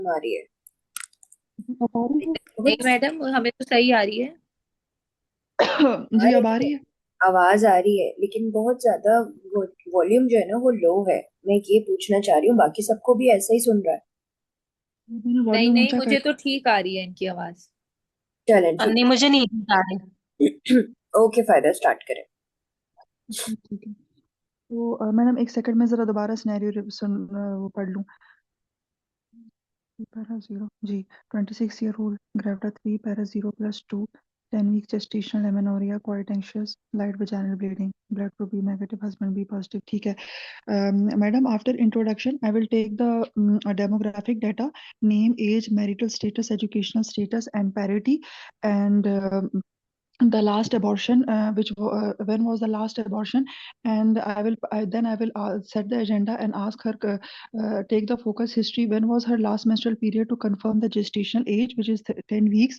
आ रही है। अब आ रही नहीं है। मैडम, हमें तो सही आ रही है। आ जी, अब आ रही है। रही है। आवाज आ रही है लेकिन बहुत ज्यादा वॉल्यूम जो है ना वो लो है। मैं ये पूछना चाह रही हूँ, बाकी सबको भी ऐसा ही सुन रहा है? मैंने नहीं वॉल्यूम नहीं, ऊंचा कर मुझे तो ठीक आ रही है इनकी आवाज। चलें ठीक नहीं, मुझे नहीं बता रहे। है। ओके फायदा, स्टार्ट करें। दिया। ठीक है। तो मैडम एक सेकंड में जरा दोबारा सिनेरियो सुन वो पढ़ लूँ। पैरा जीरो जी। 26-year-old ग्रेविटा 3 para 0+2 10 weeks gestation amenorrhea quite anxious light vaginal bleeding blood group B negative husband B positive। ठीक है। Madam after introduction I will take the demographic data name age marital status educational status and parity and the last abortion when was the last abortion, and then I will set the agenda and ask her take the focus history when was her last menstrual period to confirm the gestational age which is 10 weeks,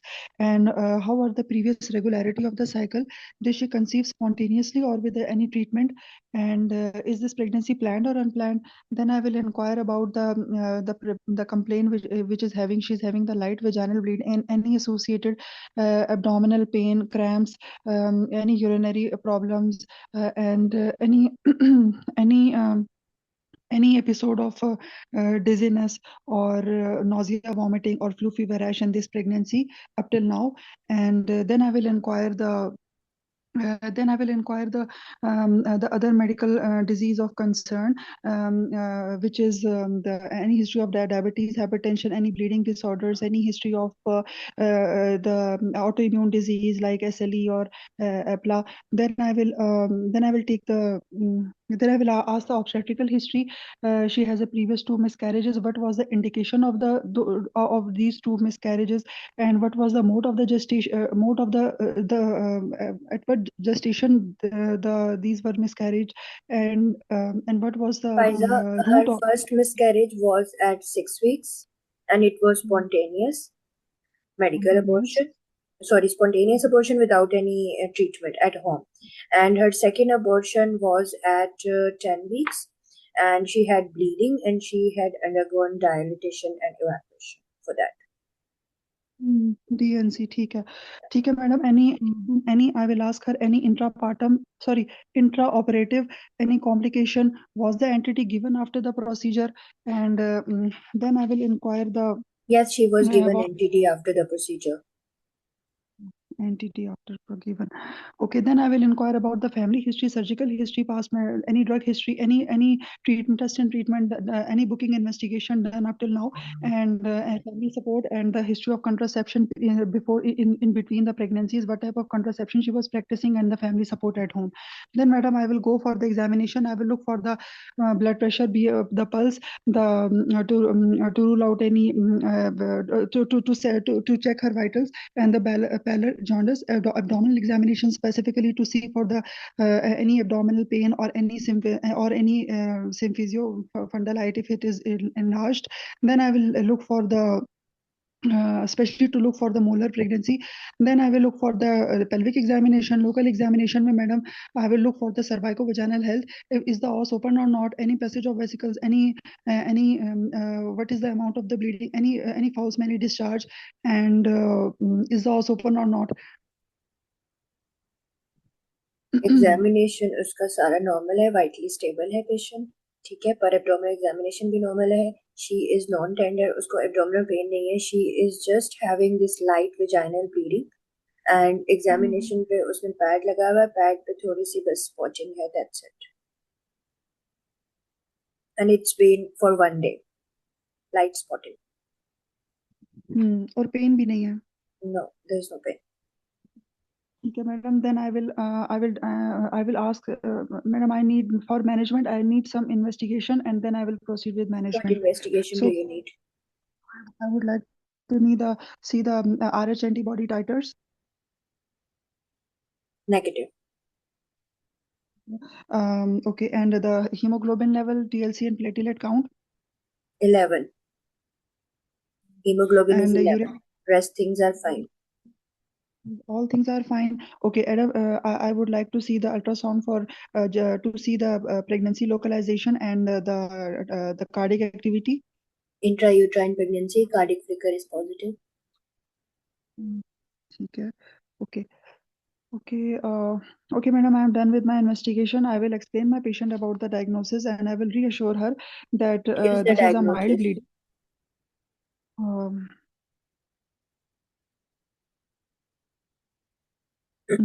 and how are the previous regularity of the cycle, did she conceive spontaneously or with any treatment, and is this pregnancy planned or unplanned. Then I will inquire about the complaint which is having she's having the light vaginal bleed and any associated abdominal pain, cramps, any urinary problems, and any any any episode of dizziness or nausea, vomiting, or flu fever rash in this pregnancy up till now. And then I will inquire the other medical disease of concern, which is any history of diabetes, hypertension, any bleeding disorders, any history of the autoimmune disease like SLE or EPLA. Then I will take then I will ask the obstetrical history. She has a previous two miscarriages. What was the indication of of these two miscarriages, and what was the mode of the gestation, mode of at what gestation these were miscarriage, and what was the Faiza, her route of. first miscarriage was at 6 weeks and it was Mm, spontaneous medical spontaneous. abortion. Sorry, spontaneous abortion without any treatment at home. And her second abortion was at 10 weeks, and she had bleeding and she had undergone dilatation and evacuation for that. DNC, ठीक है। ठीक है madam, any I will ask her any intrapartum, sorry, intraoperative, any complication was the entity given after the procedure, and then I will inquire the Yes, she was given about NTD after the procedure. entity after given. Okay, then I will inquire about the family history, surgical history, past any drug history, any treatment test and treatment, any booking investigation done up till now, and family support and the history of contraception before in between the pregnancies, what type of contraception she was practicing, and the family support at home. Then, madam, I will go for the examination. I will look for the blood pressure, the pulse, to rule out any to check her vitals, and the pallor jaundice abdominal examination specifically to see for the any abdominal pain or any symphysio fundilite if it is enlarged. Then I will look for the especially to look for the molar pregnancy. Then I will look for the pelvic examination, local examination mein madam. I will look for the cervico-vaginal health. Is the os open or not, any passage of vesicles, what is the amount of the bleeding, any foul smelly discharge, and is the os open or not. Examination उसका सारा normal है, vitally stable है patient. ठीक है, पर abdominal examination भी normal है। She is non tender, उसको एब्डोमिनल पेन नहीं है। She is just having this light vaginal bleeding, and examination पे उसने पैड लगा हुआ है, पैड पे थोड़ी सी बस स्पॉटिंग है, that's it. And it's been for 1 day, light spotting. और पेन भी नहीं है। No, there is no pain. ठीक है madam, then I will ask madam, I need for management, I need some investigation and then I will proceed with what management. Investigation do So you need? I would like to need see the RH antibody titers. Negative. Okay, and the hemoglobin level, TLC, and platelet count, 11, hemoglobin is and 11, urine. rest things are fine. All things are fine. Okay, Adam, I would like to see the ultrasound for to see the pregnancy localization and the cardiac activity. Intrauterine pregnancy, cardiac flicker is positive. ठीक है. Okay. Okay, okay, madam, I am done with my investigation. I will explain my patient about the diagnosis and I will reassure her that What is the this is a mild diagnosis? bleed. Um,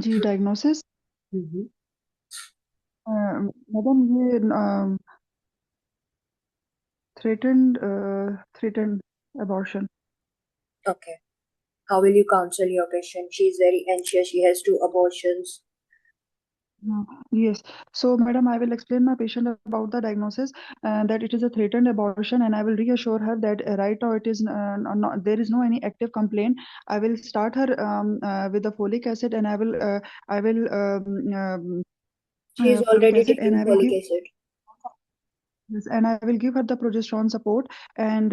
ji diagnosis. Mm-hmm. Madam ये threatened abortion. Okay. How will you counsel your patient? She is very anxious. She has 2 abortions. Yes. So, madam, I will explain my patient about the diagnosis that it is a threatened abortion, and I will reassure her that right now it is not, there is no any active complaint. I will start her with the folic acid, and I will She is folic already acid, and taking I will folic give. acid. Yes, and I will give her the progesterone support and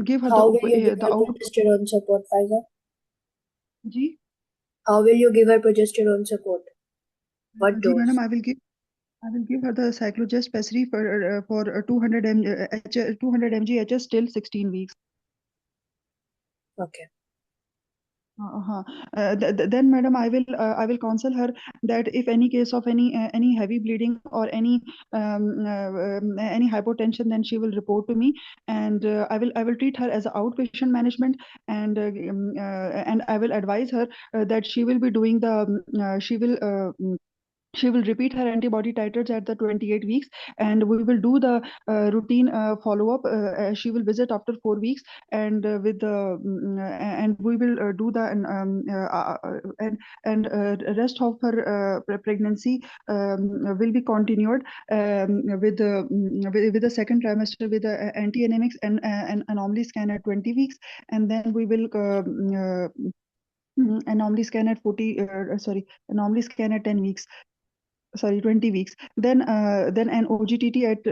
give her How will you give the her out. progesterone support, Pfizer? जी How will you give her progesterone support? What जी madam, dose? I will give her the cyclogest pessary for 200 200 mg HS till 16 weeks. Okay. Uh-huh. Then, madam, I will counsel her that if any case of any heavy bleeding or any hypotension, then she will report to me, and I will treat her as a outpatient management, and I will advise her that she will be doing the she will repeat her antibody titers at the 28 weeks, and we will do the routine follow up. She will visit after 4 weeks, and and we will do the rest of her pregnancy will be continued with the second trimester with the anti-anemics and an anomaly scan at 20 weeks, and then we will anomaly scan at 40 anomaly scan at 10 weeks, sorry, 20 weeks, then an OGTT at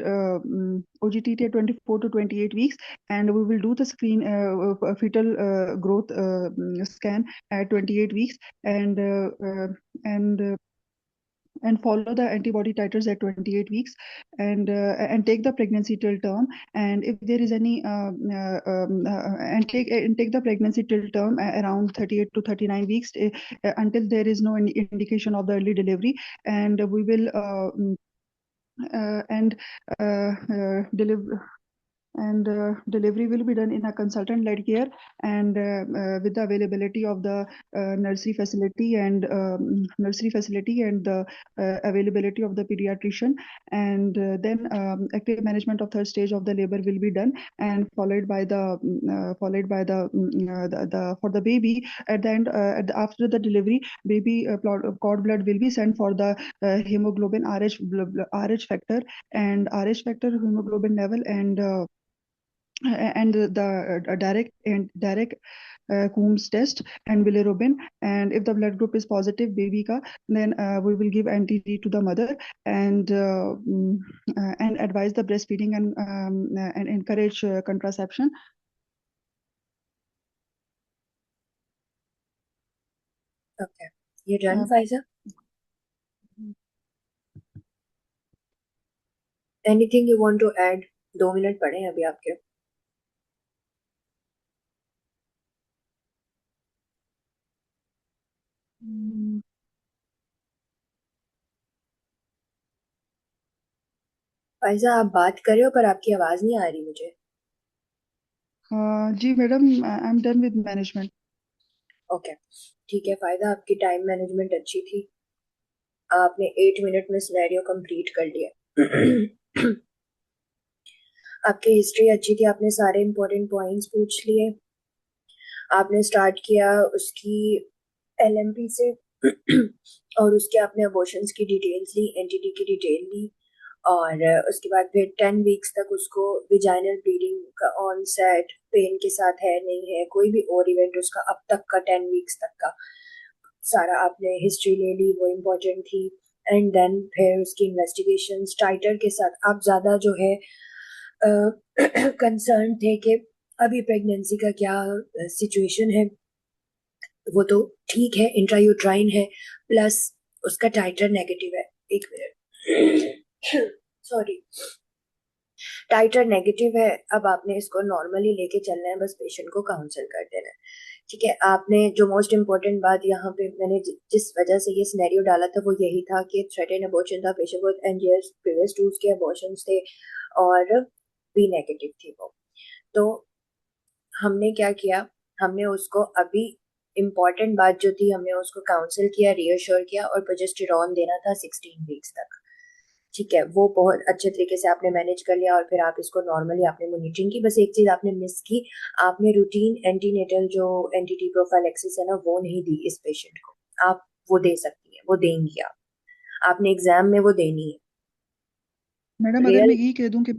24 to 28 weeks, and we will do the screen fetal growth scan at 28 weeks, and uh, uh, and uh, and follow the antibody titers at 28 weeks, and take the pregnancy till term, and if there is any and take the pregnancy till term around 38 to 39 weeks until there is no indication of the early delivery, and we will and deliver and delivery will be done in a consultant-led care, and with the availability of the nursery facility and the availability of the pediatrician, and then active management of third stage of the labor will be done, and followed by the for the baby at the end after the delivery, baby cord blood will be sent for the hemoglobin RH factor and RH factor hemoglobin level, and the direct Coombs test and bilirubin, and if the blood group is positive baby ka, then we will give anti-D to the mother, and advise the breastfeeding and encourage contraception. Okay. You done, Pfizer? Anything you want to add? 2 minute पड़े हैं अभी आपके. Pfizer आप बात कर रहे हो पर आपकी आवाज नहीं आ रही मुझे. जी madam, I am done with management. Okay. ठीक है फायदा, आपकी टाइम मैनेजमेंट अच्छी थी. आपने 8 मिनट में सिनेरियो कंप्लीट कर लिया. आपकी हिस्ट्री अच्छी थी. आपने सारे इंपॉर्टेंट पॉइंट्स पूछ लिए. आपने स्टार्ट किया उसकी एलएमपी से और उसके आपने अबॉर्शंस की डिटेल्स ली, एनटीडी की डिटेल ली, और उसके बाद फिर 10 वीक्स तक उसको विजाइनल ब्लीडिंग का ऑन सेट पेन के साथ है नहीं है, कोई भी और इवेंट उसका अब तक का 10 वीक्स तक का सारा आपने हिस्ट्री ले ली, वो इम्पोर्टेंट थी. एंड देन फिर उसकी इन्वेस्टिगेशन टाइटर के साथ आप ज्यादा जो है कंसर्न थे कि अभी प्रेगनेंसी का क्या सिचुएशन है. वो तो ठीक है, इंट्रायूट्राइन है, प्लस उसका टाइटर नेगेटिव है. एक मिनट, सॉरी. टाइटर नेगेटिव है, अब आपने इसको नॉर्मली लेके चलना है, बस पेशेंट को काउंसिल कर देना है। ठीक है, आपने जो मोस्ट इम्पोर्टेंट बात यहाँ पे मैंने जिस वजह से ये सिनेरियो डाला था वो यही था कि थ्रेटेन अबॉर्शन था, पेशेंट को एनजीएस प्रीवियस टूज के अबॉर्शन थे और बी नेगेटिव थी वो। तो हमने क्या किया, हमने उसको अभी इम्पोर्टेंट बात जो थी, हमने उसको काउंसिल किया, रियश्योर किया और प्रोजेस्टेरॉन देना था 16 वीक्स तक। ठीक है, वो बहुत अच्छे तरीके से आपने मैनेज कर लिया और फिर आप इसको नॉर्मली आपने मॉनिटरिंग की। बस एक चीज आपने मिस की, आपने रूटीन एंटीनेटल जो एंटीटी प्रोफाइलैक्सिस है ना वो नहीं दी इस पेशेंट को। आप वो दे सकती हैं, वो देंगी आप, आपने एग्जाम में वो देनी है। मैडम अगर मैं रियल, यही कह दूं कि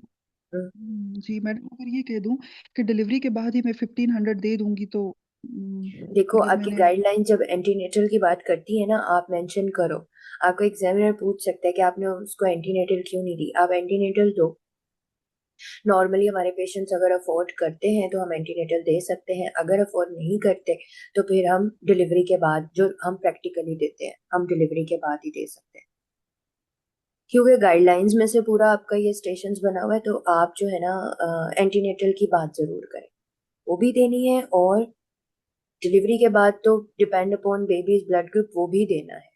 जी मैडम अगर ये कह दूं कि डिलीवरी के बाद ही मैं 1500 दे दूंगी तो देखो मतलब आपकी मैंने गाइडलाइन जब एंटीनेटल की बात करती है ना, आप मेंशन करो। आपको एग्जामिनर पूछ सकता है कि आपने उसको एंटीनेटल क्यों नहीं दी, आप एंटीनेटल दो। नॉर्मली हमारे पेशेंट्स अगर अफोर्ड करते हैं तो हम एंटीनेटल दे सकते हैं, अगर अफोर्ड नहीं करते तो फिर हम डिलीवरी के बाद जो हम प्रैक्टिकली देते हैं हम डिलीवरी के बाद ही दे सकते हैं। क्योंकि गाइडलाइंस में से पूरा आपका ये स्टेशंस बना हुआ है, तो आप जो है ना एंटीनेटल की बात जरूर करें, वो भी देनी है। और डिलीवरी के बाद तो depend upon babies blood group वो भी देना है।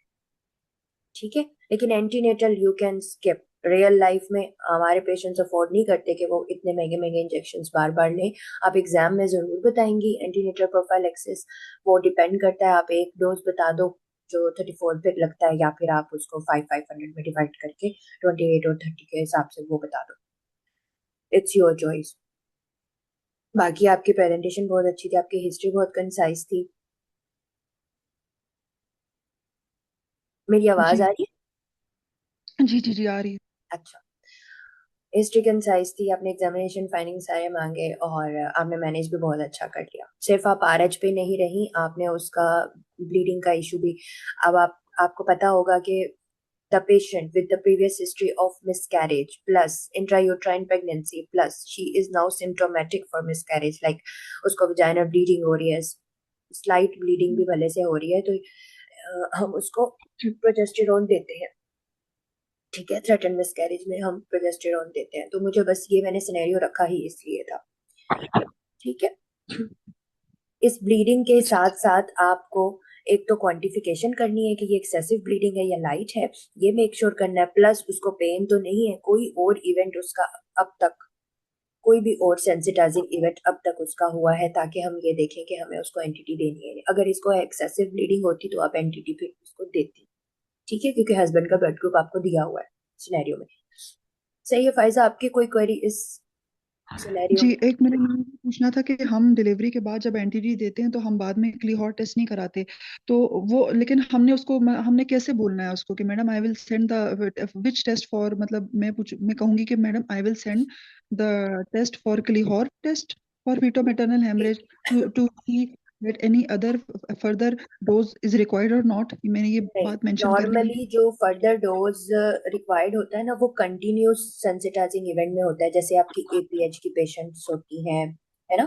ठीक है, लेकिन antenatal you can skip. Real life में हमारे पेशेंट्स अफोर्ड नहीं करते कि वो इतने महंगे महंगे इंजेक्शन बार बार लें। आप एग्जाम में जरूर बताएंगी एंटीनेटल प्रोफाइल एक्सेस, वो डिपेंड करता है, आप एक डोज बता दो जो 34 पे लगता है, या फिर आप उसको 500 में डिवाइड करके 28 और 30 के हिसाब से वो बता दो। It's your choice. बाकी आपकी प्रेजेंटेशन बहुत अच्छी थी, आपकी हिस्ट्री बहुत कंसाइज थी। मेरी आवाज आ जी रही है? जी जी जी आ रही है। अच्छा, हिस्ट्री कंसाइज थी, आपने एग्जामिनेशन फाइंडिंग सारे मांगे और आपने मैनेज भी बहुत अच्छा कर लिया। सिर्फ आप आरएच पे नहीं रही, आपने उसका ब्लीडिंग का इशू भी। अब आपको पता होगा कि the patient with the previous history of miscarriage plus intrauterine pregnancy plus she is now symptomatic for miscarriage, like उसको vaginal bleeding हो रही है, स्लाइट ब्लीडिंग भी भले से हो रही है, तो हम उसको प्रोजेस्टेरोन देते हैं। ठीक है, थ्रेटन मिसकैरेज में हम प्रोजेस्टेरोन देते हैं। तो मुझे बस ये मैंने सिनेरियो रखा ही इसलिए था। ठीक है, इस ब्लीडिंग के अच्छा साथ साथ आपको एक तो क्वांटिफिकेशन करनी है कि ये एक्सेसिव ब्लीडिंग है या लाइट है, ये मेक श्योर करना है। प्लस उसको पेन तो नहीं है, कोई और इवेंट उसका अब तक, कोई भी और सेंसिटाइजिंग इवेंट अब तक उसका हुआ है, ताकि हम ये देखें कि हमें उसको एंटीटी देनी है। अगर इसको एक्सेसिव ब्लीडिंग होती तो आप एंटीटी फिर उसको देती। ठीक है, क्योंकि हस्बैंड का ब्लड ग्रुप आपको दिया हुआ है सिनेरियो में। सही है फायजा, आपकी कोई क्वेरी इस सिनेरियो जी में? एक मेरे मन में पूछना था कि हम डिलीवरी के बाद जब एंटीडी देते हैं तो हम बाद में क्लीहॉर टेस्ट नहीं कराते तो वो लेकिन हमने उसको हमने कैसे बोलना है उसको कि madam I will send the which test for मतलब मैं कहूंगी कि madam I will send the test for Kleihauer test for feto maternal haemorrhage to see that any other further dose is required और नॉट, मैंने ये नहीं, बात mention करनी है। नॉर्मली जो फर्दर डोज रिक्वायर्ड होता है ना वो कंटिन्यूस सेंसिटाइजिंग इवेंट में होता है, जैसे आपकी एपीएच की पेशेंट्स होती हैं, है ना,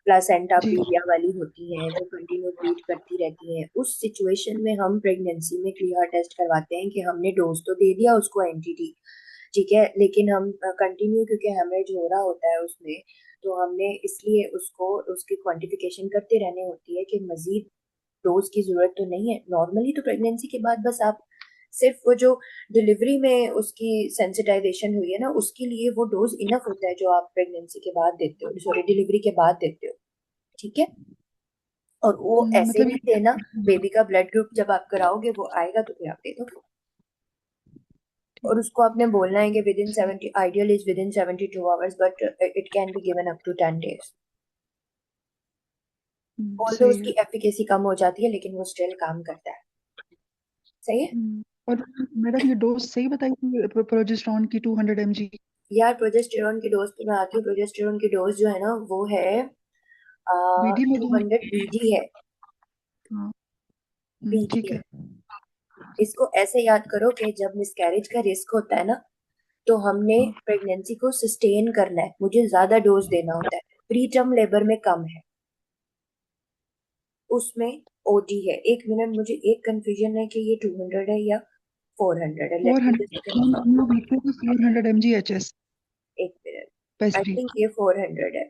प्लासेंटा जी प्रीविया वाली होती हैं जो कंटिन्यू ब्लीड करती रहती हैं, उस सिचुएशन में हम प्रेगनेंसी में क्लियर टेस्ट करवाते हैं कि हमने डोज तो दे दिया उसको एंटीटी। ठीक है, लेकिन हम कंटिन्यू, क्योंकि हेमरेज हो रहा होता है उसमें, तो हमने इसलिए उसको उसकी क्वांटिफिकेशन करते रहने होती है कि मजीद डोज की जरूरत तो नहीं है। नॉर्मली तो प्रेगनेंसी के बाद बस आप सिर्फ वो जो डिलीवरी में उसकी सेंसिटाइजेशन हुई है ना उसके लिए वो डोज इनफ होता है जो आप प्रेगनेंसी के बाद देते हो, सॉरी डिलीवरी के बाद देते हो। ठीक है, और वो ऐसे मतलब नहीं देना, बेबी का ब्लड ग्रुप जब आप कराओगे वो आएगा तो फिर आप दे दो। और उसको आपने बोलना है कि within 70, ideal is within 72 hours, but it can be given up to 10 days. Although सही उसकी है। एफिकेसी कम हो जाती है लेकिन वो स्टिल काम करता है। सही है और मैडम ये डोज सही बताई थी प्रोजेस्टेरॉन की 200 mg। यार, प्रोजेस्टेरॉन की डोज पे मैं आती हूँ। प्रोजेस्टेरॉन की डोज जो है ना वो है बीडी में टू दूं? हंड्रेड बीजी है। हाँ बीजी ठीक है। है। इसको ऐसे याद करो कि जब मिसकैरेज का रिस्क होता है ना, तो हमने हाँ प्रेगनेंसी को सस्टेन करना है, मुझे ज्यादा डोज देना होता है। प्री टर्म लेबर में कम है, उसमें ओटी है। एक मिनट, मुझे एक कंफ्यूजन है कि ये 200 है या 400 है, let me just confirm. 400 400 mg H S. एक मिनट, पैसे आई फ्री। थिंक ये 400 है।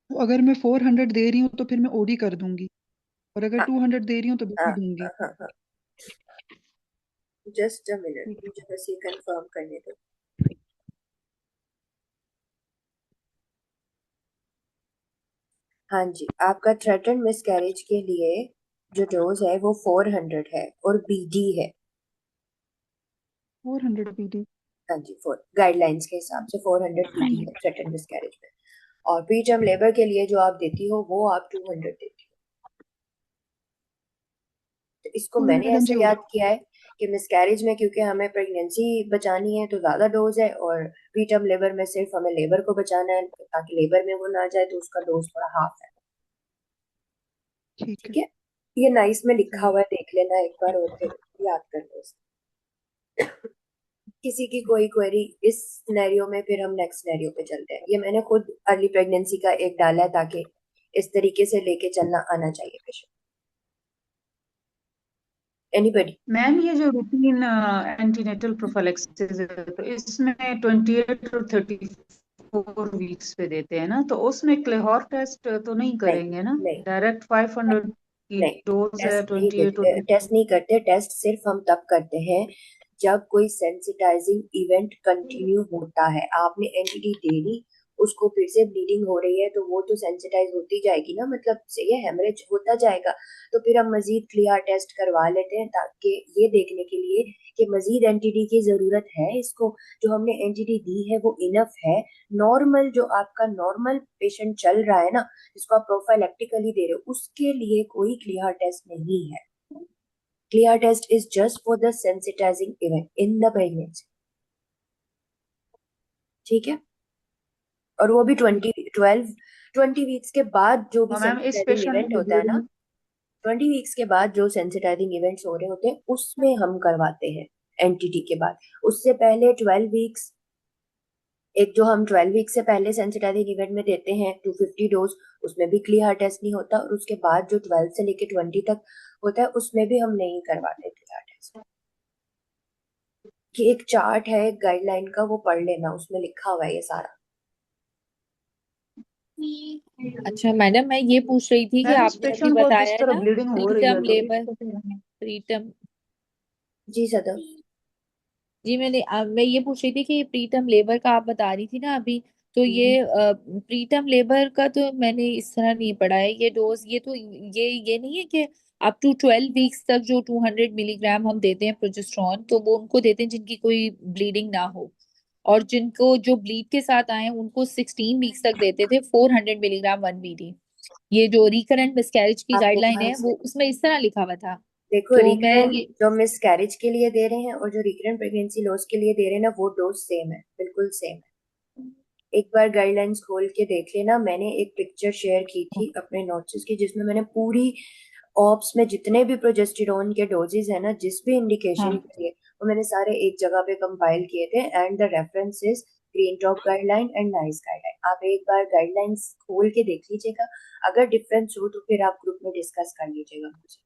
तो अगर मैं 400 दे रही हूँ तो फिर मैं ओडी कर दूंगी, और अगर हाँ 200 दे रही हूँ तो हाँ बीडी दूंगी। हाँ हाँ हाँ, जस्ट अ मिनट, ठीक है। मुझे बस ये कंफर्म करने दो। हाँ जी, आपका थ्रेटन मिसकैरेज के लिए जो डोज है वो 400 है और बीडी है। 400 बीडी। हाँ जी, 4 गाइडलाइंस के हिसाब से 400 बीडी है थ्रेटन मिसकैरेज में। और प्री टर्म लेबर के लिए जो आप देती हो वो आप 200 देती हो। तो इसको मैंने 200 ऐसे mg ओडी। याद किया है कि मिसकैरेज में क्योंकि हमें प्रेगनेंसी बचानी है तो ज्यादा डोज है, और प्री टर्म लेबर में सिर्फ हमें लेबर को बचाना है ताकि लेबर में वो ना जाए, तो उसका डोज थोड़ा हाफ है। ठीक है। ठीक है, ये नाइस में लिखा सही। हुआ है, देख लेना एक बार और फिर याद कर लो इसे। किसी की कोई क्वेरी इस सिनेरियो में, फिर हम नेक्स्ट सिनेरियो पे चलते हैं। ये मैंने खुद अर्ली प्रेगनेंसी का एक डाला है ताकि इस तरीके से लेके चलना आना चाहिए पेशेंट। एनीबडी? मैम ये जो रूटीन एंटीनेटल प्रोफिलैक्सिस है तो इसमें 28 और 34 वीक्स पे देते हैं ना, तो उसमें क्लेहॉर टेस्ट तो नहीं नहीं करेंगे ना? नहीं डायरेक्ट 500 की नहीं, डोज है टेस्ट नहीं 28 और देते, टेस्ट नहीं करते। टेस्ट सिर्फ हम तब करते हैं जब कोई सेंसिटाइजिंग इवेंट कंटिन्यू होता है। आपने एंटीडी दे दी, उसको फिर से ब्लीडिंग हो रही है, तो वो तो सेंसिटाइज होती जाएगी ना, मतलब से ये हेमरेज होता जाएगा। तो फिर हम मजीद क्लियर टेस्ट करवा लेते हैं ताकि ये देखने के लिए कि मजीद एंटीडी की जरूरत है इसको, जो हमने एंटीडी दी है वो इनफ है। नॉर्मल जो आपका नॉर्मल पेशेंट चल रहा है ना, जिसको आप प्रोफाइलेक्टिकली दे रहे हो, उसके लिए कोई क्लियर टेस्ट नहीं है। Clear test is just for the sensitising event in the pregnancy. ठीक है, और वो भी 20 वीक्स के बाद जो भी और मैम इस सेंसिटाइजिंग पेशेंट इवेंट की होता है ना, ब्लीडिंग 20 वीक्स के बाद जो सेंसिटाइजिंग इवेंट्स हो रहे होते हैं उसमें हम करवाते हैं एनटीटी के बाद। उससे पहले 12 वीक्स, एक जो हम 12 वीक से पहले सेंसिटाइजिंग इवेंट में देते हैं 250 डोज, उसमें भी क्लियर टेस्ट नहीं होता। और उसके बाद जो 12 से लेके 20 तक होता है उसमें भी हम नहीं करवाते क्लियर टेस्ट। कि एक चार्ट है एक गाइडलाइन का, वो पढ़ लेना, उसमें लिखा हुआ है ये सारा। अच्छा मैडम, मैं ये पूछ रही थी कि मैम इस आपने अभी पेशेंट को जिस बताया तरह ना ब्लीडिंग हो रही है प्रीटर्म तो लेबर, इसको फिर प्रीटर्म, जी सदर। जी मैं ये पूछ रही थी कि प्रीटर्म लेबर का आप बता रही थी ना अभी, तो ये प्रीटर्म लेबर का तो मैंने इस तरह नहीं पढ़ा है ये डोज। ये तो ये नहीं है कि अप टू 12 वीक्स तक जो 200 मिलीग्राम हम देते हैं प्रोजेस्टेरॉन, तो वो उनको देते हैं जिनकी कोई ब्लीडिंग ना हो, और जिनको जो ब्लीड के साथ आए हैं उनको 16 वीक्स तक देते थे 400 मिलीग्राम 1 बीडी। ये जो रिकरेंट मिसकैरेज की आपने गाइडलाइन कहा है से, वो उसमें इस तरह लिखा हुआ था। देखो तो मैं रिकरेंट ये, जो मिस कैरेज के लिए दे रहे हैं और जो रिकरेंट प्रेगनेंसी लॉस के लिए दे रहे हैं ना, वो डोज सेम है, बिल्कुल सेम है। एक बार गाइडलाइंस खोल के देख लेना, मैंने एक पिक्चर शेयर की थी अपने नोट्स की जिसमें मैंने पूरी ऑप्स में जितने भी प्रोजेस्टेरॉन के डोजेज है ना, जिस भी इंडिकेशन हाँ के लिए, वो मैंने सारे एक जगह पे कंपाइल किए थे। And the references green top guideline and nice guideline, आप एक बार गाइडलाइंस खोल के देख लीजिएगा। अगर डिफरेंस हो तो फिर आप ग्रुप में डिस्कस कर लीजिएगा मुझे।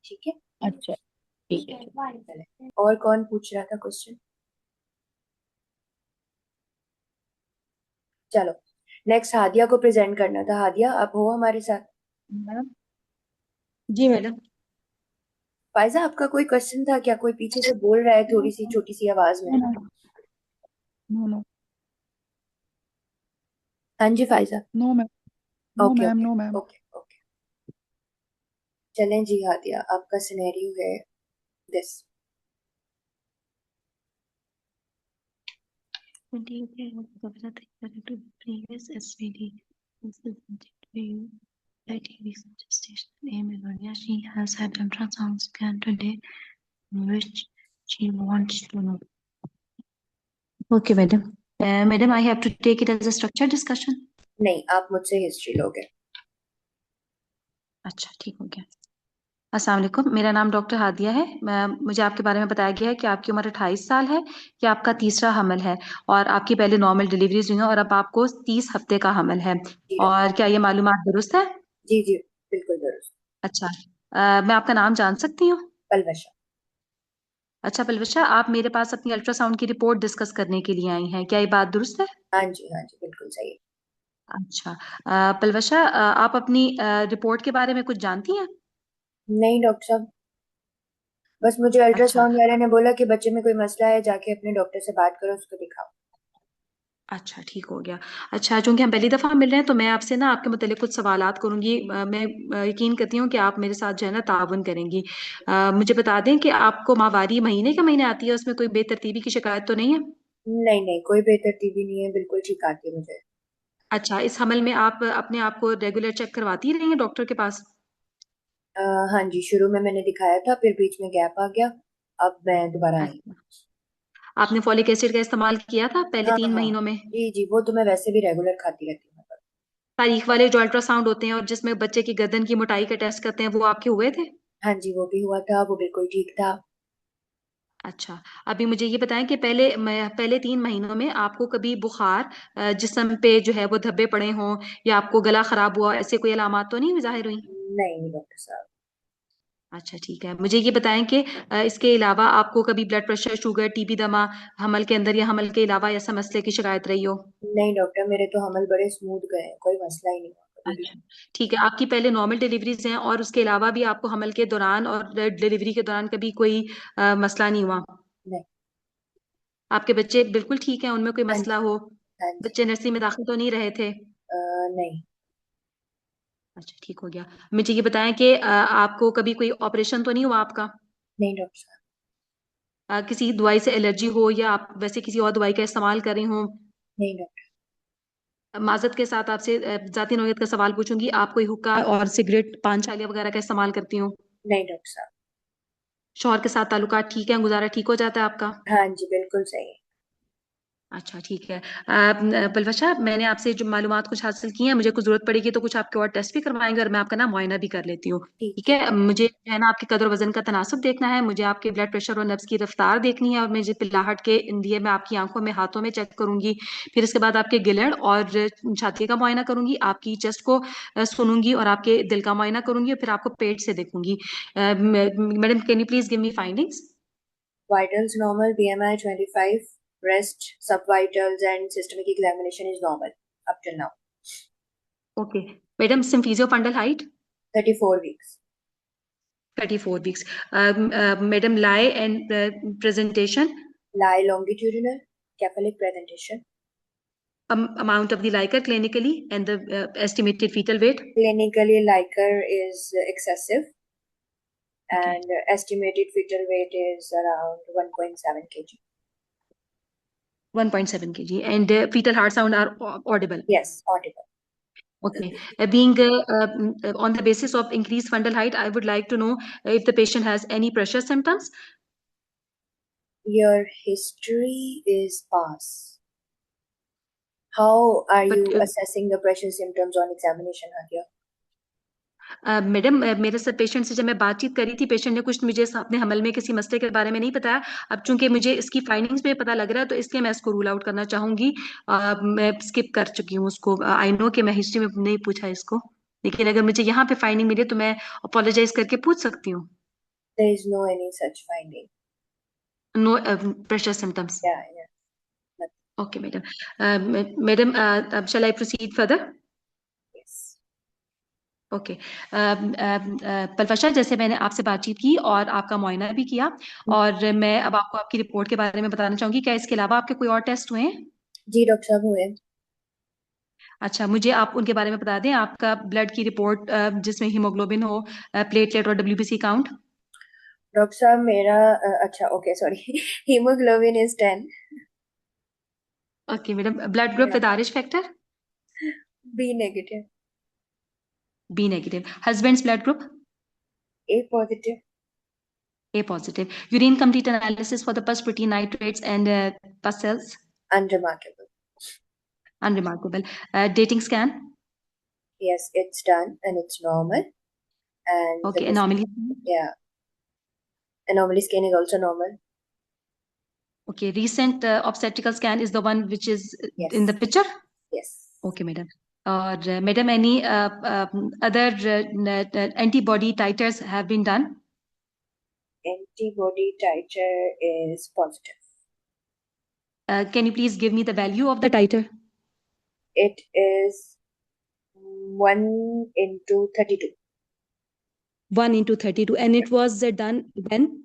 ठीक है, अच्छा ठीक है। चले। और कौन पूछ रहा था क्वेश्चन? चलो, नेक्स्ट हादिया को प्रेजेंट करना था। हादिया आप हो हमारे साथ? मैम जी मैडम। फायजा आपका कोई क्वेश्चन था क्या? कोई पीछे से बोल रहा है थोड़ी सी छोटी सी आवाज में। नो नो हाँ जी Faiza. No ma'am. No okay ma'am, okay no ma'am. Okay okay, चलें जी हादिया, आपका सिनेरियो है this. previous SVD. This is to you. 30 weeks of gestation. Amenorrhea. She has had ultrasound scan today, which she wants to know. Okay, madam. Madam, I have to take it as a structured discussion. नहीं, आप मुझसे history लोगे। अच्छा, ठीक हो गया। अस्सलाम वालेकुम, मेरा नाम डॉक्टर हादिया है। मुझे आपके बारे में बताया गया है कि आपकी उम्र 28 साल है, कि आपका तीसरा हमल है, और आपकी पहले नॉर्मल डिलीवरीज हुई हैं, और अब आपको 30 हफ्ते का हमल है। जी डॉक्टर। और क्या ये मालूमात दुरुस्त है? जी जी, बिल्कुल दुरुस्त। अच्छा, मैं आपका नाम जान सकती हूँ? पलवशा। अच्छा पलवशा, आप मेरे पास अपनी अल्ट्रासाउंड की रिपोर्ट डिस्कस करने के लिए आई हैं, क्या ये बात दुरुस्त है? हाँ जी बिल्कुल सही। अच्छा, पलवशा, आप अपनी रिपोर्ट के बारे में कुछ जानती हैं? नहीं डॉक्टर साहब, बस मुझे अच्छा अल्ट्रासाउंड वाले ने बोला कि बच्चे में कोई मसला है, जाके अपने डॉक्टर से बात करो, उसको दिखाओ। अच्छा, ठीक हो गया। अच्छा, चूंकि हम पहली दफा मिल रहे हैं तो मैं आपसे ना आपके मुतालिक कुछ सवालात करूंगी। मैं यकीन करती हूँ कि आप मेरे साथ जो है ना ताउन करेंगी। मुझे बता दें कि आपको माहवारी महीने का महीने आती है, उसमें कोई बेतरतीबी की शिकायत तो नहीं है? नहीं कोई बेतरतीबी नहीं है, बिल्कुल ठीक आती है मुझे। अच्छा, इस हमल में आप अपने आप को रेगुलर चेक करवाती रही हैं डॉक्टर के पास? हाँ जी, शुरू में मैंने दिखाया था, फिर बीच में गैप आ गया, अब मैं दोबारा आई। अच्छा, आपने फॉलिक एसिड का इस्तेमाल किया था पहले हाँ 3 महीनों में? जी, वो तो मैं वैसे भी रेगुलर खाती रहती हूँ। तारीख वाले जो अल्ट्रासाउंड होते हैं और जिसमें बच्चे की गर्दन की मोटाई का टेस्ट करते हैं, वो आपके हुए थे? हाँ जी, वो भी हुआ था, वो बिल्कुल ठीक था। अच्छा, अभी मुझे ये बताएं कि पहले 3 महीनों में आपको कभी बुखार, जिस्म पे जो है वो धब्बे पड़े हों, या आपको गला खराब हुआ, ऐसे कोई अलामात तो नहीं जाहिर हुई? नहीं डॉक्टर साहब। अच्छा, ठीक है। मुझे ये बताएं कि इसके अलावा आपको कभी ब्लड प्रेशर, शुगर, टीबी, दमा हमल के अंदर या हमल के अलावा ऐसा मसले की शिकायत रही हो? नहीं डॉक्टर, मेरे तो हमल बड़े स्मूथ गए हैं, कोई मसला ही नहीं हुआ कभी भी। अच्छा, ठीक है। आपकी पहले नॉर्मल डिलीवरीज हैं और उसके अलावा भी आपको हमल के दौरान और डिलीवरी के दौरान कभी कोई मसला नहीं हुआ? नहीं। आपके बच्चे बिल्कुल ठीक हैं, उनमें कोई हाँ मसला जी। हो? हाँ जी। बच्चे नर्सरी में दाखिल तो नहीं रहे थे? नहीं। अच्छा, ठीक हो गया। मुझे ये बताएं कि आपको कभी कोई ऑपरेशन तो नहीं हुआ आपका? नहीं डॉक्टर साहब। किसी दवाई से एलर्जी हो या आप वैसे किसी और दवाई का इस्तेमाल कर रही हो? नहीं डॉक्टर। माजरत के साथ आपसे जाती नौयत का सवाल पूछूंगी, आप कोई हुक्का और सिगरेट, पान छालिया वगैरह का इस्तेमाल करती हो? नहीं डॉक्टर साहब। शौहर के साथ ताल्लुकात ठीक है, गुजारा ठीक हो जाता है आपका? हाँ जी, बिल्कुल सही। अच्छा, ठीक है। पलवशा, मैंने आपसे जो मालूमात कुछ हासिल की हैं, मुझे कुछ जरूरत पड़ेगी तो कुछ आपके और टेस्ट भी करवाएंगे और मैं आपका ना मुआयना भी कर लेती हूँ। ठीक ठीक है, मुझे जो है ना आपके कदर वजन का तनासुब देखना है, मुझे आपके ब्लड प्रेशर और नब्ज की रफ्तार देखनी है, और मुझे पिल्लाहट के लिए मैं आपकी आंखों में, हाथों में चेक करूंगी। फिर इसके बाद आपके गिलड़ और छाती का मुआयना करूंगी, आपकी चेस्ट को सुनूंगी और आपके दिल का मुआयना करूंगी, और फिर आपको पेट से देखूंगी। Madam, can you please give me findings? Vitals normal, BMI 25, rest, subvitals and systemic examination is normal up till now. Okay madam, symphysial fundal height? 34 weeks. 34 weeks. Madam, lie and presentation. Lie longitudinal, cephalic presentation. Amount of the liquor clinically and the estimated fetal weight. Clinically, liquor is excessive, Okay. and estimated fetal weight is around 1.7 kg. 1.7 kg. And fetal heart sound are audible. Yes, audible. Okay. Being on the basis of increased fundal height, I would like to know if the patient has any pressure symptoms. Your history is pass. How are But you assessing the pressure symptoms on examination, Nadia? Madam, मेरे साथ patient से जब मैं बातचीत करी थी, patient ने कुछ मुझे अपने हमल में किसी मसले के बारे में नहीं बताया। अब चूंकि मुझे इसकी फाइंडिंग्स में पता लग रहा है, तो इसलिए मैं इसको रूल आउट करना चाहूंगी। मैं स्किप कर चुकी हूँ उसको। आई नो कि मैं हिस्ट्री में नहीं पूछा इसको, लेकिन अगर मुझे यहाँ पे फाइंडिंग मिले तो मैं अपोलोजाइज करके पूछ सकती हूँ। There is no any such finding. No pressure symptoms? Yeah. Okay madam. Madam, अब shall I proceed further? Yes. Okay. Palwasha, जैसे मैंने आपसे बातचीत की और आपका मुआयना भी किया, और मैं अब आपको आपकी रिपोर्ट के बारे में बताना चाहूंगी। क्या इसके अलावा आपके कोई और टेस्ट हुए हैं? जी डॉक्टर साहब, हुए। अच्छा, मुझे आप उनके बारे में बता दें। आपका ब्लड की रिपोर्ट जिसमें हीमोग्लोबिन हो, प्लेटलेट और WBC काउंट? डॉक्टर साहब मेरा अच्छा okay sorry haemoglobin is 10. Okay madam. Blood group with Rh factor? B negative. B negative. Husband's blood group? A positive. A positive. Urine complete analysis for the pus protein nitrates and pus cells? Unremarkable. Unremarkable. Dating scan? Yes, it's done and it's normal. And Okay. Anomaly? yeah. Anomaly scan is also normal. Okay, recent obstetrical scan is the one which is Yes. in the picture? Yes. Okay, madam. Or madam, any other antibody titers have been done? antibody titer is positive. Can you please give me the value of the titer? It is 1 into 32. 1 into 32. And it was done when?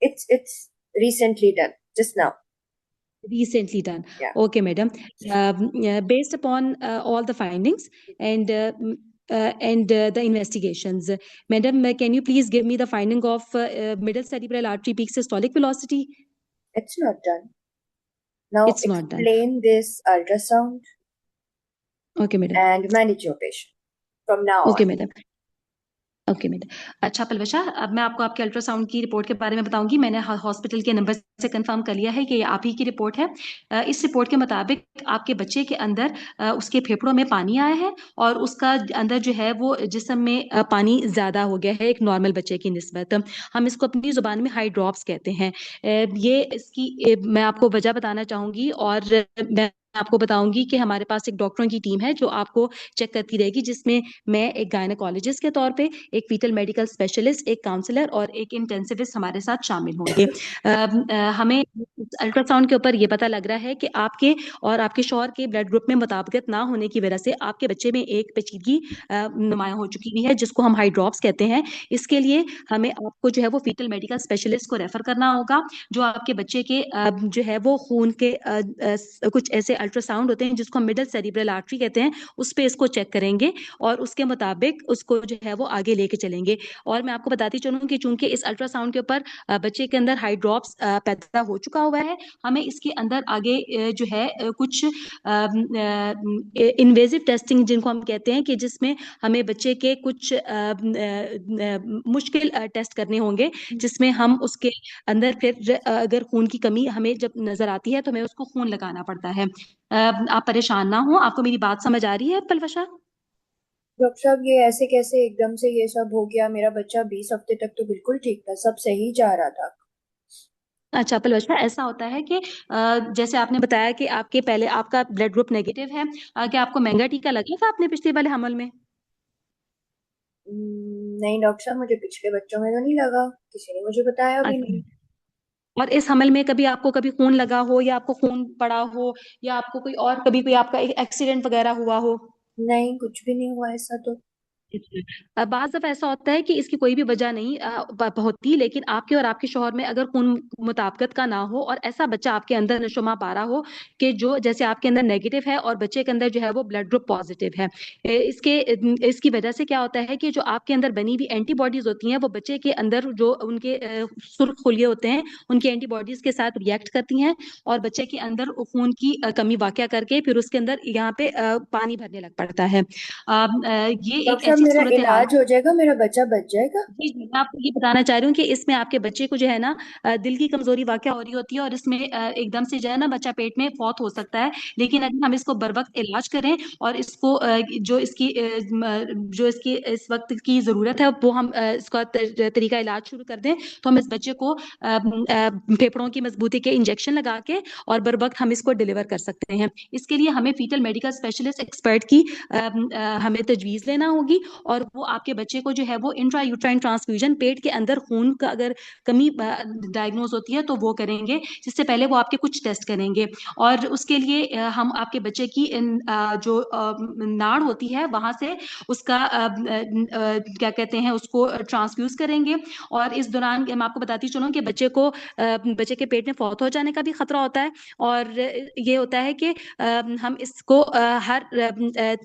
It's recently done, just now. Recently done. Yeah. Okay, madam. Based upon all the findings and the investigations, madam, can you please give me the finding of middle cerebral artery peak systolic velocity? It's not done. Now It's not done. explain this ultrasound Okay, madam. and manage your patient from now Okay, on. madam. Okay madam. अच्छा पलवशा, अब मैं आपको आपके ultrasound की report के बारे में बताऊंगी। मैंने हॉस्पिटल के नंबर से कंफर्म कर लिया है कि ये आप ही की रिपोर्ट है। इस रिपोर्ट के मुताबिक आपके बच्चे के अंदर उसके फेफड़ों में पानी आया है और उसका अंदर जो है वो जिस्म में पानी ज़्यादा हो गया है एक नॉर्मल बच्चे की निस्बत। हम इसको अपनी ज़ुबान में हाई ड्रॉप्स कहते हैं। ये इसकी मैं आपको वजह बताना चाहूँगी और मैं आपको बताऊंगी कि हमारे पास एक डॉक्टरों की टीम है जो आपको चेक करती रहेगी, जिसमें मैं एक गायनेकोलॉजिस्ट के तौर पे, एक फीटल मेडिकल स्पेशलिस्ट, एक काउंसलर और एक इंटेंसिविस्ट हमारे साथ शामिल होंगे। हमें अल्ट्रासाउंड के ऊपर ये पता लग रहा है कि आपके और आपके शौहर के ब्लड ग्रुप में मुताबिकत ना होने की वजह से आपके बच्चे में एक पेचीदगी नुमायां हो चुकी हुई है, जिसको हम हाई ड्रॉप्स कहते हैं। इसके लिए हमें आपको जो है वो फीटल मेडिकल स्पेशलिस्ट को रेफर करना होगा, जो आपके बच्चे के जो है वो खून के कुछ ऐसे अल्ट्रासाउंड होते हैं जिसको हम मिडल सेरिब्रल आर्टरी कहते हैं, उस पे इसको चेक करेंगे और उसके मुताबिक उसको जो है वो आगे लेके चलेंगे। और मैं आपको बताती चलूं कि चूंकि इस अल्ट्रासाउंड के ऊपर बच्चे के अंदर हाई ड्रॉप्स पैदा हो चुका हुआ है, हमें इसके अंदर आगे जो है कुछ इन्वेजिव टेस्टिंग जिनको हम कहते हैं कि जिसमें हमें बच्चे के कुछ मुश्किल टेस्ट करने होंगे, जिसमें हम उसके अंदर फिर अगर खून की कमी हमें जब नजर आती है तो हमें उसको खून लगाना पड़ता है। आप परेशान ना हो। आपको मेरी बात समझ आ रही है पलवशा? डॉक्टर साहब, ये ऐसे कैसे एकदम से ये सब हो गया? मेरा बच्चा 20 हफ्ते तक तो बिल्कुल ठीक था, सब सही जा रहा था। अच्छा पलवशा, ऐसा होता है कि जैसे आपने बताया कि आपके पहले आपका ब्लड ग्रुप नेगेटिव है, क्या आपको महंगा टीका लगा था आपने पिछले वाले हमल में? नहीं डॉक्टर साहब, मुझे पिछले बच्चों में तो नहीं लगा, किसी ने मुझे बताया भी नहीं। और इस हमल में कभी आपको कभी खून लगा हो या आपको खून पड़ा हो या आपको कोई और कभी कोई आपका एक्सीडेंट वगैरह हुआ हो? नहीं, कुछ भी नहीं हुआ ऐसा तो। बाज़ दफा ऐसा होता है कि इसकी कोई भी वजह नहीं होती, लेकिन आपके और आपके शौहर में अगर खून मुताबिकत का ना हो और ऐसा बच्चा आपके अंदर नशोमा पा रहा हो कि जो जैसे आपके अंदर नेगेटिव है और बच्चे के अंदर जो है वो ब्लड ग्रुप पॉजिटिव है, इसकी वजह से क्या होता है कि जो आपके अंदर बनी हुई एंटीबॉडीज होती हैं वो बच्चे के अंदर जो उनके सुर्ख खुलिये होते हैं उनकी एंटीबॉडीज के साथ रिएक्ट करती हैं और बच्चे के अंदर खून की कमी वाक़या करके फिर उसके अंदर यहाँ पे पानी भरने लग पड़ता है। ये एक डॉक्टर साहब, ऐसी मेरा सूरत हाल इलाज हो जाएगा? मेरा बच्चा बच जाएगा? जी जी, मैं आपको ये बताना चाह रही हूँ कि इसमें आपके बच्चे को जो है ना दिल की कमजोरी वाक़या हो रही होती है और इसमें एकदम से जो है ना बच्चा पेट में फौत हो सकता है, लेकिन अगर हम इसको बर वक्त इलाज करें और इसको जो इसकी इस वक्त की ज़रूरत है वो हम इसका तरीका इलाज शुरू कर दें, तो हम इस बच्चे को फेफड़ों की मजबूती के इंजेक्शन लगा के और बर वक्त हम इसको डिलीवर कर सकते हैं। इसके लिए हमें फीटल मेडिकल स्पेशलिस्ट एक्सपर्ट की हमें तजवीज़ लेना होगी और वो आपके बच्चे को जो है वो इंट्रा यूट्राइन ट्रांसफ्यूजन, पेट के अंदर खून का अगर कमी डायग्नोज होती है तो वो करेंगे, जिससे पहले वो आपके कुछ टेस्ट करेंगे और उसके लिए हम आपके बच्चे की जो नाड़ होती है वहां से उसका क्या कहते हैं उसको ट्रांसफ्यूज करेंगे। और इस दौरान मैं आपको बताती चलूं कि बच्चे के पेट में फौत हो जाने का भी खतरा होता है और ये होता है कि हम इसको हर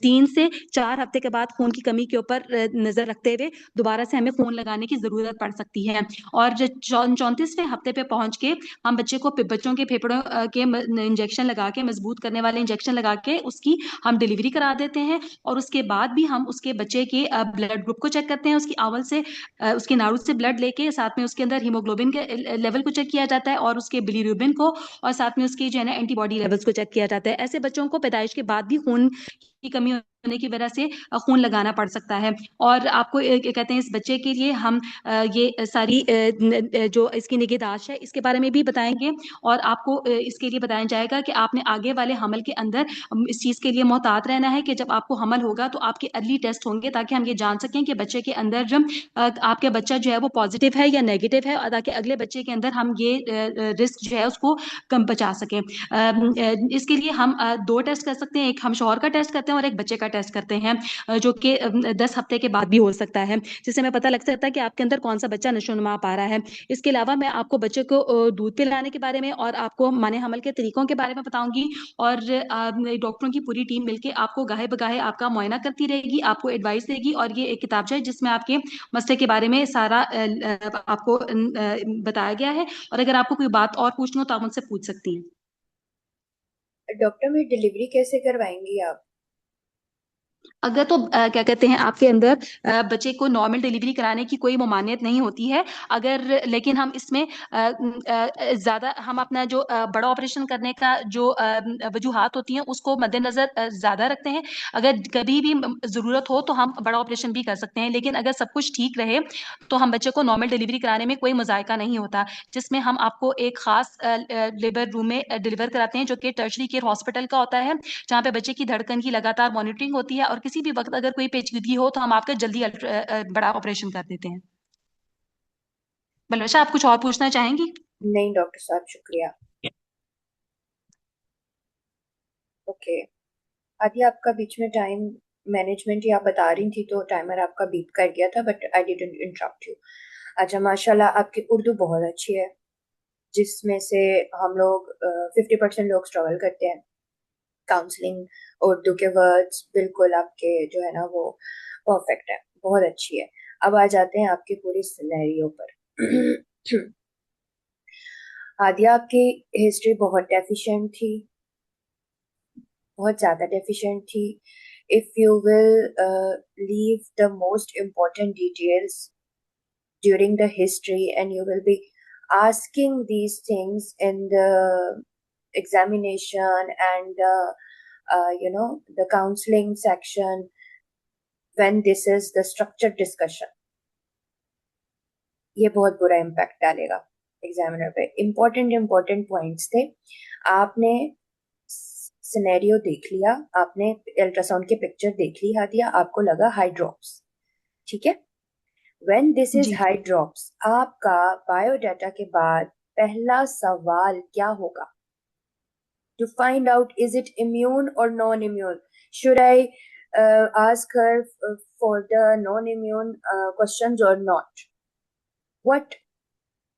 3 से 4 हफ्ते के बाद खून की कमी के ऊपर नजर रखते हुए दोबारा से हमें खून लगाने की जरूरत पड़ सकती है। और 34वें हफ्ते पे पहुंच के हम बच्चों के फेफड़ों के इंजेक्शन लगा के, मजबूत करने वाले इंजेक्शन लगा के उसकी हम डिलीवरी करा देते हैं और उसके बाद भी हम उसके बच्चे के ब्लड ग्रुप को चेक करते हैं, उसकी आवल से उसके नाड़ू से ब्लड लेके, साथ में उसके अंदर हीमोग्लोबिन के लेवल को चेक किया जाता है और उसके बिलीरुबिन को, और साथ में उसकी जो है ना एंटीबॉडी लेवल्स को चेक किया जाता है। ऐसे बच्चों को पैदाइश के बाद भी खून की कमी होने की वजह से खून लगाना पड़ सकता है। और आपको कहते हैं इस बच्चे के लिए हम ये सारी जो इसकी निगहदाश्त है इसके बारे में भी बताएंगे, और आपको इसके लिए बताया जाएगा कि आपने आगे वाले हमल के अंदर इस चीज़ के लिए मोहतात रहना है कि जब आपको हमल होगा तो आपके अर्ली टेस्ट होंगे ताकि हम ये जान सकें कि बच्चे के अंदर जब आपके बच्चा जो है वो पॉजिटिव है या नेगेटिव है, और ताकि अगले बच्चे के अंदर हम ये रिस्क जो है उसको कम बचा सकें। इसके लिए हम 2 टेस्ट कर सकते हैं, एक हम शौहर का टेस्ट करते हैं और एक बच्चे का टेस्ट करते हैं, जो कि 10 हफ्ते के बाद भी हो सकता है, जिससे हमें पता लग सकता है कि आपके अंदर कौन सा बच्चा नशोनुमा पा रहा है। इसके अलावा मैं आपको बच्चे को दूध पिलाने के बारे में और आपको माने हमल के तरीकों के बारे में बताऊंगी, और डॉक्टरों की पूरी टीम मिलकर आपको गाहे बगाहे आपका मुआयना करती रहेगी, आपको एडवाइस देगी, और ये एक किताब है जिसमें आपके मसले के बारे में सारा आपको बताया गया है। और अगर आपको कोई बात और पूछनी हो तो आप मुझसे पूछ सकती हैं। डॉक्टर में डिलीवरी कैसे करवाएंगी आप? अगर तो क्या कहते हैं आपके अंदर बच्चे को नॉर्मल डिलीवरी कराने की कोई ममानियत नहीं होती है, अगर लेकिन हम इसमें ज़्यादा हम अपना जो बड़ा ऑपरेशन करने का जो वजूहात होती हैं उसको मद्देनज़र ज़्यादा रखते हैं। अगर कभी भी ज़रूरत हो तो हम बड़ा ऑपरेशन भी कर सकते हैं, लेकिन अगर सब कुछ ठीक रहे तो हम बच्चे को नॉर्मल डिलीवरी कराने में कोई मज़ायका नहीं होता, जिसमें हम आपको एक ख़ास लेबर रूम में डिलीवर कराते हैं जो कि टर्शरी केयर हॉस्पिटल का होता है, जहाँ पे बच्चे की धड़कन की लगातार मॉनिटरिंग होती है, और किसी भी वक्त अगर कोई पेचीदगी हो तो हम आपका जल्दी बड़ा ऑपरेशन कर देते हैं। बलवशा, आप कुछ और पूछना चाहेंगी? नहीं डॉक्टर साहब, शुक्रिया। ओके आदि, आपका बीच में टाइम मैनेजमेंट या आप बता रही थी तो टाइमर आपका बीप कर गया था, but I didn't interrupt you. अच्छा, माशाल्लाह आपकी उर्दू बहुत अच्छी है, जिसमें से हम लोग 50% लोग स्ट्रगल करते हैं। काउंसलिंग उर्दू के वर्ड्स बिल्कुल आपके जो है ना वो परफेक्ट है, बहुत अच्छी है। अब आ जाते हैं आपकी पूरी सिनेरियो पर। आदिया, आपकी हिस्ट्री बहुत डेफिशिएंट थी, बहुत ज़्यादा डेफिशिएंट थी। If you will leave the most important details during the history and you will be asking these things in the examination and the counseling section when this is the structured discussion, ये बहुत बुरा impact डालेगा examiner पे। Important points थे, आपने scenario देख लिया, आपने अल्ट्रासाउंड की पिक्चर देख ली हादिया, आपको लगा हाई ड्रॉप्स, ठीक है। When this is जी high drops, आपका बायोडाटा के बाद पहला सवाल क्या होगा? To find out is it immune or non-immune? Should I ask her for the non-immune questions or not? What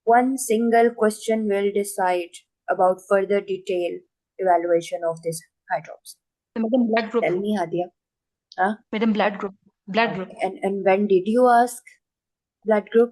one single question will decide about further detailed evaluation of this high drops? Madam blood group, Tell me, Hadia. Huh? Madam blood group And when did you ask blood group?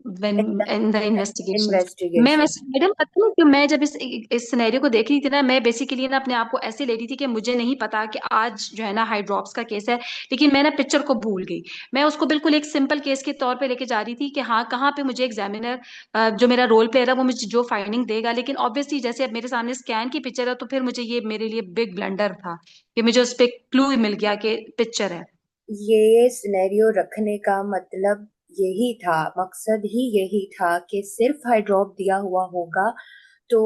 when in the investigation। मैं Investigation. वैसे madam पता नहीं कि मैं जब इस scenario को देख रही थी ना, मैं बेसिकली ना अपने आप को ऐसे ले रही थी कि मुझे नहीं पता कि आज जो है ना हाई ड्रॉप्स का केस है, लेकिन मैं ना पिक्चर को भूल गई। मैं उसको बिल्कुल एक सिंपल केस के तौर पे लेके जा रही थी कि हाँ कहाँ पे मुझे एग्जामिनर जो मेरा रोल प्लेयर है वो मुझे जो फाइंडिंग देगा, लेकिन ऑब्वियसली जैसे अब मेरे सामने स्कैन की पिक्चर है तो फिर मुझे ये मेरे लिए बिग ब्लंडर था कि मुझे उस पर क्लू मिल गया कि पिक्चर है। ये सिनेरियो रखने का मतलब यही था, मकसद ही यही था कि सिर्फ हाई ड्रॉप दिया हुआ होगा तो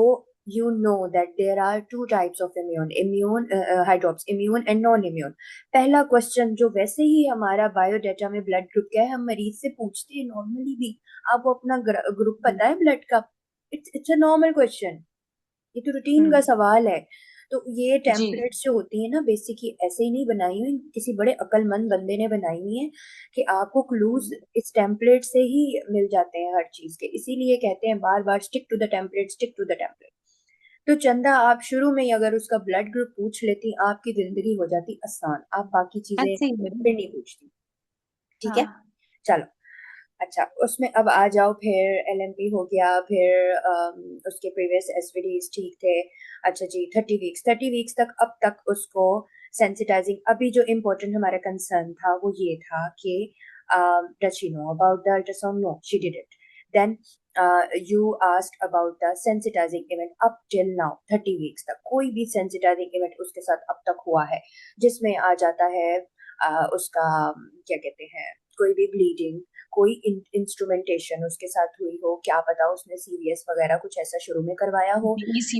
you know that there are two types of immune high drops, immune and non immune। पहला क्वेश्चन जो वैसे ही हमारा बायोडाटा में ब्लड ग्रुप क्या है हम मरीज से पूछते हैं नॉर्मली भी, आपको अपना ग्रुप पता है ब्लड का? इट्स अ नॉर्मल क्वेश्चन, ये तो रूटीन का सवाल है। तो ये जी टेम्पलेट्स जो होती है ना बेसिकली ऐसे ही नहीं बनाई हुई, किसी बड़े अक्लमंद बंदे ने बनाई हुई है कि आपको क्लूज इस टेम्पलेट से ही मिल जाते हैं हर चीज के, इसीलिए कहते हैं बार बार stick to the template, stick to the template. तो चंदा, आप शुरू में ही अगर उसका ब्लड ग्रुप पूछ लेती आपकी जिंदगी हो जाती आसान, आप बाकी चीजें ऐसे ही मैडम। फिर नहीं पूछती, ठीक है। हाँ चलो, अच्छा उसमें अब आ जाओ, फिर एलएमपी हो गया, फिर उसके प्रीवियस एसवीडीज ठीक थे। अच्छा जी, 30 वीक्स तक, अब तक उसको सेंसिटाइजिंग। अभी जो इम्पोर्टेंट हमारा कंसर्न था वो ये था कि does she know about the ultrasound? No, she did it. Then you asked about the sensitizing event up till now 30 weeks तक कोई भी sensitizing event उसके साथ अब तक हुआ है जिसमें आ जाता है उसका क्या कहते हैं कोई भी ब्लीडिंग कोई इंस्ट्रूमेंटेशन उसके साथ हुई हो क्या पता उसने सीवीएस वगैरह कुछ ऐसा शुरू में करवाया हो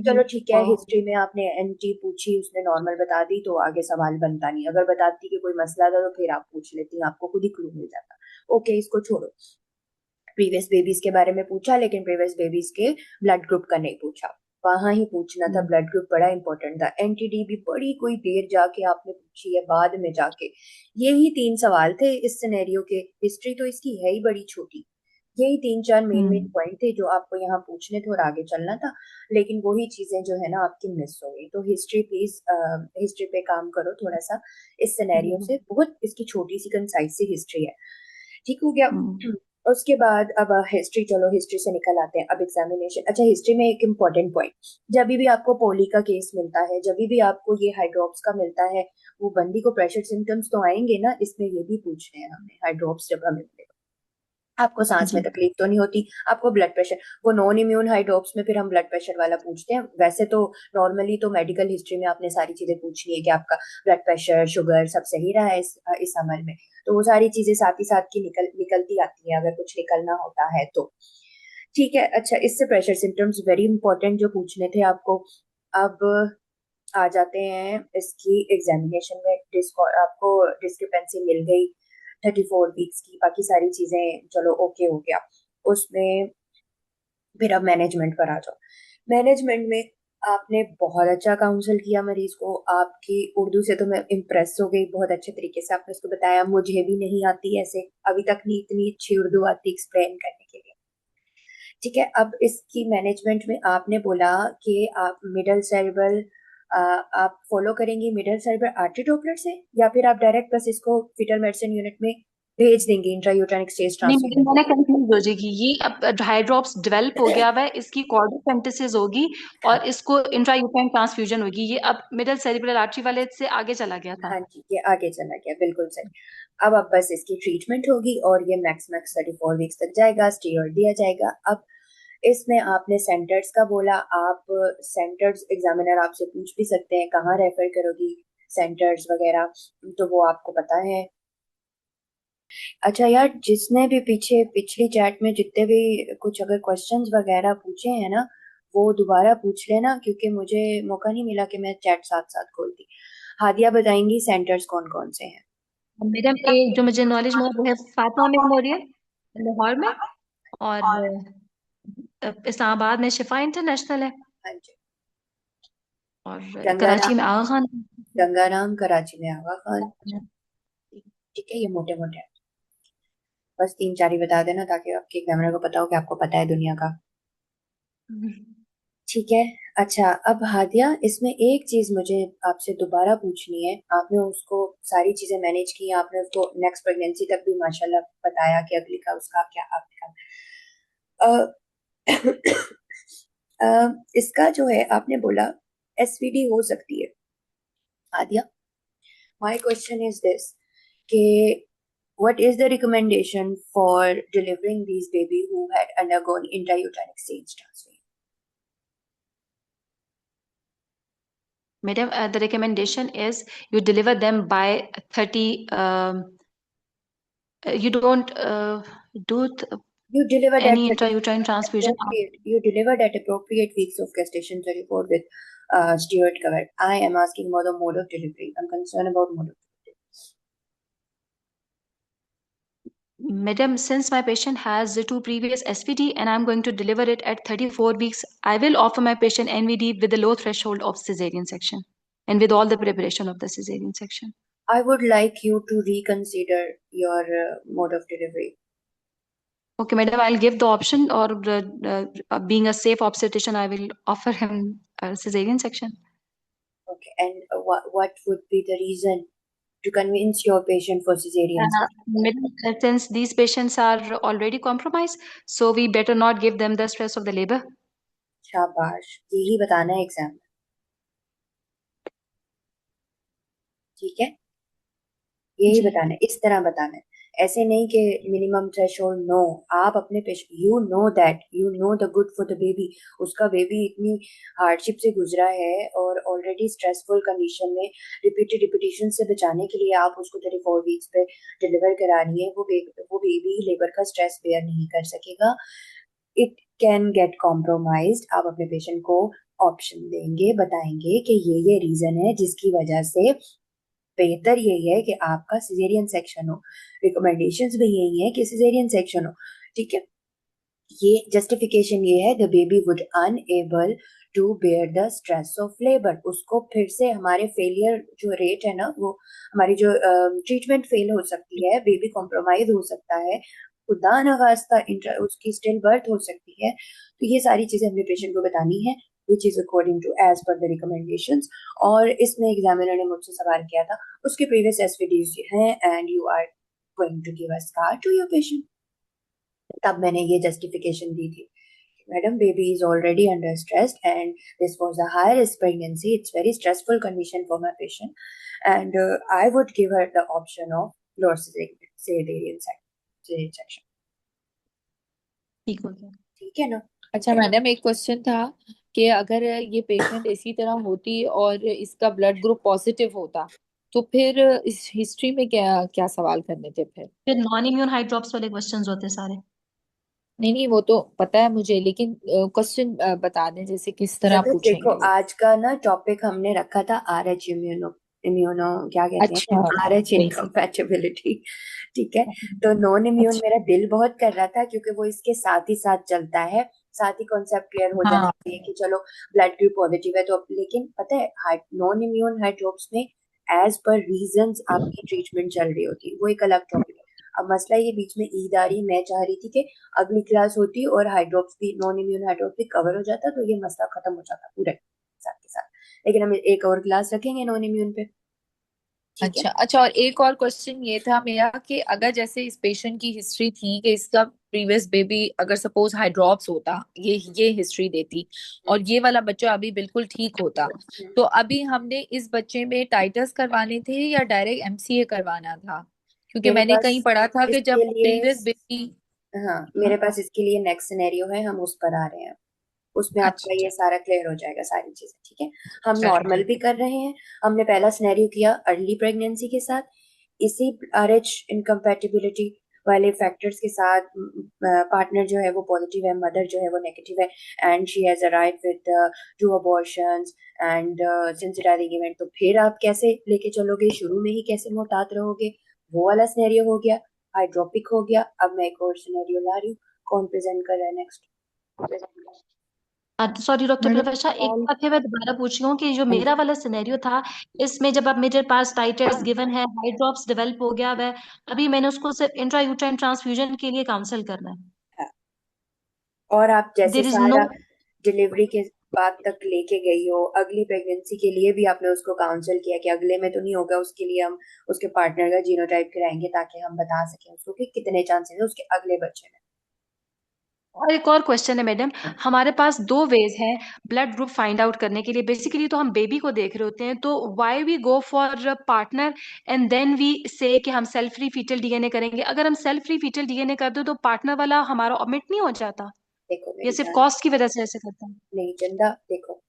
चलो ठीक है हिस्ट्री में आपने एनटी पूछी उसने नॉर्मल बता दी तो आगे सवाल बनता नहीं अगर बताती कि कोई मसला था तो फिर आप पूछ लेती आपको खुद ही क्लू मिल जाता ओके इसको छोड़ो प्रीवियस बेबीज के बारे में पूछा लेकिन प्रीवियस बेबीज के ब्लड ग्रुप का नहीं पूछा वहां ही पूछना था ब्लड ग्रुप बड़ा इंपॉर्टेंट था एनटीडी भी बड़ी कोई देर जाके आपने पूछी है बाद में जाके यही 3 सवाल थे इस सिनेरियो के हिस्ट्री तो इसकी है ही बड़ी छोटी यही 3-4 मेन पॉइंट थे जो आपको यहाँ पूछने थे और आगे चलना था लेकिन वही चीजें जो है ना आपकी मिस हो गई तो हिस्ट्री प्लीज हिस्ट्री पे काम करो थोड़ा सा इस सिनेरियो से बहुत इसकी छोटी सी कंसाइज सी हिस्ट्री है ठीक हो गया उसके बाद अब हिस्ट्री चलो हिस्ट्री से निकल आते हैं अब एग्जामिनेशन अच्छा हिस्ट्री में एक इम्पॉर्टेंट पॉइंट जब भी आपको पोली का केस मिलता है जब भी आपको ये हाइड्रोप्स का मिलता है वो बंदी को प्रेशर सिम्टम्स तो आएंगे ना इसमें ये भी पूछने हैं हमें हाइड्रोप्स जब हमें मिलेगा आपको सांस में तकलीफ तो नहीं होती आपको ब्लड प्रेशर वो नॉन इम्यून हाइड्रोप्स में फिर हम ब्लड प्रेशर वाला पूछते हैं वैसे तो नॉर्मली तो मेडिकल हिस्ट्री में आपने सारी चीजें पूछनी है कि आपका ब्लड प्रेशर शुगर सब सही रहा है इस अमल में तो वो सारी चीजें साथ ही साथ की निकलती आती है अगर कुछ निकलना होता है तो ठीक है अच्छा इससे प्रेशर सिम्टम्स वेरी इंपॉर्टेंट जो पूछने थे आपको अब आ जाते हैं इसकी एग्जामिनेशन में आपको डिस्क्रिपेंसी मिल गई 34 वीक्स की बाकी सारी चीजें चलो ओके हो गया उसमें फिर अब मैनेजमेंट पर आ जाओ मैनेजमेंट में आपने बहुत अच्छा काउंसल किया मरीज को आपकी उर्दू से तो मैं इम्प्रेस हो गई बहुत अच्छे तरीके से आपने उसको बताया मुझे भी नहीं आती ऐसे अभी तक नहीं इतनी अच्छी उर्दू आती एक्सप्लेन करने के लिए ठीक है अब इसकी मैनेजमेंट में आपने बोला कि आप मिडल सेरेब्रल आप फॉलो करेंगी मिडल सेरेब्रल आर्टरी डॉपलर से या फिर आप डायरेक्ट बस इसको फीटल मेडिसिन यूनिट में भेज देंगे इंट्रायूटेरिक स्टेज नहीं ट्रांसफ्यूजन मैंने कंफ्यूज हो जाएगी ये अब हाई ड्रॉप्स डेवलप हो गया हुआ है इसकी कॉर्डोसेंटेसिस होगी और इसको इंट्रायूटेराइन ट्रांसफ्यूजन होगी ये अब मिडल सेरिब्रल आर्टरी वाले से आगे चला गया था हाँ जी ये आगे चला गया बिल्कुल सही अब बस इसकी ट्रीटमेंट होगी और ये मैक्स 34 वीक्स तक जाएगा स्टीरॉइड दिया जाएगा अब इसमें आपने सेंटर्स का बोला आप सेंटर्स एग्जामिनर आपसे पूछ भी सकते हैं कहाँ रेफर करोगी सेंटर्स वगैरह तो वो आपको पता है अच्छा यार जिसने भी पिछली चैट में जितने भी कुछ अगर क्वेश्चंस वगैरह पूछे हैं ना वो दोबारा पूछ लेना क्योंकि मुझे मौका नहीं मिला कि मैं चैट साथ साथ खोलती हादिया बताएंगी सेंटर्स कौन कौन से हैं मैडम जो मुझे नॉलेज में वो है फातिमा मेमोरियल लाहौर में और इस्लामाबाद में शिफा इंटरनेशनल है हाँ जी और कराची में आगा खान गंगाराम कराची में आगा खान ठीक है ये मोटे मोटे बस 3-4 ही बता देना ताकि आपके एग्जामिनर को पता हो कि आपको पता है दुनिया का ठीक है अच्छा अब हादिया इसमें एक चीज मुझे आपसे दोबारा पूछनी है आपने उसको सारी चीजें मैनेज की आपने उसको नेक्स्ट प्रेगनेंसी तक भी माशाल्लाह बताया कि अगली का उसका क्या आपका इसका जो है आपने बोला एसवीडी हो सकती है Hadiya my question is this कि what is the recommendation for delivering these baby who had undergone intrauterine stage transfer Madam, the recommendation is you deliver them by 30 you don't do you delivered any at intrauterine transfusion you delivered at appropriate weeks of gestation 34 with steroid cover I am asking about the mode of delivery I'm concerned about mode of delivery Madam, since my patient has 2 previous SVD and I'm going to deliver it at 34 weeks, I will offer my patient NVD with the low threshold of cesarean section and with all the preparation of the cesarean section. I would like you to reconsider your mode of delivery. Okay, madam, I'll give the option or being a safe obstetrician, I will offer him a cesarean section. Okay, and what would be the reason to convince your patient for cesarean section? Since these patients are already compromised, so we better not give them the stress of the labor. शाबाश यही बताना है exam में ठीक है यही बताना है इस तरह बताना है ऐसे नहीं कि मिनिमम थ्रेशोल्ड, नो, आप अपने patient, you know that, you know the good for the baby, उसका बेबी इतनी हार्डशिप से गुजरा है और ऑलरेडी स्ट्रेसफुल कंडीशन में रिपीटेशन से बचाने के लिए आप उसको 34 वीक्स पे डिलीवर करा रही है, वो बेबी लेबर का स्ट्रेस बेयर नहीं कर सकेगा, इट कैन गेट कॉम्प्रोमाइज्ड। आप अपने पेशेंट को ऑप्शन देंगे, बताएंगे कि ये रीजन है जिसकी वजह से बेहतर यही है कि आपका सिजेरियन सेक्शन हो, रिकमेंडेशंस भी यही है कि सिजेरियन सेक्शन हो, ठीक है। ये जस्टिफिकेशन ये है, the baby would unable to bear the stress of labour, उसको फिर से हमारे फेलियर जो रेट है ना, वो हमारी जो ट्रीटमेंट फेल हो सकती है, बेबी कॉम्प्रोमाइज हो सकता है, खुदा न खास्ता उसकी स्टिल बर्थ हो सकती है। तो ये सारी चीजें हमने पेशेंट को बतानी है, which is according to age per the recommendations. और इसमें एग्जामिनर ने मुझसे सवाल किया था, उसके प्रीवियस एसवीडीज हैं and you are going to give a scar to your patient. तब मैंने ये जस्टिफिकेशन दी थी, madam, baby is already under stress and this was a high risk pregnancy, it's very stressful condition for my patient, and I would give her the option of lower cesarean section। ठीक हो गया। ठीक है ना। अच्छा madam, एक question था कि अगर ये पेशेंट इसी तरह होती और इसका ब्लड ग्रुप पॉजिटिव होता तो फिर इस हिस्ट्री में क्या क्या सवाल करने थे फिर? फिर नॉन इम्यून हाई ड्रॉप्स वाले क्वेश्चंस होते सारे। नहीं नहीं, वो तो पता है मुझे, लेकिन क्वेश्चन बता दें जैसे किस तरह जब देखो, पूछेंगे वो। आज का ना टॉपिक हमने रखा था RH इम्यूनो इम्यूनो क्या कहते हैं, अच्छा RH इनकम्पैटिबिलिटी, ठीक है। तो नॉन इम्यून अच्छा। मेरा दिल बहुत कर रहा था क्योंकि वो इसके साथ ही साथ चलता है, साथ ही कॉन्सेप्ट क्लियर हो जाना हाँ चाहिए कि चलो ब्लड ग्रुप पॉजिटिव है तो, लेकिन पता है नॉन इम्यून हाई ड्रॉप्स में एज पर रीजंस आपकी ट्रीटमेंट चल रही होती है, वो एक अलग टॉपिक है। अब मसला ये बीच में ईद आ रही, मैं चाह रही थी कि अगली क्लास होती और हाइड्रोप्स भी, नॉन इम्यून हाइड्रोप्स भी कवर हो जाता तो ये मसला खत्म हो जाता पूरे साथ के साथ, लेकिन हम एक और क्लास रखेंगे नॉन इम्यून पे, ठीक है। अच्छा अच्छा। और एक और क्वेश्चन ये था मेरा कि अगर जैसे इस पेशेंट की हिस्ट्री थी कि इसका प्रीवियस बेबी अगर सपोज हाइड्रॉप्स होता, ये हिस्ट्री देती और ये वाला बच्चा अभी बिल्कुल ठीक होता, तो अभी हमने इस बच्चे में टाइटस करवाने थे या डायरेक्ट MCA करवाना था? क्योंकि मेरे मैंने कहीं पास पढ़ा था कि जब इसके लिए, प्रीवियस बेबी। हाँ मेरे पास इसके लिए नेक्स्ट सिनेरियो है, हम उस पर आ रहे हैं, उसमें अच्छा आपका ये अच्छा। सारा क्लियर हो जाएगा, सारी चीजें, ठीक है। हम चलो नॉर्मल ठीक भी है। कर रहे हैं, हमने पहला सिनेरियो किया अर्ली प्रेगनेंसी के साथ, इसी RH इनकम्पैटिबिलिटी वाले फैक्टर्स के साथ, पार्टनर जो है वो पॉजिटिव है, मदर जो है वो नेगेटिव है, and she has arrived with 2 abortions and sensitising event, तो फिर आप कैसे लेके चलोगे, शुरू में ही कैसे मोहतात रहोगे, वो वाला सिनेरियो हो गया, हाइड्रोपिक हो गया। अब मैं एक और सिनेरियो ला रही हूँ, कौन प्रेजेंट कर रहा है नेक्स्ट? सॉरी डॉक्टर मैडम प्रवेशा, एक कॉल। बार फिर मैं दोबारा पूछ रही हूँ कि जो हाँ मेरा जी। वाला सिनेरियो था, इसमें जब अब मेरे पास टाइटर्स गिवन है, हाई ड्रॉप्स डेवलप हो गया वह, अभी मैंने उसको सिर्फ इंट्रायूट्राइन ट्रांसफ्यूजन के लिए काउंसल करना है। हाँ। और आप जैसे देयर इज नो। सारा डिलीवरी के बाद तक लेके गई हो, अगली प्रेगनेंसी के लिए भी आपने उसको काउंसल किया कि अगले में तो नहीं होगा, उसके लिए हम उसके पार्टनर का जीनोटाइप कराएंगे ताकि हम बता सकें उसको कि कितने चांसेस है उसके अगले बच्चे में। और एक और क्वेश्चन है मैडम, हाँ, हमारे पास दो वेज हैं ब्लड ग्रुप फाइंड आउट करने के लिए। बेसिकली तो हम बेबी को देख रहे होते हैं, तो why we go for partner and then we say कि हम सेल्फ फ्री फीटल डीएनए करेंगे? अगर हम सेल्फ फ्री फीटल डीएनए कर दो तो पार्टनर वाला हमारा ओमिट नहीं हो जाता, देखो या मेरी सिर्फ जान, कॉस्ट की वजह से ऐसे करते हैं? नहीं चंदा, देखो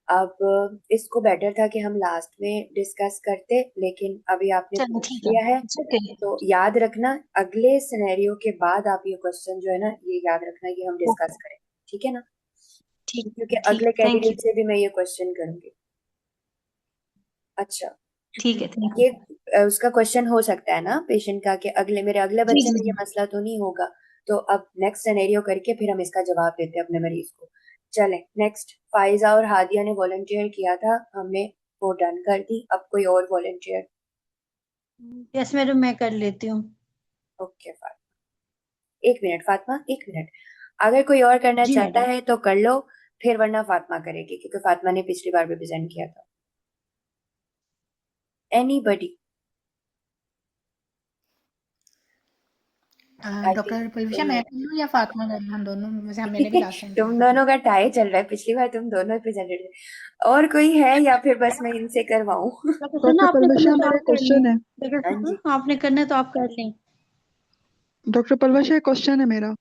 अब इसको बेटर था कि हम लास्ट में डिस्कस करते, लेकिन अभी आपने चलो पूछ ठीक है, लिया है इट्स ओके। तो याद रखना, अगले सिनेरियो के बाद आप ये क्वेश्चन जो है ना, ये याद रखना कि हम डिस्कस करें, ठीक है ना, ठीक क्योंकि ठीक अगले है, थैंक यू। कैंडिडेट से भी मैं ये क्वेश्चन करूंगी। अच्छा, ठीक है, थैंक ये यू। उसका क्वेश्चन हो सकता है ना पेशेंट का कि मेरे अगले जी बच्चे जी में ये जी। मसला तो नहीं होगा, तो अब नेक्स्ट सिनेरियो करके फिर हम इसका जवाब देते हैं अपने मरीज को। चले नेक्स्ट, फाइजा और हादिया ने वॉलंटियर किया था, हमने वो डन कर दी, अब कोई और वॉलंटियर? यस मैडम, मैं कर लेती हूँ। ओके फातिमा, एक मिनट फातिमा, एक मिनट, अगर कोई और करना जी चाहता मैडम। है तो कर लो, फिर वरना फातिमा करेगी क्योंकि फातिमा ने पिछली बार भी प्रेजेंट किया था। एनीबडी? आई डॉक्टर पलविशा, मैं थिंक कर लूँ या फातिमा कर लूँ? हम दोनों में से मैंने भी लास्ट टाइम तुम किया था। दोनों का टाई चल रहा है, पिछली बार तुम दोनों प्रेजेंटेड थे, और कोई है या फिर बस मैं इनसे करवाऊं? डॉक्टर सर ना, डॉक्टर आपने करना पलविशा तो मेरा आप कर क्वेश्चन लें। है। डॉक्टर हाँ सर जी, ना, आपने करना है तो आप कर लें। डॉक्टर पलवश, एक क्वेश्चन है मेरा।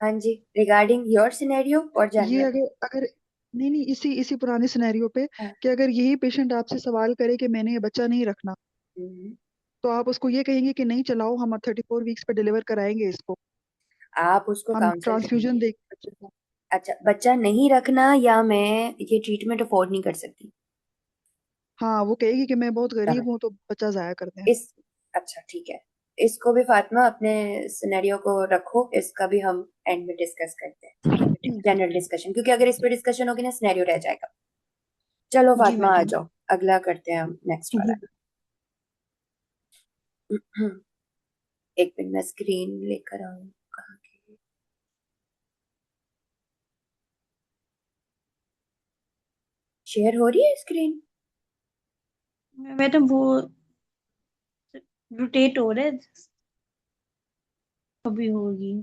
हाँ जी, रिगार्डिंग योर सिनेरियो और ये जनरल। अगर अगर नहीं नहीं, इसी पुराने सिनेरियो पे हाँ। कि अगर यही पेशेंट आपसे सवाल करे कि मैंने ये बच्चा नहीं रखना, तो आप उसको ये कहेंगे कि नहीं चलाओ, हम 34 वीक्स पे डिलीवर कराएंगे इसको, आप उसको हम काउंसल ट्रांसफ्यूजन करेंगे। देंगे बच्चे को। अच्छा, बच्चा नहीं रखना या मैं ये ट्रीटमेंट अफोर्ड नहीं कर सकती। हाँ, वो कहेगी कि मैं बहुत हाँ, गरीब हूँ तो बच्चा जाया कर दें। इस अच्छा ठीक है, इसको भी फातिमा अपने सिनेरियो को रखो, इसका भी हम एंड में डिस्कस करते हैं, ठीक है, जनरल डिस्कशन, क्योंकि अगर इस पे डिस्कशन होगी ना सिनेरियो रह जाएगा। चलो जी फातिमा आ मैडम। जाओ, अगला करते हैं हम, नेक्स्ट वाला। जी एक मिनट, मैं स्क्रीन लेकर आऊँ, कहाँ की शेयर हो रही है स्क्रीन? मैडम, वो रोटेट हो रहा है, अभी होगी।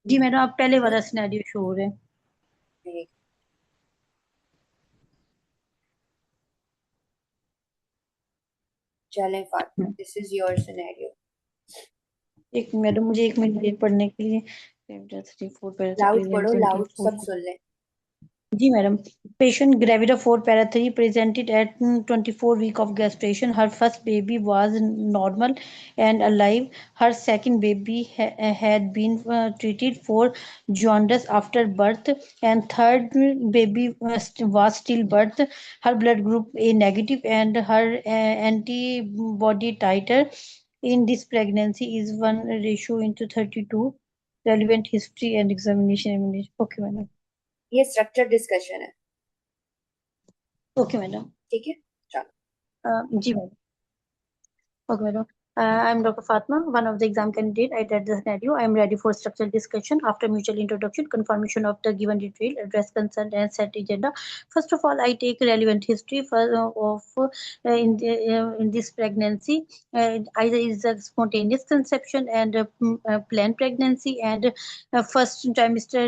जी मैडम, आप पहले वाला सिनेरियो शो हो रहा है। एक चलें Fatima, this is your scenario. एक मैडम, मुझे 1 मिनट देर पढ़ने के लिए। 3, 4 लाउड पढ़ो, लाउड 24 सब सुन ले। जी madam. Patient Gravida 4 para 3 presented at 24 week of gestation. Her first baby was normal and alive. Her second baby had been treated for jaundice after birth, and third baby was stillbirth. Her blood group A negative and her antibody titer in this pregnancy is 1:32. Relevant history and examination. Okay madam. ये structure discussion है, Okay madam. ठीक है, चलो। जी madam. Okay, madam. I'm Dr. Fatma, one of the exam candidate. I read the scenario. I am ready for structural discussion. After mutual introduction, confirmation of the given detail, address concern, and set agenda. First of all, I take relevant history in this pregnancy. Either is a spontaneous conception and planned pregnancy, and first trimester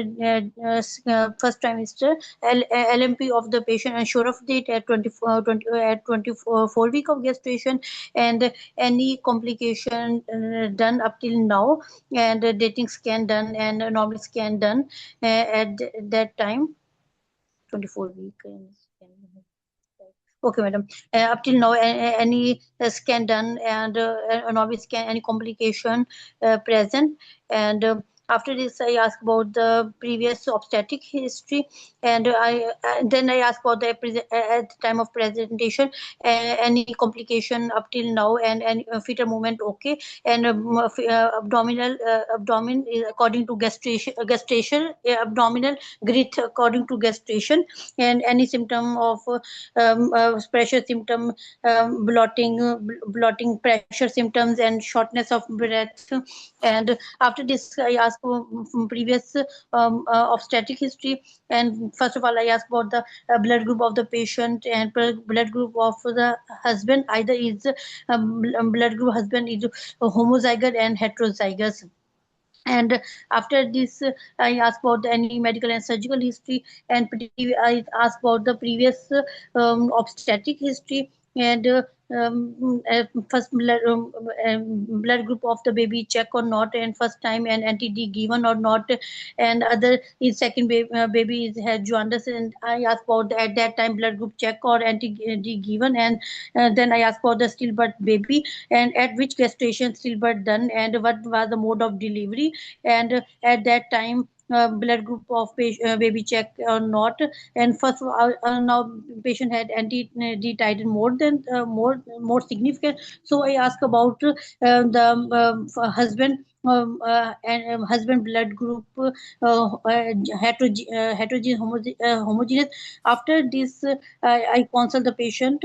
LMP of the patient, and sure of date at 24 week of gestation, and any complication done up till now, and dating scan done and normal scan done at that time. 24 week. Okay madam, up till now any scan done, and normal scan, any complication present, and after this I ask about the previous obstetric history, and then I ask about the at the time of presentation any complication up till now, and fetal movement okay, and abdomen is according to gestation abdominal girth according to gestation, and any symptom of pressure symptom, blotting pressure symptoms, and shortness of breath. And after this I ask from previous obstetric history, and first of all I ask about the blood group of the patient and blood group of the husband. Either is blood group husband is homozygous and heterozygous. And after this I ask about any medical and surgical history, and I ask about the previous obstetric history, and first blood group of the baby check or not, and first time and anti-D given or not, and other is second baby is had jaundice, and I ask about at that time blood group check or anti-D given, and then I ask for the stillbirth baby, and at which gestation stillbirth done, and what was the mode of delivery, and at that time blood group of baby check or not, and first now patient had anti D titer more significant, so I ask about the husband and husband blood group heterogeneous homogeneous. After this I consult the patient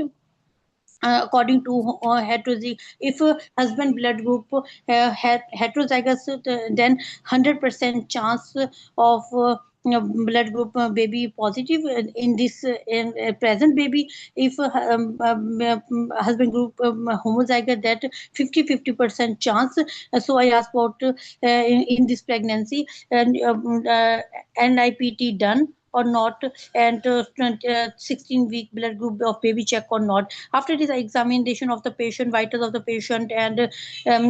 according to heterozygous. If husband blood group heterozygous, then 100% chance of blood group baby positive in this present baby. If husband group homozygous, that 50% chance. So I ask about in this pregnancy, and NIPT done or not, and 16-week blood group of baby check or not. After this examination of the patient, vitals of the patient, and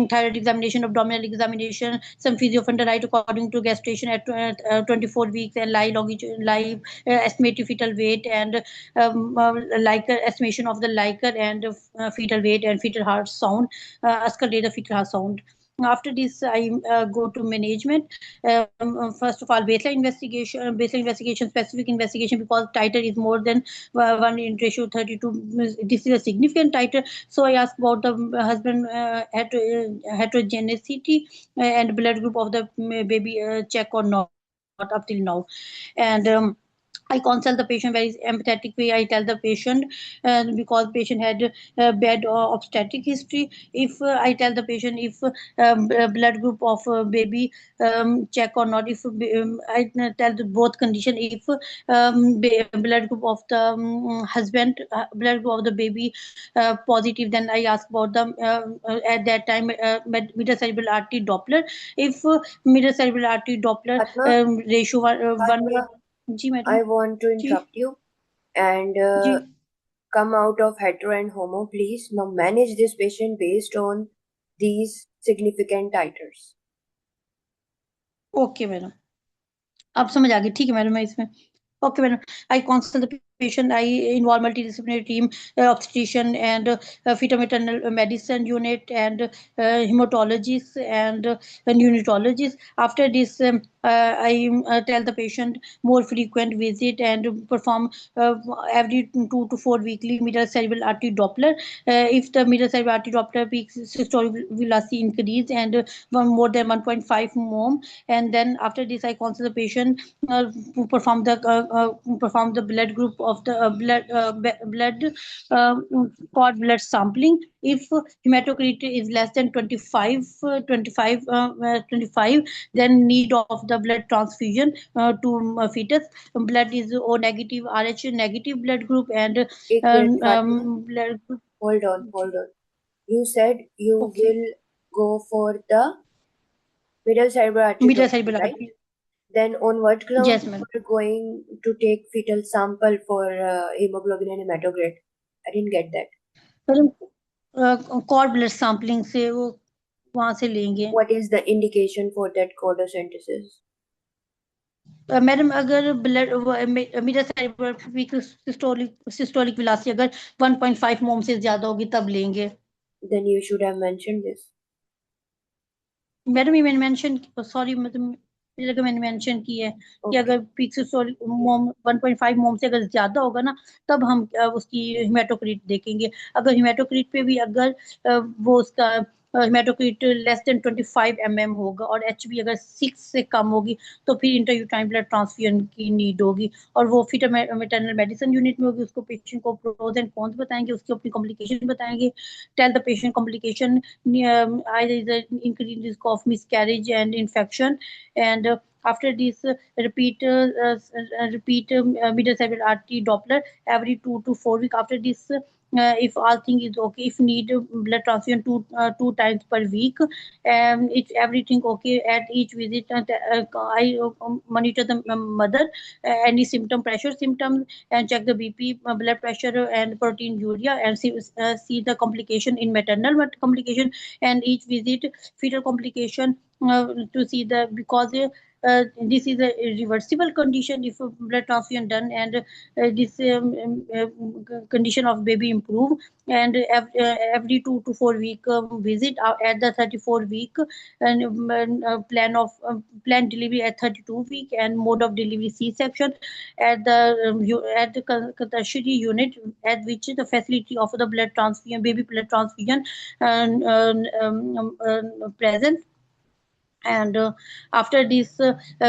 thyroid examination, abdominal examination, some physiofundal according to gestation at 24 weeks, and live estimated fetal weight, and Leica estimation of the Leica, and fetal weight and fetal heart sound, escalate the fetal heart sound. After this, I go to management. First of all, baseline investigation, specific investigation, because titer is more than 1 in ratio 32. This is a significant titer. So I ask about the husband heterogeneity and blood group of the baby check or not up till now. And I consult the patient very empathetic way. I tell the patient, because patient had bad obstetric history. If I tell the patient if blood group of baby check or not. If I tell the both condition. If blood group of the husband, blood group of the baby positive, then I ask about them at that time middle cerebral artery Doppler. If middle cerebral artery Doppler Fatma, ratio one way. Fatma, जी I madam want to जी interrupt you and जी come out of hetero and homo, please. Now manage this patient based on these significant titers. Okay madam अब समझ आ गई ठीक है madam मैं इसमें Okay, madam. I consult the patient. I involve multidisciplinary team, obstetrician and fetal-maternal medicine unit, and hematologist and neonatologist. After this, I tell the patient more frequent visit and perform every 2 to 4 weekly middle cerebral artery Doppler. If the middle cerebral artery Doppler peak systolic velocity increase and more than 1.5 mom, and then after this I consult the patient, perform the blood group of the blood cord blood sampling. If hematocrit is less than 25, then need of the blood transfusion to fetus. Blood is O negative, Rh negative blood group, and एक minute, Fatima. blood group. Hold on. You said you Okay. will go for the middle cerebral artery Middle Doppler, cerebral right? artery. Then on what ground Yes, you ma'am. are going to take fetal sample for hemoglobin and hematocrit? I didn't get that. cord blood sampling से वो वहां से लेंगे. What is the indication for that chondrosynthesis? Madam अगर blood middle cerebral peak systolic velocity अगर 1.5 मोम से ज्यादा होगी तब लेंगे. Then you should have mentioned this. Madam ये मैंने मेंशन सॉरी मतलब मुझे लगा मैंने मेंशन की है कि Okay. अगर पीक सिस्टोलिक मोम 1.5 मोम से अगर ज्यादा होगा ना तब हम उसकी हेमाटोक्रिट देखेंगे. अगर हेमाटोक्रिट पे भी अगर वो उसका हेमाटोक्रिट लेस देन 25 mm होगा और HB अगर 6 से कम होगी तो फिर इंटरयूटाइन ब्लड ट्रांसफ्यूजन की नीड होगी और वो फिर मैटरनल मेडिसिन यूनिट में होगी. उसको पेशेंट को प्रोज एंड कॉन्स बताएंगे, उसकी अपनी कॉम्प्लिकेशन बताएंगे. Tell the patient complication either is an increased risk of miscarriage and infection, and after this repeat middle cerebral artery Doppler every 2 to 4 weeks. After this, if all thing is okay, if need blood transfusion two times per week, if everything okay at each visit, I monitor the mother, any symptom, pressure symptoms, and check the BP, blood pressure, and protein urea, and see the complication in maternal complication, and each visit fetal complication to see the because this is a reversible condition if blood transfusion done, and this condition of baby improve, and every 2 to 4 week visit at the 34 week, and plan delivery at 32 week, and mode of delivery C-section at the tertiary unit at which the facility of the blood transfusion, baby blood transfusion present. And after this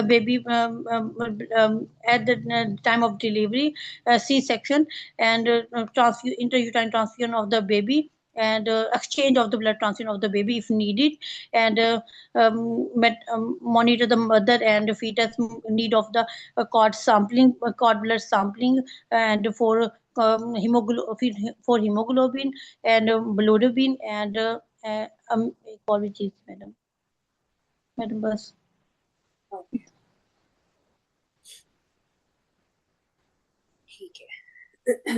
baby at the time of delivery, C-section, and intrauterine transfusion of the baby, and exchange of the blood transfusion of the baby if needed, and monitor the mother and fetus need of the cord blood sampling, and for hemoglobin and bilirubin, and which is madam bus. Okay. ठीक है।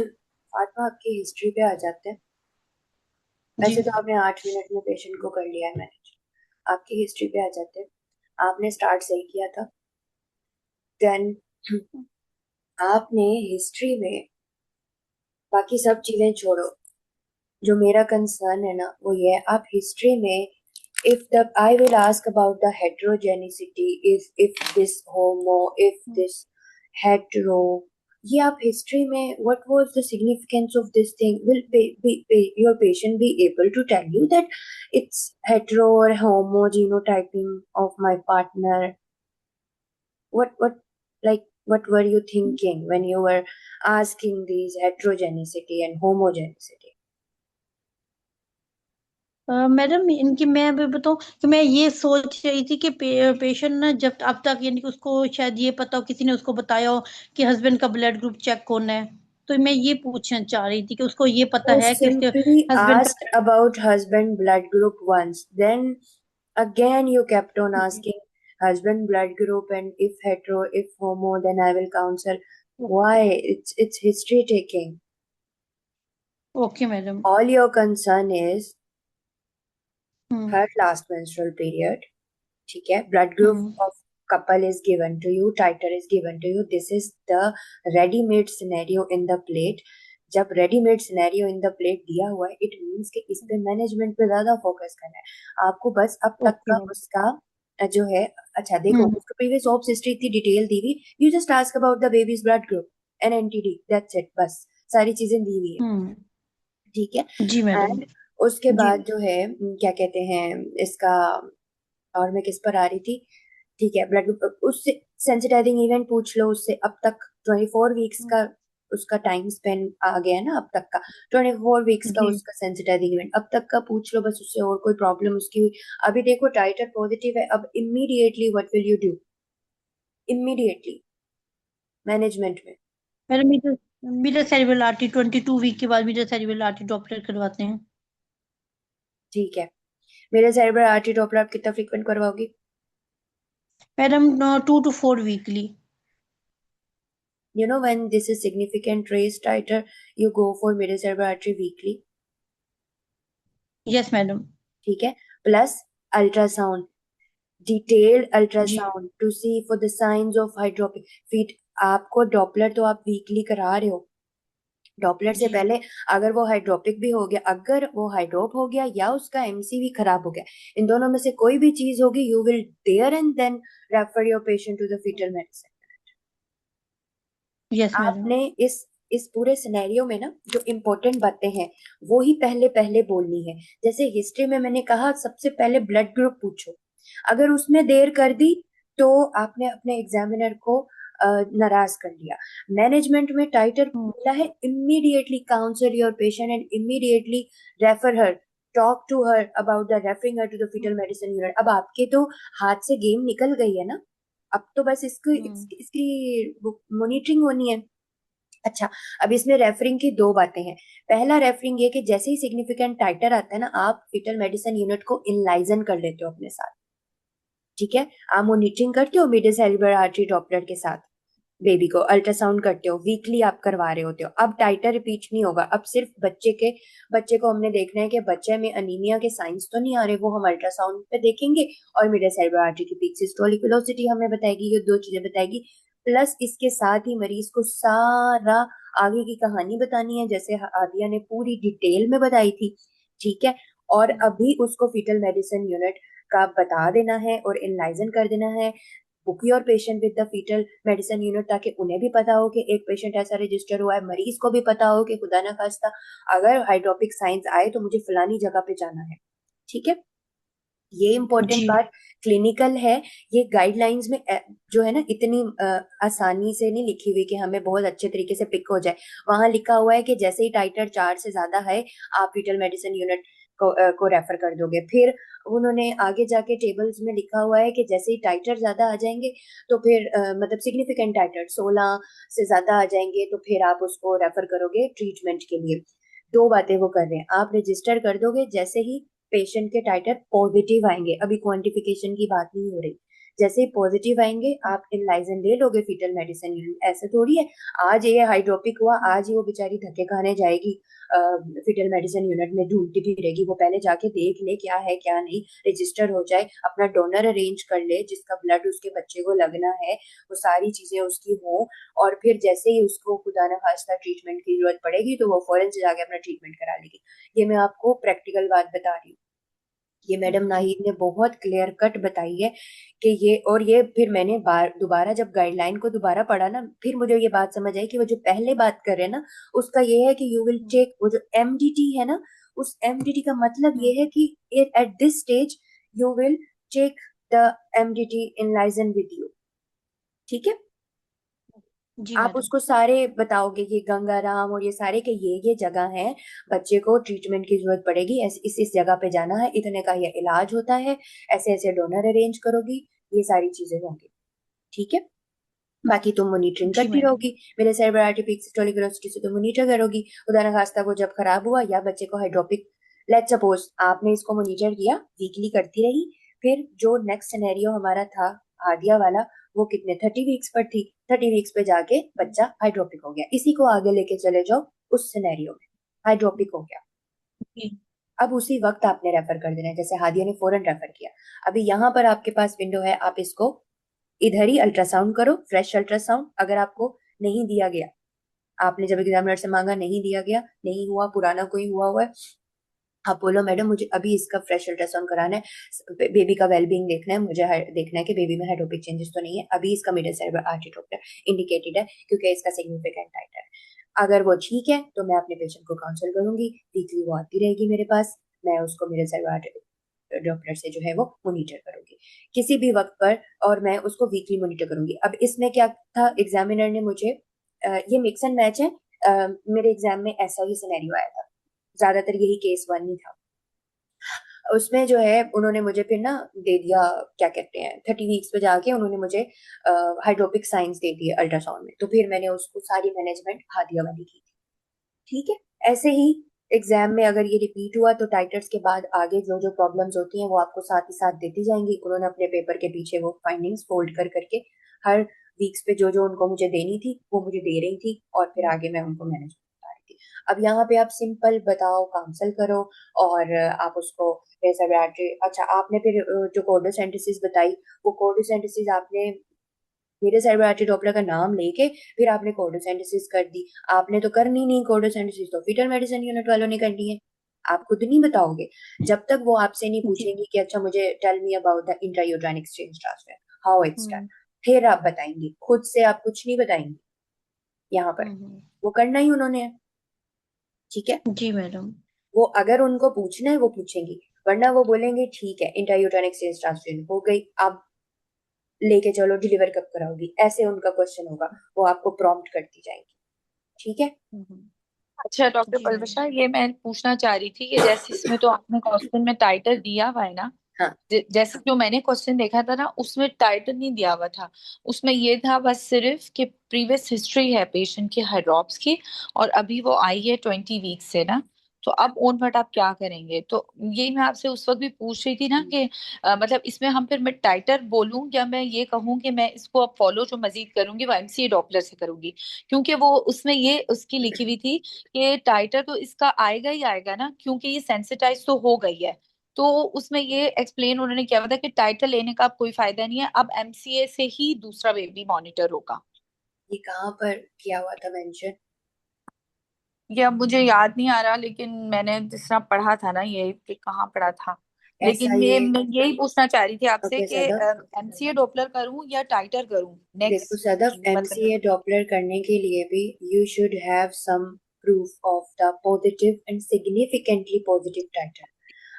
फातिमा, आपकी history पे आ जाते हैं। जी वैसे तो आपने 8 minute में पेशेंट को कर लिया है मैनेज। आपकी हिस्ट्री पे आ जाते हैं। आपने स्टार्ट सही किया था। देन आपने हिस्ट्री में बाकी सब चीजें छोड़ो, जो मेरा कंसर्न है ना वो ये है, आप हिस्ट्री में if the I will ask about the heterogeneity, if this homo, if this hetero, ये आप हिस्ट्री में what was the significance of this thing, will your patient be able to tell you that it's hetero or homo genotyping of my partner? What like what were you thinking when you were asking these heterogeneity and homogeneity? Madam इनकी मैं अभी बताऊं कि मैं ये सोच रही थी कि पेशेंट ना जब अब तक यानी कि उसको शायद ये पता हो, किसी ने उसको बताया हो कि हस्बैंड का ब्लड ग्रुप चेक कौन है, तो मैं ये पूछना चाह रही थी कि उसको ये पता You है कि उसके simply husband asked about husband blood group once. Then again you kept on का। asking husband blood group and if hetero, if homo, then I will counsel. Why? It's history taking. Okay madam. All your concern is hmm her last menstrual period. ठीक है, blood group hmm of couple is given to you, titer is given to you. This is the ready-made scenario in the plate. जब readymade scenario in the plate दिया हुआ है, it means कि इस पे management पे ज्यादा फोकस करना है आपको। बस अब तक ओके का मैडम। उसका जो है, अच्छा देखो हम्म उसका प्रीवियस ऑप्स हिस्ट्री इतनी डिटेल दी हुई, you just ask about the babies blood group and NTD, that's it, बस सारी चीजें दी हुई है। हम्म ठीक है। जी मैडम। एंड उसके जी बाद जो है क्या कहते हैं इसका, और मैं किस पर आ रही थी, ठीक है, ब्लड उससे सेंसिटाइजिंग इवेंट पूछ लो उससे अब तक। 24 वीक्स का उसका टाइम स्पेन आ गया है ना अब तक का, 24 वीक्स का जी उसका सेंसिटाइजिंग इवेंट अब तक का पूछ लो बस उससे, और कोई प्रॉब्लम उसकी हुई। अभी देखो टाइटर पॉजिटिव है, अब immediately what will you do, immediately management में। Madam metre cerebral artery 22 week के बाद मीटर सेरिब्रल आर्टरी डॉपलर करवाते हैं। ठीक है, मेरे सेरेब्रल आर्टरी डॉपलर आप कितना फ्रीक्वेंट करवाओगी? Madam 2 to 4 weekly. You know, when this is significant raise titer, you go for middle cerebral artery weekly. Yes madam. ठीक है, प्लस अल्ट्रासाउंड, डिटेल्ड जी ultrasound to see for the signs of hydropic feet. आपको Doppler तो आप weekly करा रहे हो, Doppler से जी पहले अगर वो हाइड्रोपिक भी हो गया, अगर वो हाइड्रोप हो गया या उसका एमसीवी खराब हो गया, इन दोनों में से कोई भी चीज होगी, you will there and then refer your patient to the fetal medicine. Yes madam. आपने इस पूरे सिनेरियो में ना जो इम्पोर्टेंट बातें हैं वो ही पहले पहले बोलनी है। जैसे हिस्ट्री में मैंने कहा सबसे पहले ब्लड ग्रुप पूछो, अगर उसमें देर कर दी तो आपने अपने एग्जामिनर को नाराज कर लिया। मैनेजमेंट में टाइटर मिला है, immediately counsel your patient and immediately refer her, talk to her about the referring her to the fetal medicine unit. अब आपके तो हाथ से गेम निकल गई है ना, अब तो बस इसकी मॉनिटरिंग होनी है। अच्छा, अब इसमें रेफरिंग की दो बातें हैं। पहला रेफरिंग ये कि जैसे ही सिग्निफिकेंट टाइटर आता है ना, आप फीटल मेडिसिन यूनिट को इनलाइजन कर लेते हो अपने साथ। ठीक है, आप मॉनिटरिंग करते हो मिडिल सेरिब्रल आर्टरी डॉपलर के साथ, बेबी को अल्ट्रासाउंड करते हो, वीकली आप करवा रहे होते हो। अब टाइटर रिपीट नहीं होगा, अब सिर्फ बच्चे को हमने देखना है कि बच्चे में अनीमिया के साइंस तो नहीं आ रहे, वो हम अल्ट्रासाउंड पे देखेंगे, और मिडिल सेरिब्रल आर्टरी की पीक सिस्टोलिक वेलोसिटी हमें बताएगी, ये दो चीजें बताएगी। प्लस इसके साथ ही मरीज को सारा आगे की कहानी बतानी है, जैसे आदिया ने पूरी डिटेल में बताई थी। ठीक है, और अभी उसको फीटल मेडिसिन यूनिट का बता देना है और इनलाइजन कर देना है। Book your patient with the fetal medicine unit, ताकि उन्हें भी पता हो कि एक पेशेंट ऐसा रजिस्टर हुआ है, मरीज को भी पता हो कि खुदा ना खास्ता अगर हाइड्रोपिक साइंस आए तो मुझे फलानी जगह पे जाना है। ठीक है, ये इंपॉर्टेंट जी बात क्लिनिकल है। ये गाइडलाइंस में जो है ना इतनी आसानी से नहीं लिखी हुई कि हमें बहुत अच्छे तरीके से पिक हो जाए। वहां लिखा हुआ है कि जैसे ही टाइटर 4 से ज्यादा है आप फीटल मेडिसिन यूनिट को रेफर कर दोगे। फिर उन्होंने आगे जाके टेबल्स में लिखा हुआ है कि जैसे ही टाइटर ज्यादा आ जाएंगे तो फिर मतलब सिग्निफिकेंट टाइटर 16 से ज्यादा आ जाएंगे तो फिर आप उसको रेफर करोगे ट्रीटमेंट के लिए। दो बातें वो कर रहे हैं, आप रजिस्टर कर दोगे जैसे ही पेशेंट के टाइटर पॉजिटिव आएंगे, अभी क्वांटिफिकेशन की बात नहीं हो रही। जैसे ही पॉजिटिव आएंगे आप इनलाइजन ले लोगे फीटल मेडिसिन यूनिट। ऐसे थोड़ी है आज ये हाइड्रोपिक हुआ आज ही वो बेचारी धक्के खाने जाएगी फीटल मेडिसिन यूनिट में ढूंढती फिरेगी। वो पहले जाके देख ले क्या है क्या नहीं, रजिस्टर हो जाए, अपना डोनर अरेंज कर ले जिसका ब्लड उसके बच्चे को लगना है, वो सारी चीजें उसकी हो, और फिर जैसे ही उसको खुदा न खास्ता ट्रीटमेंट की जरूरत पड़ेगी तो वो फौरन से जाके अपना ट्रीटमेंट करा लेगी। ये मैं आपको प्रैक्टिकल बात बता रही हूँ। ये मैडम नाहिद ने बहुत क्लियर कट बताई है कि ये, और ये फिर मैंने दोबारा जब गाइडलाइन को दोबारा पढ़ा ना, फिर मुझे ये बात समझ आई कि वो जो पहले बात कर रहे हैं ना उसका ये है कि यू विल टेक, वो जो एमडीटी है ना, उस एमडीटी का मतलब ये है कि at this stage you will take the MDT in liaison with you. ठीक है, जी आप मैडम। उसको सारे बताओगे ये गंगाराम और ये सारे के ये जगह है, बच्चे को ट्रीटमेंट की जरूरत पड़ेगी, इस जगह पे जाना है, इतने का ये इलाज होता है, ऐसे ऐसे डोनर अरेंज करोगी, ये सारी चीजें होंगी। ठीक है, बाकी तुम मॉनिटरिंग जी करती मैडम। रहोगी, मेरे सेरेब्राइटिक सिस्टोलिक वेलोसिटी से तुम मॉनिटर करोगी। खुदा न खास्ता वो जब खराब हुआ या बच्चे को हाइड्रोपिक, लेट सपोज आपने इसको मॉनिटर किया, वीकली करती रही, फिर जो नेक्स्ट सिनेरियो हमारा था हादिया वाला, वो कितने 30 वीक्स पर थी, 30 वीक्स पे जाके बच्चा हाइड्रोपिक हो गया, इसी को आगे लेके चले जाओ उस सिनेरियो में, हाइड्रोपिक हो गया, जी। अब उसी वक्त आपने रेफर कर देना है, जैसे हादिया ने फौरन रेफर किया। अभी यहाँ पर आपके पास विंडो है, आप इसको इधर ही अल्ट्रासाउंड करो, फ्रेश अल्ट्रासाउंड। अगर आपको नहीं दिया गया, आपने जब एग्जामिनर से मांगा नहीं दिया गया, नहीं हुआ, पुराना कोई हुआ है, आप बोलो मैडम मुझे अभी इसका फ्रेश अल्ट्रासाउंड कराना है, बेबी का वेलबींग देखना है, मुझे देखना है कि बेबी में हाइड्रोपिक चेंजेस तो नहीं है, अभी इसका middle cerebral artery rupture indicated है क्योंकि इसका सिग्निफिकेंट टाइटर है। अगर वो ठीक है तो मैं अपने पेशेंट को काउंसिल करूंगी, वीकली वो आती रहेगी मेरे पास, मैं उसको मिडल सेरेब्रल आर्टरी डॉक्टर से जो है वो मॉनिटर करूंगी किसी भी वक्त पर, और मैं उसको वीकली मॉनिटर करूंगी। अब इसमें क्या था, एग्जामिनर ने मुझे ये मिक्स एंड मैच है, मेरे एग्जाम में ऐसा ही सिनेरियो आया था, ज्यादातर यही केस वन ही था। उसमें जो है उन्होंने मुझे फिर ना दे दिया, क्या कहते हैं 30 वीक्स पे जाके उन्होंने मुझे हाइड्रोपिक साइंस दे दिए अल्ट्रासाउंड में, तो फिर मैंने उसको सारी मैनेजमेंट हादिया वाली की थी। ठीक है, ऐसे ही एग्जाम में अगर ये रिपीट हुआ तो टाइटर्स के बाद आगे जो जो प्रॉब्लम्स होती हैं वो आपको साथ ही साथ देती जाएंगी। उन्होंने अपने पेपर के पीछे वो फाइंडिंग्स फोल्ड कर करके हर वीक्स पे जो जो उनको मुझे देनी थी वो मुझे दे रही थी, और फिर आगे मैं उनको मैनेज बता रही थी। अब यहाँ पे आप सिंपल बताओ, काउंसल करो, और आप उसको जैसा बैटरी, अच्छा आपने फिर जो कोडोसेंटेसिस बताई, वो कोडोसेंटेसिस आपने मेरे सेरेब्रल डॉपलर का नाम लेके फिर आपने कोडोसेंटेसिस कर दी, आपने तो करनी नहीं कोडोसेंटेसिस, तो फीटल मेडिसिन यूनिट वालों ने करनी है, आप खुद नहीं बताओगे। जब तक वो आपसे नहीं जी। पूछेंगी कि अच्छा मुझे tell me about the intrauterine exchange transfer, how it's done, hmm. फिर आप बताएंगी, खुद से आप कुछ नहीं बताएंगी यहाँ पर, वो करना ही उन्होंने है। ठीक है, जी मैडम। वो अगर उनको पूछना है वो पूछेंगी, वरना वो बोलेंगे ठीक है इंट्रायूट्राइन एक्सचेंज ट्रांसफर हो गई, अब लेके चलो डिलीवर कब कराओगी, ऐसे उनका क्वेश्चन होगा, वो आपको प्रॉम्प्ट करती जाएंगी। ठीक है, अच्छा डॉक्टर जी पलवशा, मैडम। ये मैं पूछना चाह रही थी कि जैसे इसमें तो आपने क्वेश्चन में टाइटल दिया हुआ है ना, हाँ जैसे जो मैंने क्वेश्चन देखा था ना उसमें टाइटल नहीं दिया हुआ था, उसमें ये था बस सिर्फ कि प्रीवियस हिस्ट्री है पेशेंट की हाइड्रॉप्स की, और अभी वो आई है 20 वीक से ना, तो अब ऑन वर्ड आप क्या करेंगे। तो यही मैं आपसे उस वक्त भी पूछ रही थी ना कि मतलब इसमें हम फिर मैं टाइटर बोलूं या मैं ये कहूं कि मैं इसको अब फॉलो जो मजीद करूंगी वो एमसीए डॉपलर से करूंगी, क्योंकि वो उसमें ये उसकी लिखी हुई थी कि टाइटर तो इसका आएगा ही आएगा ना, क्योंकि ये सेंसिटाइज तो हो गई है। तो उसमें ये एक्सप्लेन उन्होंने किया हुआ था कि टाइटल लेने का अब कोई फायदा नहीं है, अब एमसीए से ही दूसरा बेबी मॉनिटर होगा। ये कहाँ पर किया हुआ था मेंशन? ये अब मुझे याद नहीं आ रहा, लेकिन मैंने जिस तरह पढ़ा था ना ये कि कहाँ पढ़ा था, ऐसा लेकिन ये, मैं यही पूछना चाह रही थी आपसे ओके कि सदफ, एमसीए डॉपलर करूं या टाइटर करूं देखो नेक्स्ट, सदफ, मतलब। एमसीए डॉपलर करने के लिए भी you should have some proof of the positive and significantly positive titre.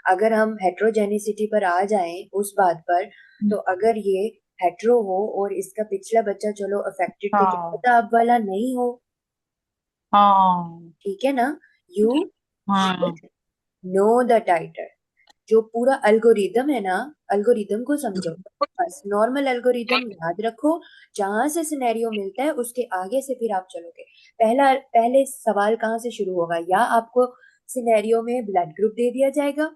अगर हम हेट्रोजेनिसिटी पर आ जाएं उस बात पर, तो अगर ये हेट्रो हो और इसका पिछला बच्चा चलो अफेक्टेड तो क्या हाँ पता अब वाला नहीं हो, हाँ ठीक है ना, यू हाँ नो द टाइटर। जो पूरा अल्गोरिदम है ना, अल्गोरिदम को समझो, बस नॉर्मल अल्गोरिदम याद रखो, जहां से सिनेरियो मिलता है उसके आगे से फिर आप चलोगे। पहले सवाल कहाँ से शुरू होगा, या आपको सिनेरियो में ब्लड ग्रुप दे दिया जाएगा,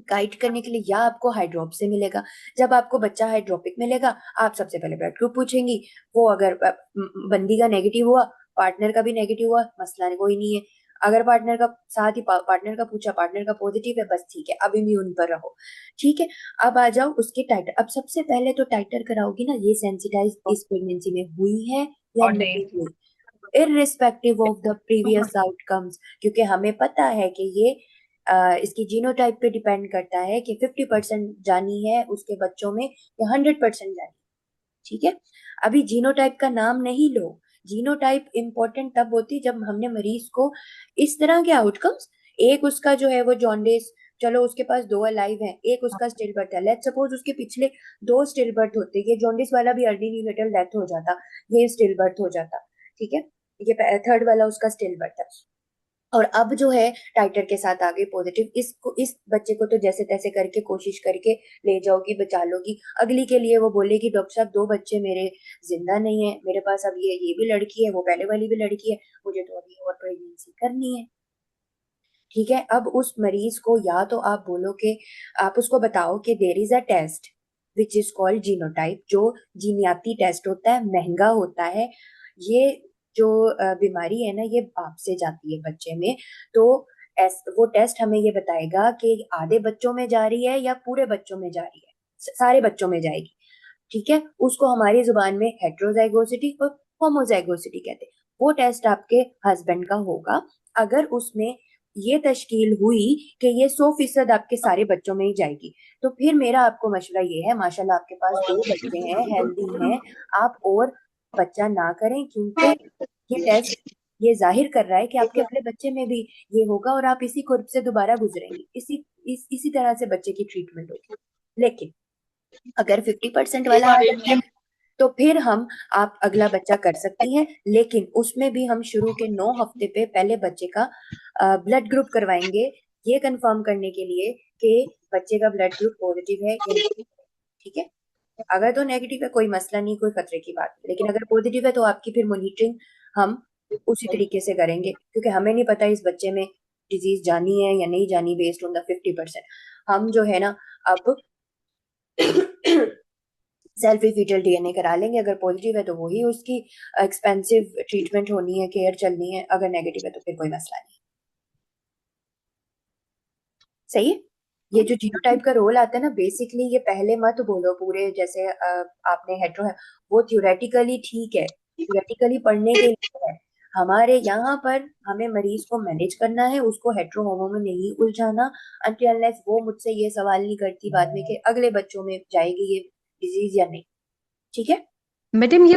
गाइड करने के लिए या आपको हाइड्रोप से मिलेगा। जब आपको बच्चा हाइड्रोपिक मिलेगा, आप सबसे पहले ब्लड ग्रुप पूछेंगी। वो अगर बंदी का नेगेटिव हुआ, पार्टनर का भी नेगेटिव हुआ, मसला कोई नहीं है। अगर पार्टनर का साथ ही पार्टनर का पूछा, पार्टनर का पॉजिटिव है, बस ठीक है, अब इम्यून पर रहो। ठीक है, अब आ जाओ उसके टाइटर। अब सबसे पहले तो टाइटर कराओगी ना, ये सेंसिटाइज इस प्रेगनेंसी में हुई है या नहीं हुई, irrespective of the previous outcomes, क्योंकि हमें पता है कि ये इसकी जीनोटाइप पे डिपेंड करता है कि 50% जानी है उसके बच्चों में या 100% जानी। ठीक है, अभी जीनोटाइप का नाम नहीं लो। जीनोटाइप इंपॉर्टेंट तब होती जब हमने मरीज को इस तरह के आउटकम्स, एक उसका जो है वो जॉन्डिस, चलो उसके पास 2 अलाइव हैं, एक उसका स्टिल बर्थ है, लेट्स सपोज उसके पिछले 2 स्टिल बर्थ होते, ये जॉन्डिस वाला भी अर्ली न्यूनेटल डेथ हो जाता, ये स्टिल बर्थ हो जाता। ठीक है, ये थर्ड वाला उसका स्टिल बर्थ है, और अब जो है टाइटर के साथ आगे पॉजिटिव, इसको इस बच्चे को तो जैसे तैसे करके कोशिश करके ले जाओगी, बचा लोगी। अगली के लिए वो बोलेगी डॉक्टर साहब 2 बच्चे मेरे जिंदा नहीं है, मेरे पास अब ये भी लड़की है, वो पहले वाली भी लड़की है, मुझे तो अभी और प्रेगनेंसी करनी है। ठीक है, अब उस मरीज को या तो आप बोलो कि आप उसको बताओ कि there is a test which is called genotype, जो जीनियाती टेस्ट होता है, महंगा होता है। ये जो बीमारी है ना, ये बाप से जाती है बच्चे में। तो वो टेस्ट हमें ये बताएगा कि आधे बच्चों में जा रही है या पूरे बच्चों में जा रही है, सारे बच्चों में जाएगी। ठीक है, उसको हमारी जुबान में हेट्रोजाइगोसिटी और होमोजाइगोसिटी कहते हैं। वो टेस्ट आपके हस्बैंड का होगा। अगर उसमें ये तश्कील हुई कि ये 100% आपके सारे बच्चों में ही जाएगी, तो फिर मेरा आपको मशवरा ये है, माशाल्लाह आपके पास 2 बच्चे हैं, हेल्दी हैं, आप और बच्चा ना करें, क्योंकि ये टेस्ट ये जाहिर कर रहा है कि आपके अपने बच्चे में भी ये होगा और आप इसी कुर्ब से दोबारा गुजरेंगी, इसी तरह से बच्चे की ट्रीटमेंट होगी। लेकिन अगर 50% वाला आ जाता है तो फिर हम आप अगला बच्चा कर सकती हैं, लेकिन उसमें भी हम शुरू के 9 हफ्ते पे पहले बच्चे का ब्लड ग्रुप करवाएंगे, ये कंफर्म करने के लिए कि बच्चे का ब्लड ग्रुप पॉजिटिव है या नहीं। ठीक है, अगर तो नेगेटिव है कोई मसला नहीं, कोई खतरे की बात नहीं, लेकिन अगर पॉजिटिव है तो आपकी फिर मॉनिटरिंग हम उसी तरीके से करेंगे, क्योंकि हमें नहीं पता इस बच्चे में डिजीज जानी है या नहीं जानी बेस्ड ऑन द 50%। हम जो है ना अब सेल्फी फीटल डीएनए करा लेंगे, अगर पॉजिटिव है तो वही उसकी एक्सपेंसिव ट्रीटमेंट होनी है, केयर चलनी है, अगर नेगेटिव है तो फिर कोई मसला नहीं। सही है, ये जो जीनोटाइप का रोल आता है ना, बेसिकली ये पहले मत बोलो पूरे जैसे आपने हेट्रो है, वो थ्योरेटिकली ठीक है, थ्योरेटिकली पढ़ने के लिए है। हमारे यहाँ पर हमें मरीज को मैनेज करना है, उसको हेट्रो होमो में नहीं उलझाना, अनटिल अनलेस वो मुझसे ये सवाल नहीं करती बाद में कि अगले बच्चों में जाएगी ये डिजीज या नहीं। ठीक है मैडम, ये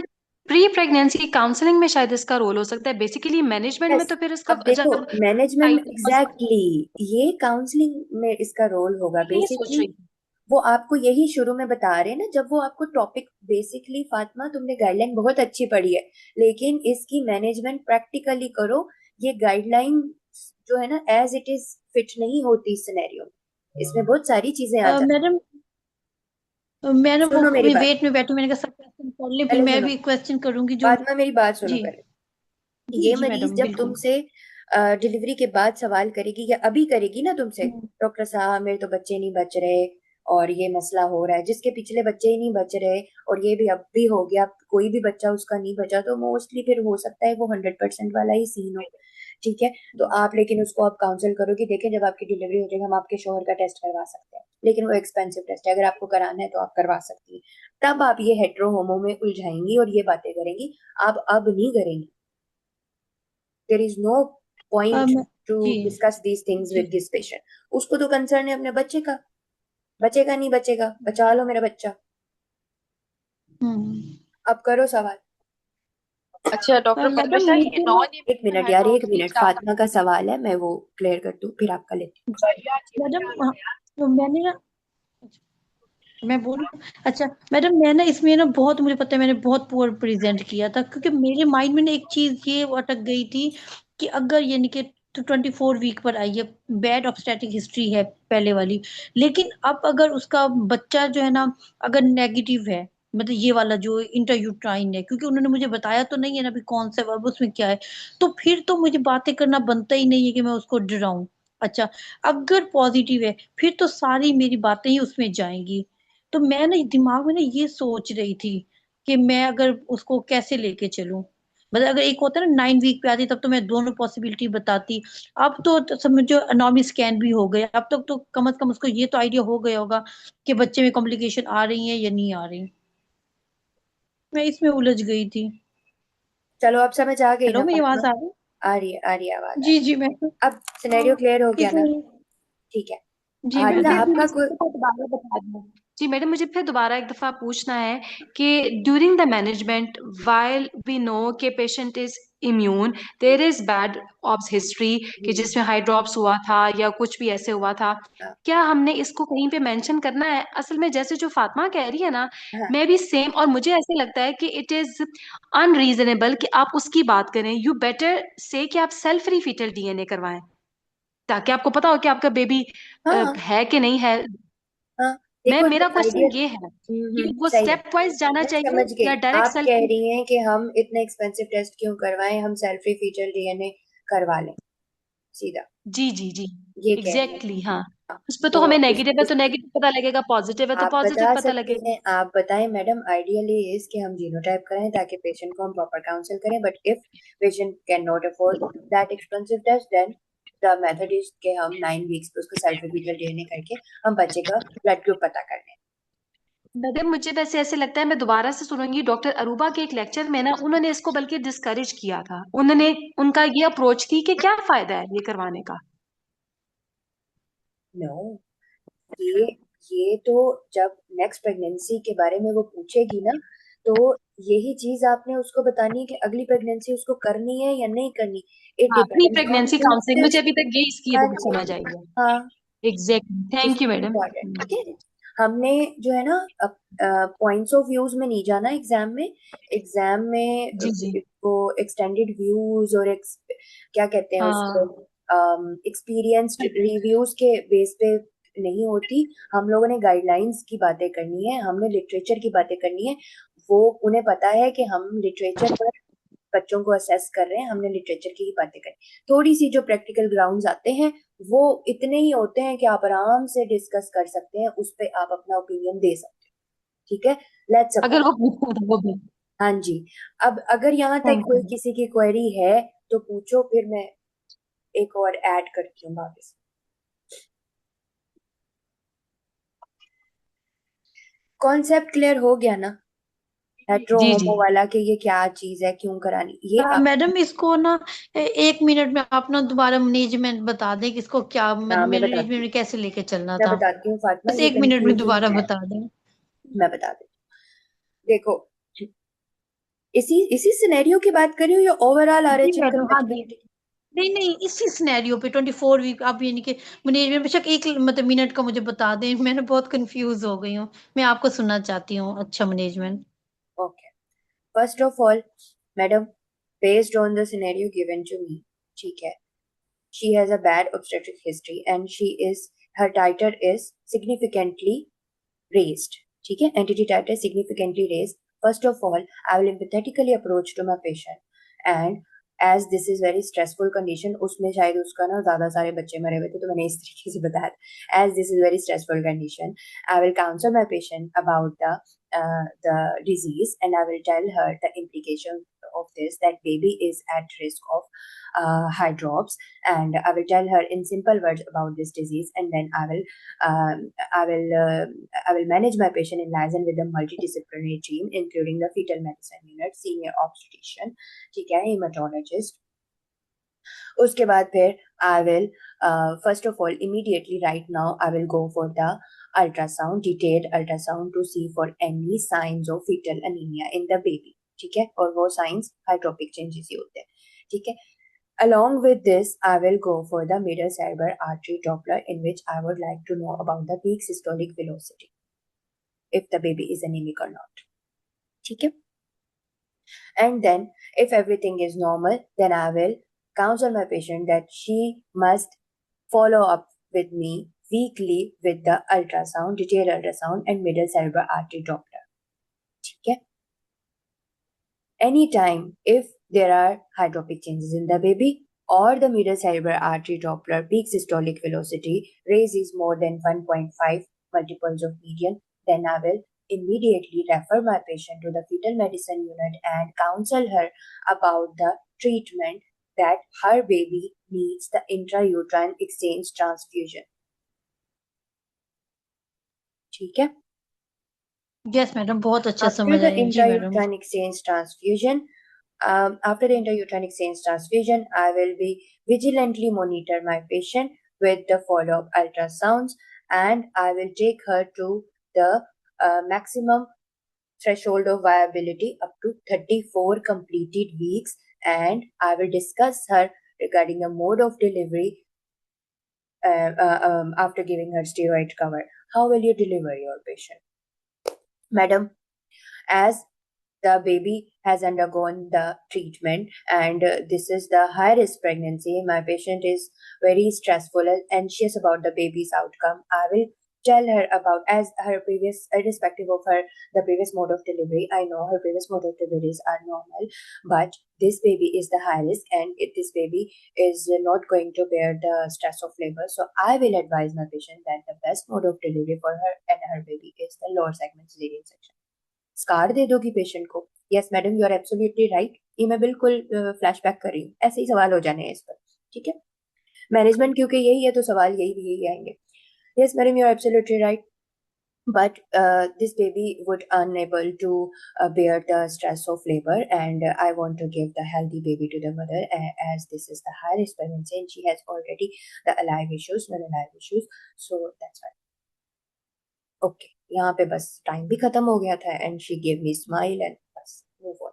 प्री प्रेगनेंसी काउंसलिंग में शायद इसका रोल हो सकता है, बेसिकली मैनेजमेंट में yes, तो फिर इसका अब देखो जब मैनेजमेंट में टाइट एग्जैक्टली ये काउंसलिंग में इसका रोल होगा ये सोच बेसिकली। रही थी। वो आपको यही शुरू में बता रहे हैं ना, जब वो आपको टॉपिक, बेसिकली फातिमा तुमने गाइडलाइन बहुत अच्छी पढ़ी है, लेकिन इसकी मैनेजमेंट प्रैक्टिकली करो। ये गाइडलाइन जो है ना एज इट इज फिट नहीं होती इस सिनेरियो में, इसमें बहुत सारी चीजें आ जाती। मैडम मैंने वो सुनो मेरी बात, वेट में बैठी, मैंने कहा सब क्वेश्चन कर ले, फिर पहले मैं सुनो भी क्वेश्चन करूंगी जो फातिमा, मेरी बात सुनो जी पहले। ये जी मरीज मैडम जब बिल्कुल। तुमसे डिलीवरी के बाद सवाल करेगी या अभी करेगी ना तुमसे, हम्म, डॉक्टर साहब मेरे तो बच्चे नहीं बच रहे और ये मसला हो रहा है, जिसके पिछले बच्चे ही नहीं बच रहे और ये भी अब भी हो गया, कोई भी बच्चा उसका नहीं बचा, तो मोस्टली फिर हो सकता है वो 100% वाला ही सीन हो। ठीक है, तो आप लेकिन उसको आप काउंसिल करो कि देखें जब आपकी डिलीवरी हो जाएगी हम आपके शोहर का टेस्ट करवा सकते हैं, लेकिन वो एक्सपेंसिव टेस्ट है, अगर आपको कराना है तो आप करवा सकती हैं। तब आप ये हेट्रो होमो में उलझाएंगी और ये बातें करेंगी, आप अब नहीं करेंगी। There is no point to जी डिस्कस दीज थिंग्स जी विद दिस पेशेंट। उसको तो कंसर्न है अपने बच्चे का, बचेगा नहीं बचेगा, बचा लो मेरा बच्चा। हम्म अब करो सवाल। अच्छा डॉक्टर मैडम परमिशा, ये मुझे ना नॉन एक मिनट है यार, तो एक उसकी मिनट, फातिमा का सवाल है, मैं वो क्लियर कर दूं फिर आपका लेती हूँ। मैडम तो मैंने ना मैं बोलूं अच्छा मैडम, मैं ना इसमें ना बहुत, मुझे पता है मैंने बहुत पुअर प्रेजेंट किया था, क्योंकि मेरे माइंड में ना एक चीज ये अटक गई थी कि अगर यानी कि तो 24 वीक पर आई है, बैड ऑब्स्टेट्रिक हिस्ट्री है पहले वाली, लेकिन अब अगर उसका बच्चा जो है ना अगर नेगेटिव है, मतलब ये वाला जो इंटरयूट्राइन है, क्योंकि उन्होंने मुझे बताया तो नहीं है ना अभी कौन सा वर्ब उसमें क्या है, तो फिर तो मुझे बातें करना बनता ही नहीं है कि मैं उसको डराऊं। अच्छा, अगर पॉजिटिव है फिर तो सारी मेरी बातें ही उसमें जाएंगी। तो मैं ना दिमाग में ना ये सोच रही थी कि मैं अगर उसको कैसे लेके चलूं। मतलब अगर एक होता है ना 9 वीक पे आती तब तो मैं दोनों पॉसिबिलिटी बताती। अब तो समझो एनॉर्मल स्कैन भी हो गया, अब तक तो कम से कम उसको ये तो आइडिया हो गया होगा कि बच्चे में कॉम्प्लिकेशन आ रही है या नहीं आ रही। मैं इसमें उलझ गई थी। चलो अब समझ आ गई हेलो, ना मेरी आवाज फातिमा? आ रही? आ रही है आवाज आ जी रही जी, मैं है। अब सिनेरियो क्लियर हो गया ना? ठीक है। जी मैडम हारिका मैडम। फिर आपका मुझे कोई एक दफा दोबारा बता दें। जी मैडम, मुझे फिर दोबारा एक दफा पूछना है कि during the management while we know कि patient is immune, there is bad obs history कि जिसमें हाई ड्रॉप्स हुआ था या कुछ भी ऐसे हुआ था, हाँ, क्या हमने इसको कहीं पे मेंशन करना है? असल में जैसे जो फातिमा कह रही है ना, हाँ, मैं भी सेम, और मुझे ऐसे लगता है कि इट इज अनरीजनेबल कि आप उसकी बात करें। यू बेटर से कि आप सेल्फ फ्री फीटल डीएनए करवाएं ताकि आपको पता हो कि आपका बेबी हाँ, है कि नहीं है। हाँ। मैं देखो मेरा जब क्वेश्चन आइडिया ये है कि वो सही है, स्टेप वाइज जाना मैं चाहिए समझ गई। या डायरेक्ट आप सेल्फ। कह रही हैं कि हम इतने एक्सपेंसिव टेस्ट क्यों करवाएं, हम सेल्फ फ्री फीचर डीएनए करवा लें सीधा, जी जी जी, ये कह रही हैं। एग्जैक्टली exactly, हाँ। हाँ, उस पे तो तो हमें इस, नेगेटिव है इस तो नेगेटिव पता लगेगा, पॉजिटिव है तो आप पॉजिटिव बता पता सकते लगेगा। हैं, आप बताएं मैडम। आइडियली इज कि हम जीनोटाइप करें ताकि पेशेंट को हम प्रॉपर काउंसिल करें, but if patient can not afford that expensive test then the method is कि हम 9 वीक्स पे उसको सेल्फ रिपीटेड डीएनए करके हम बच्चे का ब्लड ग्रुप पता कर लें। मैडम मुझे वैसे ऐसे लगता है, मैं दोबारा से सुनूंगी डॉक्टर अरूबा के एक लेक्चर में ना, उन्होंने इसको बल्कि डिस्करेज किया था। उन्होंने, उनका ये अप्रोच थी कि क्या फायदा है ये करवाने का। नो, ये ये तो जब नेक्स्ट प्रेगनेंसी के बारे में वो पूछेगी ना, तो यही चीज आपने उसको बतानी है कि अगली प्रेगनेंसी उसको करनी है या नहीं करनी। इट हाँ, pre depends on pregnancy to counselling, मुझे टेस्ट। अभी तक ये इसकी हाँ रूट जी, समझ आई है। हाँ, exactly, this thank you is madam. Important. ठीक है, हमने जो है ना पॉइंट्स ऑफ व्यूज में नहीं जाना एग्जाम में। एग्जाम में जी जी, वो एक्सटेंडेड व्यूज और क्या कहते हैं उसको, हाँ एक्सपीरियंस्ड रिव्यूज के बेस पे नहीं होती। हम लोगों ने गाइडलाइंस की बातें करनी है, हमने लिटरेचर की बातें करनी है। वो उन्हें पता है कि हम लिटरेचर पर बच्चों को असेस कर रहे हैं, हमने लिटरेचर की ही बातें करी। थोड़ी सी जो प्रैक्टिकल ग्राउंड्स आते हैं वो इतने ही होते हैं कि आप आराम से डिस्कस कर सकते हैं, उस पर आप अपना ओपिनियन दे सकते हैं। ठीक है, लेट्स अगर सपोज। वो पूछता तो वो भी। हाँ जी। अब अगर यहाँ तक थैंक कोई यू। किसी की क्वेरी है तो पूछो, फिर मैं एक और ऐड करती हूँ वापस। कॉन्सेप्ट क्लियर हो गया ना हेट्रो जी जी, होमो वाला, कि ये क्या चीज है, क्यों करानी ये मैडम इसको ना 1 मिनट में आप ना दोबारा मैनेजमेंट बता दें कि इसको क्या हाँ, मैनेजमेंट में कैसे लेके चलना मैं था। बताती हूँ फातिमा, बस ये 1 मिनट में कंफ्यूजिंग दोबारा है। बता दें। मैं बता देती हूँ। देखो, इसी इसी सिनेरियो की बात कर रही हूँ या ओवरऑल जी आरएचएम का मैडम, हाँ जी। मैनेजमेंट? नहीं नहीं, इसी सिनेरियो पे 24 वीक आप यानी कि मैनेजमेंट बेशक एक मतलब मिनट का मुझे बता दें, मैंने बहुत कंफ्यूज हो गई हूँ। मैं आपको सुनना चाहती हूँ अच्छा management. Okay, first of all madam, based on the scenario given to me, ठीक है, she has a bad obstetric history and her titer is significantly raised. ठीक है, entity titer is significantly raised. First of all, I will empathetically approach to my patient, and as this is very stressful condition, उसमें शायद उसका ना ज्यादा सारे बच्चे मरे हुए थे, तो मैंने इस तरीके से बताया था। As this is very stressful condition, I will counsel my patient about the disease, and I will tell her the implications of this, that baby is at risk of high drops, and I will tell her in simple words about this disease, and then I will manage my patient in liaison with the multidisciplinary team, including the fetal medicine unit, senior obstetrician, ठीक है, hematologist. उसके बाद फिर I will first of all immediately right now I will go for the ultrasound, detailed ultrasound to see for any signs of fetal anemia in the baby. ठीक है, और वो signs hydropic changes ही होते हैं। ठीक है, along with this, I will go for the middle cerebral artery Doppler, in which I would like to know about the peak systolic velocity, if the baby is anemic or not. Okay? And then, if everything is normal, then I will counsel my patient that she must follow up with me weekly with the ultrasound, detailed ultrasound, and middle cerebral artery Doppler. Okay? Anytime, if there are hydropic changes in the baby, or the middle cerebral artery Doppler peak systolic velocity raise is more than 1.5 multiples of median, then I will immediately refer my patient to the fetal medicine unit and counsel her about the treatment that her baby needs the intrauterine exchange transfusion. ठीक है? Yes madam, बहुत अच्छा After समझ the I जी madam. intrauterine exchange transfusion, after the intrauterine exchange transfusion, I will be vigilantly monitor my patient with the follow-up ultrasounds, and I will take her to the maximum threshold of viability up to 34 completed weeks, and I will discuss her regarding the mode of delivery after giving her steroid cover. How will you deliver your patient? Madam, as the baby has undergone the treatment and this is the high risk pregnancy, my patient is very stressful and anxious about the baby's outcome. I will tell her about as her previous, irrespective of her the previous mode of delivery. I know her previous mode of deliveries are normal, but this baby is the high risk and this baby is not going to bear the stress of labor. So I will advise my patient that the best mode of delivery for her and her baby is the lower segment cesarean section. Scar दे दोगी patient को? Yes madam, you are absolutely right. ये मैं बिल्कुल flashback कर रही हूँ, ऐसे ही सवाल हो जाने हैं इस पर, ठीक है? मैनेजमेंट क्योंकि यही है तो सवाल यही आएंगे। Yes madam, you are absolutely right, but this baby would unable to bear the stress of labor, and I want to give the healthy baby to the mother as this is the high risk pregnancy and she has already the alive issues, non-alive issues, so that's why. Okay, यहाँ पे बस time भी खत्म हो गया था and she gave me smile and बस move on.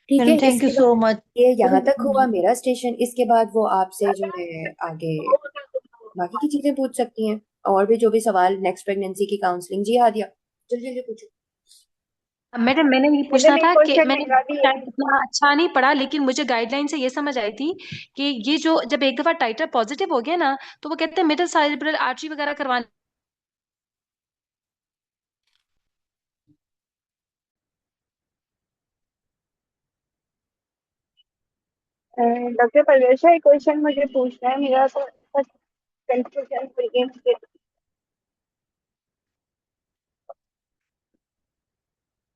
ठीक है, थैंक यू सो मच। ये यहाँ तक हुआ मेरा स्टेशन। इसके बाद वो आपसे जो है आगे बाकी की चीजें पूछ सकती हैं और भी जो भी सवाल नेक्स्ट प्रेगनेंसी की काउंसलिंग। जी हादिया, जल्दी पूछो। मैडम, मैंने ये पूछना था कि मैंने शायद इतना अच्छा नहीं पढ़ा, लेकिन मुझे गाइडलाइन से ये समझ आई थी कि ये जो जब एक दफा टाइटर पॉजिटिव हो गया ना, तो वो कहते हैं मिडिल सेरेब्रल आर्टरी वगैरह करवाने। डॉक्टर परवेश, एक क्वेश्चन मुझे पूछना है, मेरा तो कंफ्यूजन हो गई है।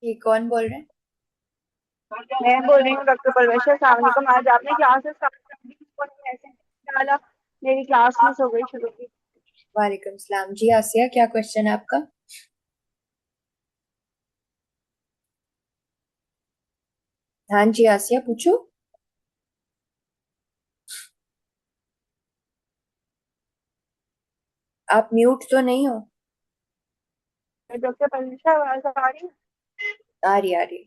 ये कौन बोल रहे हैं? मैं बोल रही हूँ डॉक्टर परवेश, अस्सलाम वालेकुम। आज आपने क्लासेस मैसेज डाला, मेरी क्लास मिस हो गई शुरू की। वालेकुम सलाम। जी आसिया, क्या क्वेश्चन है आपका? हाँ जी आसिया, पूछो। आप म्यूट तो नहीं हो? डॉक्टर परवेश, आवाज आ रही? आ रही।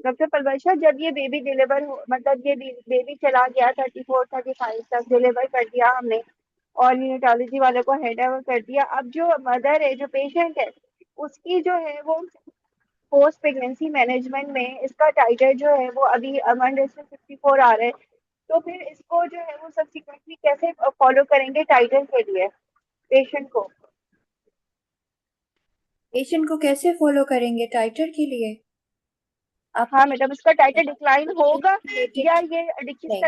डॉक्टर परवेशा, जब ये बेबी डिलीवर हो, मतलब ये बेबी चला गया 34-35 तक डिलीवर कर दिया हमने और न्यूरोलॉजी वाले को हैंड ओवर कर दिया। अब जो मदर है, जो पेशेंट है, उसकी जो है वो पोस्ट प्रेगनेंसी मैनेजमेंट में इसका टाइटर जो है वो अभी 1:64 आ रहा है, तो फिर इसको जो है वो सब्सिक्वेंटली कैसे फॉलो करेंगे टाइटर के लिए पेशेंट को? पेशेंट को कैसे फॉलो करेंगे टाइटर के लिए? हाँ मैडम, इसका टाइटर डिक्लाइन होगा या ये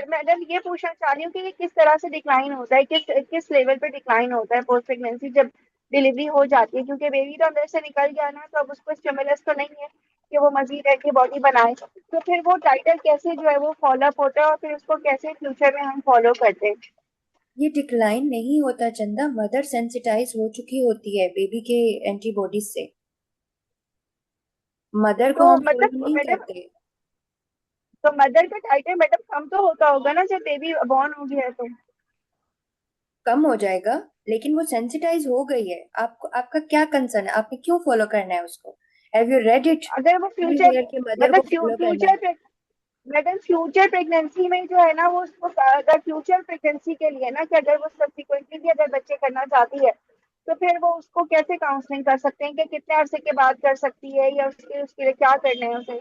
मैडम ये पूछना चाह रही हूँ कि ये किस तरह से डिक्लाइन होता है, किस लेवल पे डिक्लाइन होता है पोस्ट प्रेगनेंसी जब डिलीवरी हो जाती है? क्योंकि बेबी तो अंदर से निकल गया ना, तो अब उसको स्टिमुलस तो नहीं है कि वो मजीद एंटीबॉडी बनाए, तो फिर वो टाइटर कैसे जो है वो फॉलो अप होता है और फिर उसको कैसे फ्यूचर में हम फॉलो करते हैं? ये डिक्लाइन नहीं होता चंदा, मदर सेंसिटाइज हो चुकी होती है बेबी के एंटीबॉडीज से। मदर को हम मतलब नहीं करते। तो मदर का टाइटर मैडम कम तो होता होगा ना जब बेबी बॉर्न हो गया है? तो कम हो जाएगा, लेकिन वो सेंसिटाइज हो गई है। आपको आपका क्या कंसर्न है? आपने क्यों फॉलो करना है उसको? Have you read it? अगर वो फ्यूचर मतलब फ्यूचर प्रेगनेंसी में जो है ना वो उसको अगर फ्यूचर प्रेगनेंसी के लिए ना कि अगर वो सब्सिक्वेंटली भी अगर बच्चे करना चाहती है तो फिर वो उसको कैसे काउंसलिंग कर सकते हैं कि कितने अरसे के बाद कर सकती है या उसके लिए क्या करना है उसे?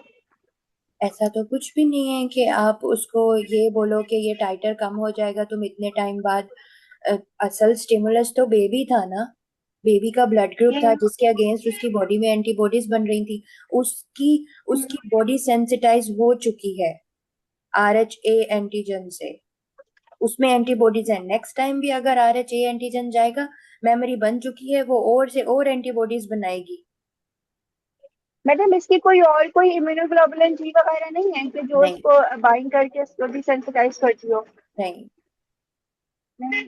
ऐसा तो कुछ भी नहीं है कि आप उसको ये बोलो कि ये टाइटर कम हो जाएगा तुम इतने टाइम बाद। असल स्टिमुलस तो बेबी था ना, बेबी का ब्लड ग्रुप था जिसके अगेंस्ट उसकी बॉडी में एंटीबॉडीज बन रही थी। उसकी बॉडी सेंसिटाइज हो चुकी है। RH-A एंटीजन से, उसमें एंटीबॉडीज है। नेक्स्ट टाइम भी अगर RH-A एंटीजन जाएगा, मेमोरी बन चुकी है, वो और से और एंटीबॉडीज बनाएगी। मैडम इसकी कोई इम्यूनोग्लोबुलिन जी वगैरह नहीं है कि जो नहीं उसको बाइंड करके उसको डिसेंसिटाइज करती हो? नहीं नहीं।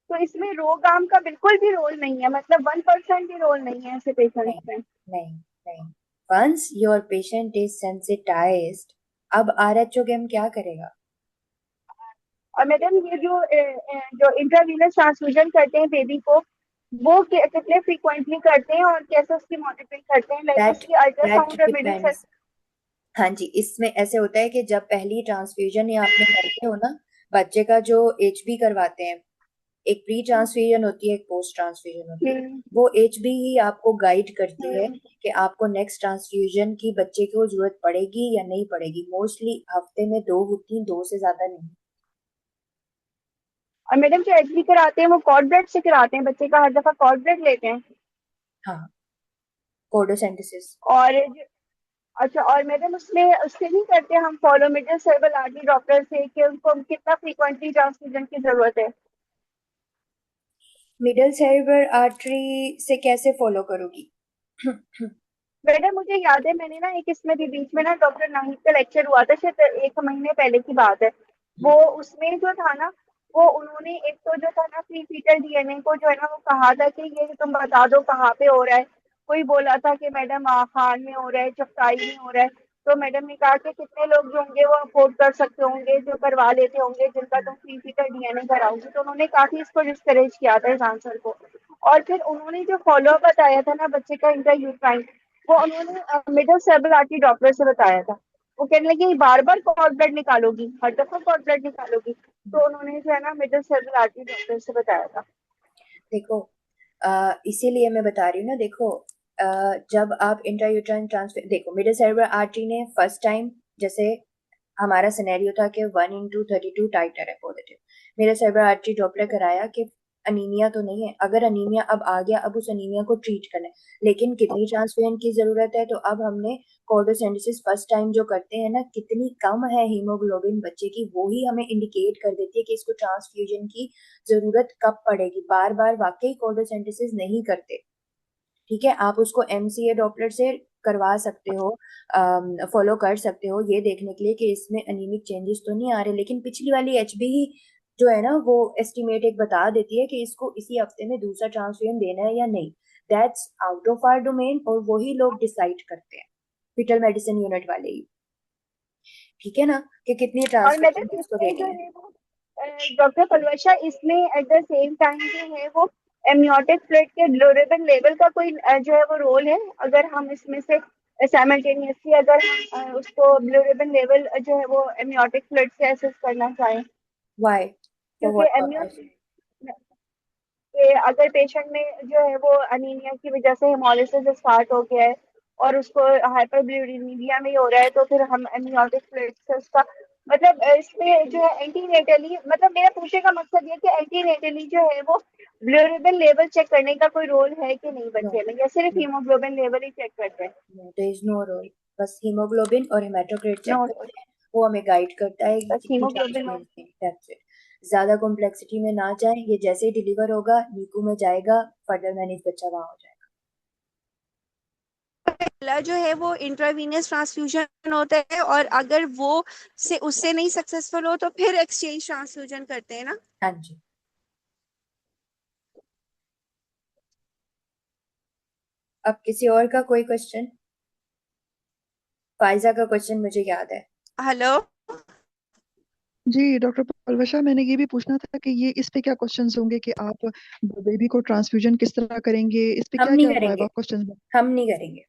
तो इसमें रोगाम का बिल्कुल भी रोल नहीं है, मतलब 1% भी रोल नहीं है ऐसे पेशेंट्स नहीं में? नहीं नहीं। Once your patient is sensitised, अब RH गेम क्या करेगा? और मैडम ये जो इंट्रावीनस ट्रांसफ्यूजन करते हैं बेबी को, वो कितने फ्रीक्वेंटली करते हैं और कैसे उसकी मॉनिटरिंग करते हैं, लाइक दैट उसकी दैट अल्ट्रासाउंड और मिडिल से? डिपेंड्स। हाँ जी, इसमें ऐसे होता है कि जब पहली ट्रांसफ्यूजन या आपने करते हो ना, बच्चे का जो HB करवाते हैं, एक प्री ट्रांसफ्यूजन होती है, एक पोस्ट ट्रांसफ्यूजन होती है। वो HB ही आपको गाइड करती है कि आपको नेक्स्ट ट्रांसफ्यूजन की बच्चे को जरूरत पड़ेगी या नहीं पड़ेगी। मोस्टली हफ्ते में 2 होती हैं, 2 से ज्यादा नहीं। और मैडम जो एचबी कराते हैं वो कॉर्ड ब्लड से कराते हैं, बच्चे का हर दफा कॉर्ड ब्लड लेते हैं? हाँ, कोडोसेंटेसिस। अच्छा, और मैडम उसमें उससे नहीं करते हम follow middle cerebral artery doctor से कि उनको कितना फ्रीक्वेंटली ट्रांसफ्यूजन की जरूरत है? मिडल सेरेब्रल आर्टरी से कैसे फॉलो करोगी? मैडम मुझे याद है, मैंने ना एक इसमें भी बीच में ना डॉक्टर नाहिद का लेक्चर हुआ था, शायद 1 महीने पहले की बात है। वो उसमें जो था ना, वो उन्होंने एक तो जो था ना प्री फीटल डीएनए को जो है ना वो कहा था कि ये तुम बता दो कहाँ पे हो रहा है। कोई बोला था कि मैडम खान में हो रहा है, चपटाई में हो रहा है। तो मैडम ने कहा कि कितने लोग जो होंगे वो अफोर्ड कर सकते होंगे, जो करवा लेते होंगे, जिनका तुम प्री फीटल डीएनए कराओगे। तो उन्होंने काफी इसको डिस्करेज किया था इस आंसर को। और फिर उन्होंने जो फॉलोअप बताया था ना बच्चे का इंट्रायूट्राइन, वो उन्होंने मिडल सेरेब्रल आर्टरी डॉक्टर से बताया था। वो कहने लगे बार बार कॉर्ड ब्लड निकालोगी, हर दफा कॉर्ड ब्लड निकालोगी। तो उन्होंने जो है ना मिडल सेरेब्रल आर्टरी डॉक्टर से बताया था। देखो, इसीलिए मैं बता रही हूँ ना। देखो, जब आप इंट्रायूट्राइन ट्रांसफर, देखो मिडल सेरेब्रल आर्टरी ने फर्स्ट टाइम, जैसे हमारा सिनेरियो था कि 1/32 टाइटर है पॉजिटिव, मेरे सेरेब्रल आर्टरी डॉपलर कराया कि अनीमिया तो नहीं है। अगर अनीमिया अब आ गया, अब उस अनीमिया को ट्रीट करना है, लेकिन कितनी ट्रांसफ्यूजन की जरूरत है? तो अब हमने कोर्डोसेंटेसिस फर्स्ट टाइम जो करते हैं ना, कितनी कम है हीमोग्लोबिन बच्चे की, वो ही हमें इंडिकेट कर देती है कि इसको ट्रांसफ्यूजन की जरूरत कब पड़ेगी। बार बार वाकई कोर्डोसेंटेसिस नहीं करते, ठीक है। आप उसको MCA डॉपलर से करवा सकते हो, फॉलो कर सकते हो, ये देखने के लिए कि इसमें अनीमिक चेंजेस तो नहीं आ रहे। लेकिन पिछली वाली HB ही जो है ना, वो एस्टिमेट एक बता देती है कि इसको इसी हफ्ते में दूसरा ट्रांसफ्यूजन देना है या नहीं। That's out of our domain, और वही लोग डिसाइड करते हैं, फीटल मेडिसिन यूनिट वाले ही, ठीक है ना, कि कितनी और ट्रांसफ्यूजन मैडम किसको इसमें देनी जो है। है वो डॉक्टर पलवशा, इसमें एट द सेम टाइम जो है वो एमनियोटिक फ्लूइड के ड्यूरेबल लेवल का कोई जो है वो रोल है? अगर हम इसमें से साइमल्टेनियसली अगर हम उसको ड्यूरेबल लेवल जो है वो एमनियोटिक फ्लूइड से असेस करना चाहें, वाई, फॉर क्योंकि व्हाट एमनियो पर्पस? कि अगर पेशेंट में जो है वो अनीमिया की वजह से हेमोलिसिस स्टार्ट हो गया है और उसको हाइपरबिलिरूबिनिया में हो रहा है, तो फिर हम एमनियोटिक फ्लूइड से उसका मतलब इसमें जो है एंटीनेटली, मतलब मेरा पूछने का मकसद ये कि एंटीनेटली जो है वो ब्लूरेबल लेवल चेक करने का कोई रोल है कि नहीं नो बच्चे में, या सिर्फ नो हीमोग्लोबिन लेवल ही चेक करते हैं? No, there is no role. बस हीमोग्लोबिन और हेमाटोक्रिट चेक नो, करते हैं, वो हमें गाइड करता है कि बस कितनी हीमोग्लोबिन। ट्रांसफ्यूजन थी। That's it. ज्यादा कॉम्प्लेक्सिटी में ना जाए, ये जैसे ही डिलीवर होगा नीकू में जाएगा, फर्दर मैनेज बच्चा वहां हो जाएगा। पहला जो है वो इंट्रावीनस ट्रांसफ्यूजन होता है, और अगर वो से उससे नहीं सक्सेसफुल हो तो फिर एक्सचेंज ट्रांसफ्यूजन करते हैं ना? हाँ जी। अब किसी और का कोई क्वेश्चन? फाइजा का क्वेश्चन मुझे याद है। हेलो। जी डॉक्टर पलवशा, मैंने ये भी पूछना था कि ये इस पे क्या क्वेश्चंस होंगे कि आप बेबी को ट्रांसफ्यूजन किस तरह करेंगे, इस पे हम क्या नहीं क्या करेंगे, वाइवा क्वेश्चंस? हम नहीं करेंगे,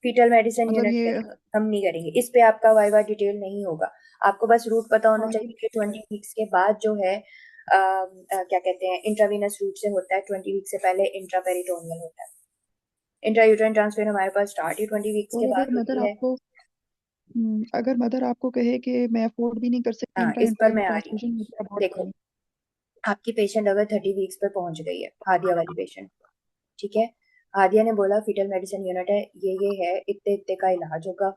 फीटल मेडिसिन मतलब यूनिट ये करेंगे, हम नहीं करेंगे। इस पे आपका वाइवा डिटेल नहीं होगा। आपको बस रूट पता होना चाहिए कि 20 वीक्स के बाद जो है क्या कहते हैं, इंट्रावीनस रूट से होता है, 20 वीक से पहले इंट्रापेरिटोनियल होता है। इंट्रायूट्राइन ट्रांसफर हमारे पास स्टार्ट ही 20 वीक्स के और बाद होती है। अगर मदर आपको कहे कि मैं अफोर्ड भी नहीं कर सकती हाँ, इंट्रा इस पर एंट्राइन मैं आ रही हूँ। ट्रांसफ्यूजन, मुझे अबॉर्ट देखो, करें? आपकी पेशेंट अगर 30 वीक्स पर पहुंच गई है, हादिया वाली पेशेंट, ठीक है, हादिया ने बोला फीटल मेडिसिन यूनिट है, ये है, इतने इतने का इलाज होगा,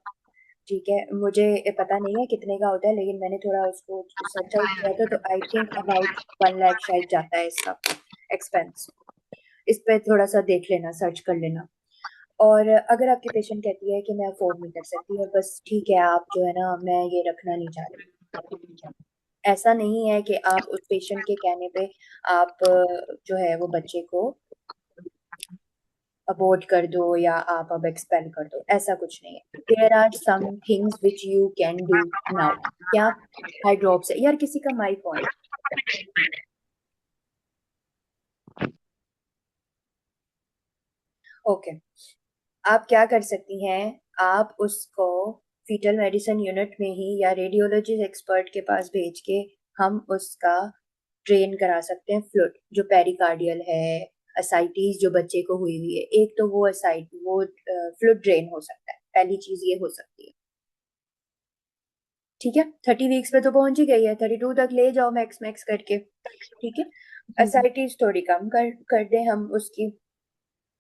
ठीक है, मुझे पता नहीं है कितने का होता है, लेकिन मैंने थोड़ा उसको सर्च आउट किया था, तो आई थिंक अबाउट 1 लाख शायद जाता है इसका एक्सपेंस। इस पे थोड़ा सा देख लेना, सर्च कर लेना। और अगर आपकी पेशेंट कहती है कि मैं अफोर्ड नहीं कर सकती, और बस ठीक है, आप जो है ना, मैं ये रखना नहीं चाह रही, ऐसा नहीं है कि आप उस पेशेंट के कहने पे आप जो है वो बच्चे को अबॉर्ट कर दो या आप अब एक्सपेल कर दो, ऐसा कुछ नहीं है। There are some things which you can do now. क्या हाई ड्रॉप्स है यार? किसी का माइक ऑन है? ओके, आप क्या कर सकती हैं, आप उसको फीटल मेडिसिन यूनिट में ही या रेडियोलॉजी एक्सपर्ट के पास भेज के हम उसका ड्रेन करा सकते हैं फ्लूइड, जो पेरिकार्डियल है, असाइटीज जो बच्चे को हुई हुई है, एक तो वो फ्लूइड ड्रेन हो सकता है, पहली चीज ये हो सकती है। ठीक है, 30 वीक्स पे तो पहुंच ही गई है, 32 तक ले जाओ मैक्स मैक्स करके। ठीक है, असाइटीज थोड़ी कम कर दें हम, उसकी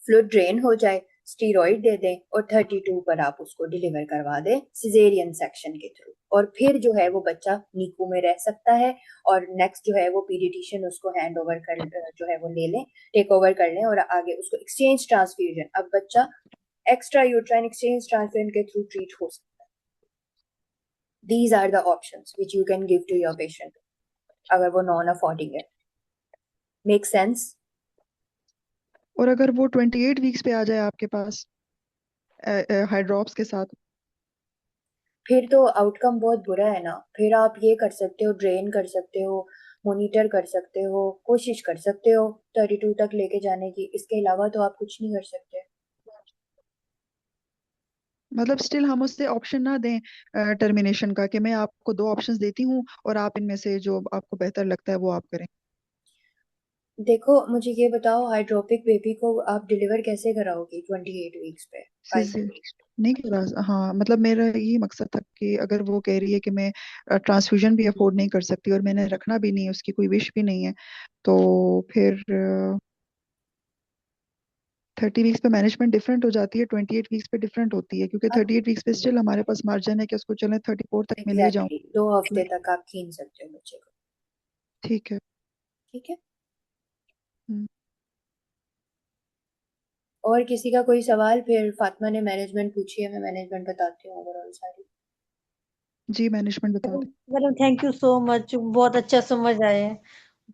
फ्लूइड ड्रेन हो जाए, स्टीरॉइड दे दें, और 32 पर आप उसको डिलीवर करवा दें सिजेरियन सेक्शन के थ्रू। और फिर जो है वो बच्चा नीकू में रह सकता है, और नेक्स्ट जो है वो पीडियाट्रिशियन उसको हैंड ओवर कर जो है वो ले लें, टेक ओवर कर लें, और आगे उसको एक्सचेंज ट्रांसफ्यूजन, अब बच्चा एक्स्ट्रा यूट्राइन एक्सचेंज ट्रांसफ्यूजन के थ्रू ट्रीट हो सकता है। These are the options which you can give to your patient अगर वो नॉन अफोर्डिंग है। Make sense? और अगर वो 28 वीक्स पे आ जाए आपके पास हाइड्रॉप्स के साथ, फिर तो आउटकम बहुत बुरा है ना। फिर आप ये कर सकते हो, ड्रेन कर सकते हो, मॉनिटर कर सकते हो, कोशिश कर सकते हो 32 तक लेके जाने की, इसके अलावा तो आप कुछ नहीं कर सकते। मतलब स्टिल हम उससे ऑप्शन ना दें टर्मिनेशन का, कि मैं आपको 2 ऑप्शंस देती हूँ और आप इनमें से जो आपको बेहतर लगता है वो आप करें। देखो, मुझे ये बताओ, हाइड्रोपिक बेबी को आप डिलीवर कैसे कराओगी 28 वीक्स पे? नहीं कह रहा, हाँ मतलब मेरा यही मकसद था कि अगर वो कह रही है कि मैं ट्रांसफ्यूजन भी अफोर्ड नहीं कर सकती और मैंने रखना भी नहीं है, उसकी कोई विश भी नहीं है, तो फिर 30 वीक्स पे मैनेजमेंट डिफरेंट हो जाती है, 28 वीक्स पे डिफरेंट होती है, क्योंकि 38 वीक्स पे स्टिल हमारे पास मार्जिन है कि उसको चले 34 तक मैं ले जाऊं। एग्जैक्टली 2 हफ्ते तक आप खींच सकते हो बच्चे को। ठीक है। ठीक है, हम्म। और किसी का कोई सवाल? फिर फातिमा ने मैनेजमेंट पूछी है, मैं मैनेजमेंट बताती हूँ ओवरऑल सारी। जी मैनेजमेंट बता दें। Madam thank you so much, बहुत अच्छा समझ आया है।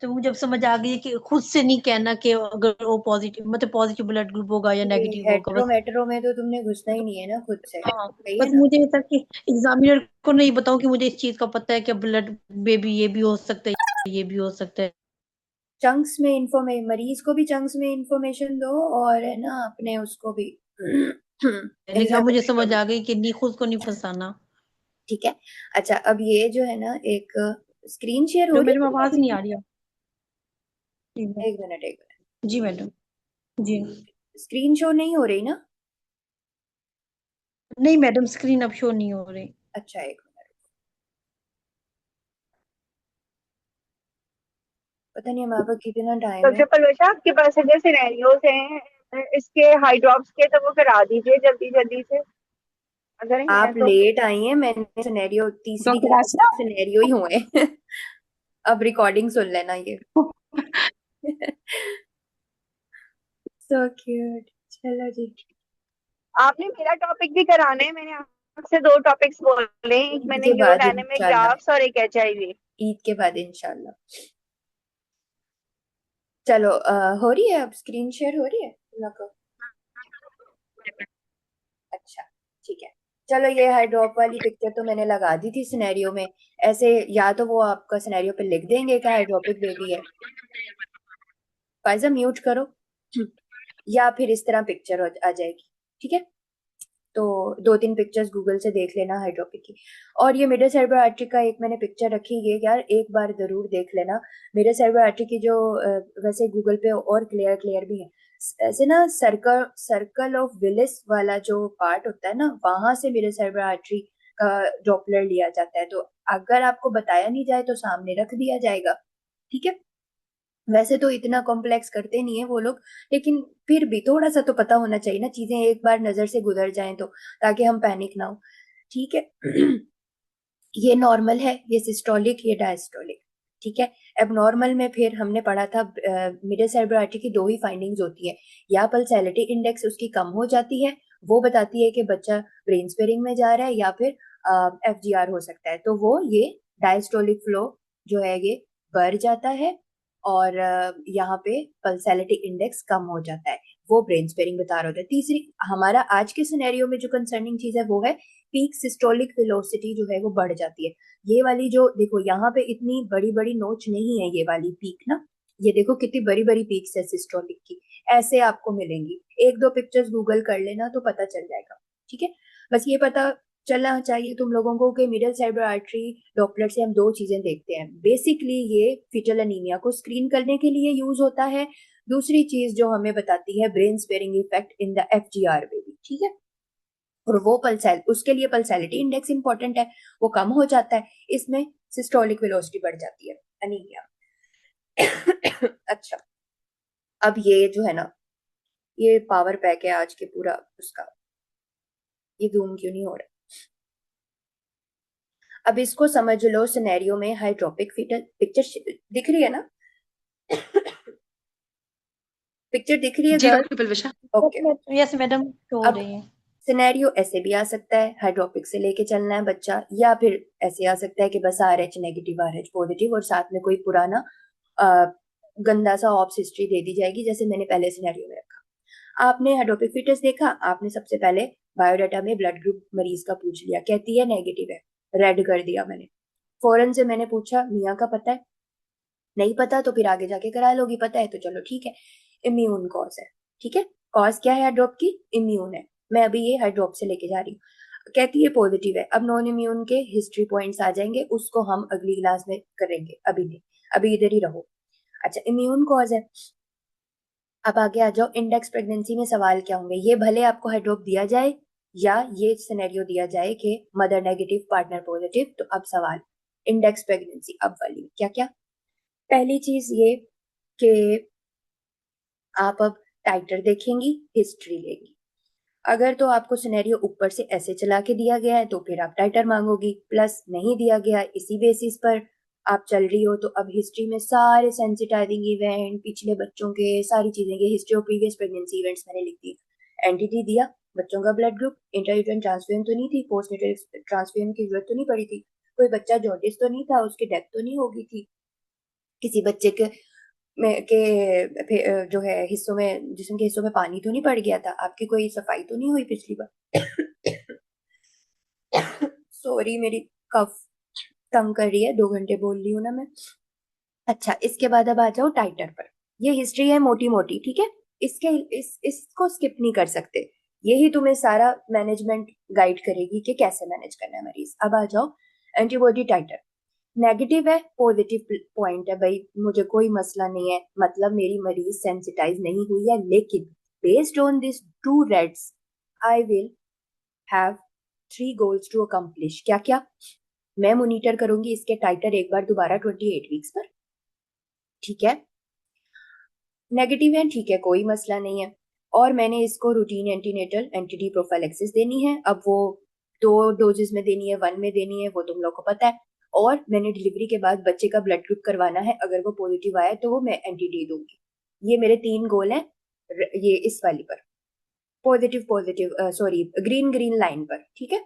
तो मुझे अब समझ आ गई है कि खुद से नहीं कहना कि अगर वो पॉजिटिव, मतलब पॉजिटिव ब्लड ग्रुप होगा या नेगेटिव होगा, हेट्रो बस मेट्रो में तो तुमने घुसना ही नहीं है ना खुद से, हाँ, सही है बस ना? मुझे ये था कि एग्जामिनर को नहीं बताऊं कि मुझे इस चीज का पता है कि ब्लड बेबी ये भी हो सकता है, ये भी हो सकता है। चंक्स में मरीज को भी चंक्स में इंफॉर्मेशन दो, और है ना अपने उसको भी लेकिन अब मुझे एग्जामिनर को समझ भी। आ गई कि नहीं, खुद को नहीं फंसाना। ठीक है, अच्छा, अब ये जो है ना, एक स्क्रीन शेयर हो तो रही मैडम है आवाज नहीं आ तुम्हारी? रही है। एक मिनट, एक मिनट, जी मैडम। जी स्क्रीन शो नहीं हो रही ना? नहीं मैडम, स्क्रीन अब शो नहीं हो रही। अच्छा, एक मिनट, पता नहीं हमारे पास कितना टाइम है। डॉक्टर परवेशा, आपके पास अगर सिनेरियोज हैं इसके हाइड्रॉप्स के, तो वो करा दीजिए जल्दी जल्दी से, अगर हैं आप तो। लेट आई हैं, मैंने सिनेरियो तीसरी डॉक्टर क्लास आशना, में सिनेरियो ही हुए अब रिकॉर्डिंग सुन लेना ये सो क्यूट। चलो जी, आपने मेरा टॉपिक भी कराना है, मैंने आपसे 2 टॉपिक्स बोले, एक ईद मैंने के बाद यूरोडायनेमिक इंशाल्लाह, ग्राफ्स और एक HIV। ईद के बाद इंशाल्लाह। चलो, हो रही है अब? स्क्रीन शेयर हो रही है तुम लोग को? अच्छा, ठीक है। चलो, ये हाइड्रॉप वाली पिक्चर तो मैंने लगा दी थी सिनेरियो में। ऐसे या तो वो आपका सिनेरियो पे लिख देंगे कि हाइड्रोपिक बेबी है, फायजा म्यूट करो, या फिर इस तरह पिक्चर आ जाएगी। ठीक है, तो 2-3 पिक्चर्स गूगल से देख लेना हाइड्रोपिक की। और ये मिडल सेरेब्रल आर्टरी का एक मैंने पिक्चर रखी है यार, एक बार जरूर देख लेना। मिडल सेरेब्रल आर्टरी की जो वैसे गूगल पे और क्लियर क्लियर भी है, ऐसे ना सर्कल ऑफ विलिस वाला जो पार्ट होता है ना, वहां से मिडल सेरेब्रल आर्टरी का डॉपलर लिया जाता है। तो अगर आपको बताया नहीं जाए तो सामने रख दिया जाएगा। ठीक है, वैसे तो इतना कॉम्प्लेक्स करते नहीं है वो लोग, लेकिन फिर भी थोड़ा सा तो पता होना चाहिए ना, चीजें एक बार नजर से गुजर जाएं तो, ताकि हम पैनिक ना हो। ठीक है। ये नॉर्मल है, ये सिस्टोलिक, ये डायस्टोलिक, ठीक है। एबनॉर्मल में फिर हमने पढ़ा था मिडिल सेरेब्रल आर्टरी की दो ही फाइंडिंग्स होती है, या पल्सैलिटी इंडेक्स उसकी कम हो जाती है, वो बताती है कि बच्चा ब्रेन स्पेयरिंग में जा रहा है, या फिर FGR हो सकता है, तो वो ये डायस्टोलिक फ्लो जो है ये बढ़ जाता है, और यहाँ पे पल्सैलिटी इंडेक्स कम हो जाता है, वो ब्रेन स्पेयरिंग बता रहा होता है। तीसरी हमारा आज के सिनेरियो में जो कंसर्निंग चीज है वो है पीक सिस्टोलिक वेलोसिटी जो है वो बढ़ जाती है। ये वाली जो देखो यहाँ पे इतनी बड़ी बड़ी नोच नहीं है, ये वाली पीक ना, ये देखो कितनी बड़ी बड़ी पीक्स है सिस्टोलिक की, ऐसे आपको मिलेंगी। एक दो पिक्चर्स गूगल कर लेना तो पता चल जाएगा, ठीक है। बस ये पता चलना चाहिए तुम लोगों को कि मिडिल सेरेब्रल आर्टरी डॉपलर से हम दो चीजें देखते हैं। बेसिकली ये फीटल एनीमिया को स्क्रीन करने के लिए यूज होता है, दूसरी चीज जो हमें बताती है brain sparing effect in the FGR baby, ठीक है। और वो उसके लिए पल्सैलिटी इंडेक्स इंपॉर्टेंट है, वो कम हो जाता है, इसमें सिस्टोलिक वेलोसिटी बढ़ जाती है, एनीमिया। अच्छा, अब ये जो है ना, ये पावर पैक है आज के पूरा उसका, ये जूम क्यों नहीं हो रहा। अब इसको समझ लो सिनेरियो में हाइड्रोपिक फीटल, पिक्चर दिख रही है ना? पिक्चर दिख रही है जी girl? Doctor Palwasha. Okay, yes madam, हो अब रही है। सिनेरियो ऐसे भी आ सकता है, हाइड्रोपिक से लेके चलना है बच्चा, या फिर ऐसे आ सकता है कि बस RH नेगेटिव RH पॉजिटिव और साथ में कोई पुराना गंदा सा ऑप्स हिस्ट्री दे दी जाएगी, जैसे मैंने पहले सिनेरियो में रखा। आपने हाइड्रोपिक फीटस देखा, आपने सबसे पहले बायोडाटा में ब्लड ग्रुप मरीज का पूछ लिया, कहती है नेगेटिव है, रेड कर दिया मैंने। फौरन से मैंने पूछा मियाँ का पता है? नहीं पता तो फिर आगे जाके करा लोगी, पता है तो चलो ठीक है। इम्यून कॉज है, ठीक है। कॉज क्या है हाइड्रोप की? इम्यून है। मैं अभी ये हाइड्रोप से लेके जा रही हूँ, कहती है पॉजिटिव है। अब नॉन इम्यून के हिस्ट्री पॉइंट्स आ जाएंगे, उसको हम अगली क्लास में करेंगे, अभी नहीं, अभी इधर ही रहो। अच्छा, इम्यून कॉज है। अब आगे आ जाओ, इंडेक्स प्रेगनेंसी में सवाल क्या होंगे, ये भले आपको हाइड्रोप दिया जाए या ये सिनेरियो दिया जाए कि मदर नेगेटिव पार्टनर पॉजिटिव, तो अब सवाल इंडेक्स प्रेगनेंसी अब वाली क्या क्या। पहली चीज ये कि आप अब टाइटर देखेंगी, हिस्ट्री लेंगी। अगर तो आपको सिनेरियो ऊपर से ऐसे चला के दिया गया है तो फिर आप टाइटर मांगोगी, प्लस नहीं दिया गया इसी बेसिस पर आप चल रही हो, तो अब हिस्ट्री में सारे सेंसिटाइजिंग इवेंट, पिछले बच्चों के सारी चीजें, ये history of previous pregnancy events मैंने लिख दी। एंटिटी दिया, बच्चों का ब्लड ग्रुप, इंट्रायूटेराइन ट्रांसफ्यूजन तो नहीं थी, पोस्टनेटल ट्रांसफ्यूजन की जरूरत तो नहीं पड़ी थी, कोई बच्चा जॉन्डिस तो नहीं था, उसकी डेथ तो नहीं होगी थी, किसी बच्चे के जो है हिस्सों में, जिस्म के हिस्सों में पानी तो नहीं पड़ गया था, आपकी कोई सफाई तो नहीं हुई पिछली बार। सॉरी, मेरी कफ तंग कर रही है, 2 घंटे बोल रही हूँ ना मैं। अच्छा, इसके बाद अब आ जाओ टाइटर पर। ये हिस्ट्री है मोटी मोटी, ठीक है, इसको स्किप नहीं कर सकते, यही तुम्हें सारा मैनेजमेंट गाइड करेगी कि कैसे मैनेज करना है मरीज। अब आ जाओ एंटीबॉडी टाइटर। नेगेटिव है, पॉजिटिव पॉइंट है भाई, मुझे कोई मसला नहीं है, मतलब मेरी मरीज सेंसिटाइज नहीं हुई है, लेकिन based on this 2 reds I will have 3 goals to accomplish. क्या क्या? मैं मॉनिटर करूंगी इसके टाइटर एक बार दोबारा 28 वीक्स पर, ठीक है। नेगेटिव है, ठीक है, कोई मसला नहीं है, और मैंने इसको रूटीन एंटीनेटल एंटीडी प्रोफाइलैक्सिस देनी है। अब वो 2 डोजेस में देनी है, 1 में देनी है, वो तुम लोग को पता है। और मैंने डिलीवरी के बाद बच्चे का ब्लड ग्रुप करवाना है, अगर वो पॉजिटिव आया तो वो मैं एंटीडी दूंगी। ये मेरे 3 गोल हैं, ये इस वाली पर, positive positive sorry green green line पर, ठीक है।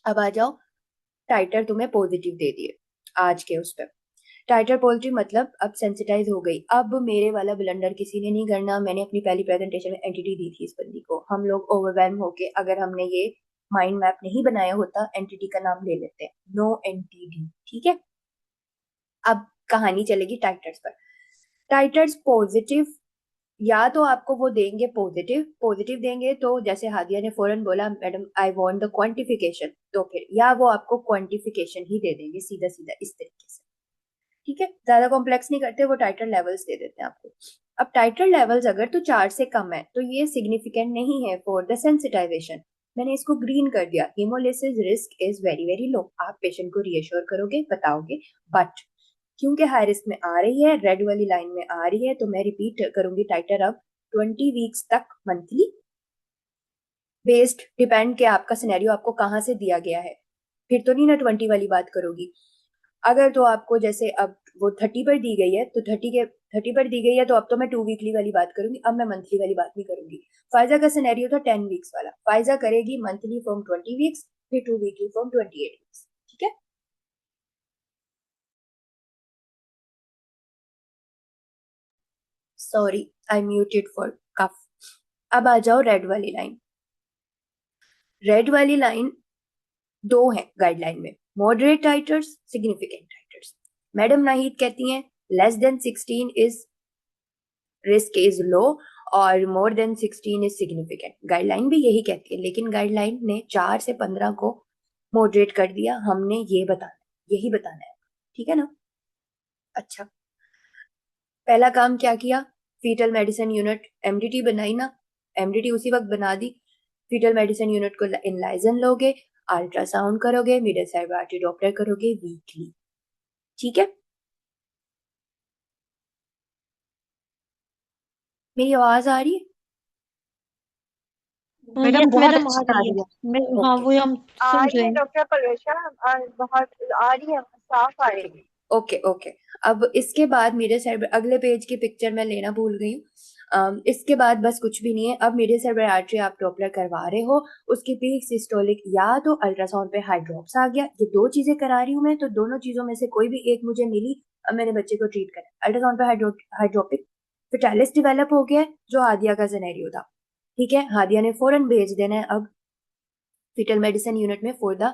अब आ जाओ, टाइटर तुम्हें पॉजिटिव दे दिए आज के उस पर, टाइटर पॉजिटिव मतलब अब सेंसिटाइज हो गई। अब मेरे वाला ब्लंडर किसी ने नहीं करना, मैंने अपनी पहली प्रेजेंटेशन में एंटिटी दी थी इस बंदी को, हम लोग ओवरवेलम होके, अगर हमने ये माइंड मैप नहीं बनाया होता, एंटिटी का नाम ले लेते हैं, नो एंटिटी, ठीक है। अब कहानी चलेगी टाइटर्स पर। टाइटर्स पॉजिटिव, या तो आपको वो देंगे पॉजिटिव, पॉजिटिव देंगे तो जैसे हादिया ने फौरन बोला madam I want the quantification, तो फिर या वो आपको क्वांटिफिकेशन ही दे देंगे सीधा सीधा इस तरीके से, ठीक है। ज्यादा कॉम्प्लेक्स नहीं करते, वो टाइटर लेवल्स दे देते हैं आपको। अब टाइटर लेवल्स अगर तो 4 से कम है तो ये सिग्निफिकेंट नहीं है फॉर द सेंसिटाइजेशन, मैंने इसको ग्रीन कर दिया। Haemolysis risk is very very low, आप पेशेंट को रिएश्योर करोगे, बताओगे, बट क्योंकि हाई रिस्क में आ रही है, रेड वाली लाइन में आ रही है, तो मैं रिपीट करूंगी टाइटर अब 20 वीक्स तक मंथली, बेस्ड डिपेंड कि आपका सिनेरियो आपको कहाँ से दिया गया है, फिर तो नहीं ना 20 वाली बात करोगी। अगर तो आपको जैसे अब वो 30 पर दी गई है तो 30 पर दी गई है तो अब तो मैं 2 वीकली वाली बात करूंगी, अब मैं मंथली वाली बात नहीं करूंगी। फायजा का सिनेरियो था 10 वीक्स वाला, फायजा करेगी मंथली फ्रॉम 20 वीक्स, फिर 2 वीकली फ्रॉम 28 वीक्स। ठीक है, sorry I muted for cough. अब आ जाओ रेड वाली लाइन। रेड वाली लाइन दो है गाइडलाइन में, moderate titres, significant titres. Madam Nahid कहती हैं less than 16 is risk is low और more than 16 is significant. Guideline भी यही कहती है, लेकिन गाइडलाइन ने 4 से 15 को मॉडरेट कर दिया। हमने ये बताना, यही बताना है, ठीक है ना। अच्छा, पहला काम क्या किया, फीटल मेडिसिन यूनिट एमडीटी बनाई ना, एमडीटी उसी वक्त बना दी। फीटल मेडिसिन यूनिट को इनलाइजन लोगे, अल्ट्रासाउंड करोगे, मिडल सेरेब्रल आर्टरी डॉपलर करोगे वीकली। ठीक है, मेरी आवाज आ रही है? मैडम यस बहुत मैडम आ अच्छी आ रही रही है। है। हाँ ओके वो हम आ सुन रही रहे है हैं। डॉक्टर परवेशा, बहुत आ रही है, साफ आ रही है। Okay okay. अब इसके बाद मेरे सेरेब्रल, अगले पेज की पिक्चर मैं लेना भूल गई हूँ। इसके बाद बस कुछ भी नहीं है। अब मेरे सेरेब्रल आर्टरी आप डॉपलर करवा रहे हो, उसकी पीक सिस्टोलिक या तो अल्ट्रासाउंड पे हाइड्रोप्स आ गया, ये दो चीजें करा रही हूँ मैं, तो दोनों चीजों में से कोई भी एक मुझे मिली, अब मैंने बच्चे को ट्रीट करा। अल्ट्रासाउंड पे हाइड्रोपिक फिटालिस डेवलप हो गया है, जो हादिया का सिनेरियो था। ठीक है, हादिया ने फौरन भेज देना है अब फीटल मेडिसिन यूनिट में for the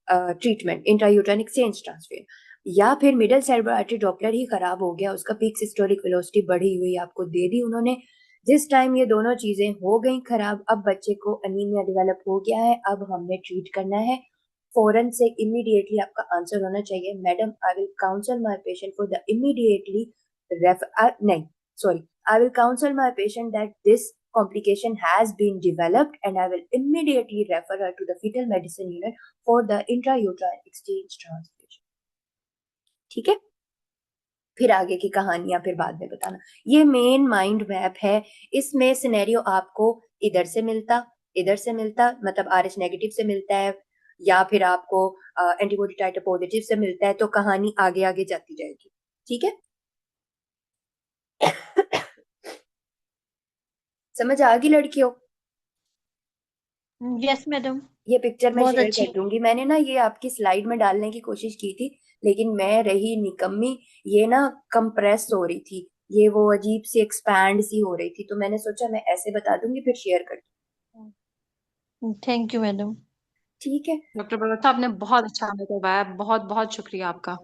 treatment intrauterine exchange transfer. या फिर मिडल सेरेब्रल आर्टरी डॉपलर ही खराब हो गया, उसका पीक सिस्टोलिक वेलोसिटी बढ़ी हुई आपको दे दी उन्होंने। जिस टाइम ये दोनों चीजें हो गई खराब, अब बच्चे को अनीमिया डेवलप हो गया है, अब हमने ट्रीट करना है फौरन से, इमीडिएटली आपका आंसर होना चाहिए madam I will counsel my patient for the immediately नहीं sorry, I will counsel my patient that this complication has been developed and I will immediately refer her to the fetal medicine unit for the intrauterine exchange transfusion. ठीक है, फिर आगे की कहानियां फिर बाद में बताना। ये मेन माइंड मैप है, इसमें सिनेरियो आपको इधर से मिलता, इधर से मिलता, मतलब RH नेगेटिव से मिलता है, या फिर आपको एंटीबॉडी टाइटर पॉजिटिव से मिलता है, तो कहानी आगे आगे जाती जाएगी। ठीक है, समझ आ गई लड़कियों? यस मैडम, ये पिक्चर मैं बहुत शेयर अच्छी। कर दूंगी, मैंने ना ये आपकी स्लाइड में डालने की कोशिश की थी, लेकिन मैं रही निकम्मी, ये ना कंप्रेस हो रही थी, ये वो अजीब सी एक्सपैंड सी हो रही थी, तो मैंने सोचा मैं ऐसे बता दूंगी फिर शेयर कर दूं। Thank you madam. ठीक है, डॉक्टर बलवत्ता आपने बहुत अच्छा हमें करवाया, बहुत बहुत शुक्रिया आपका।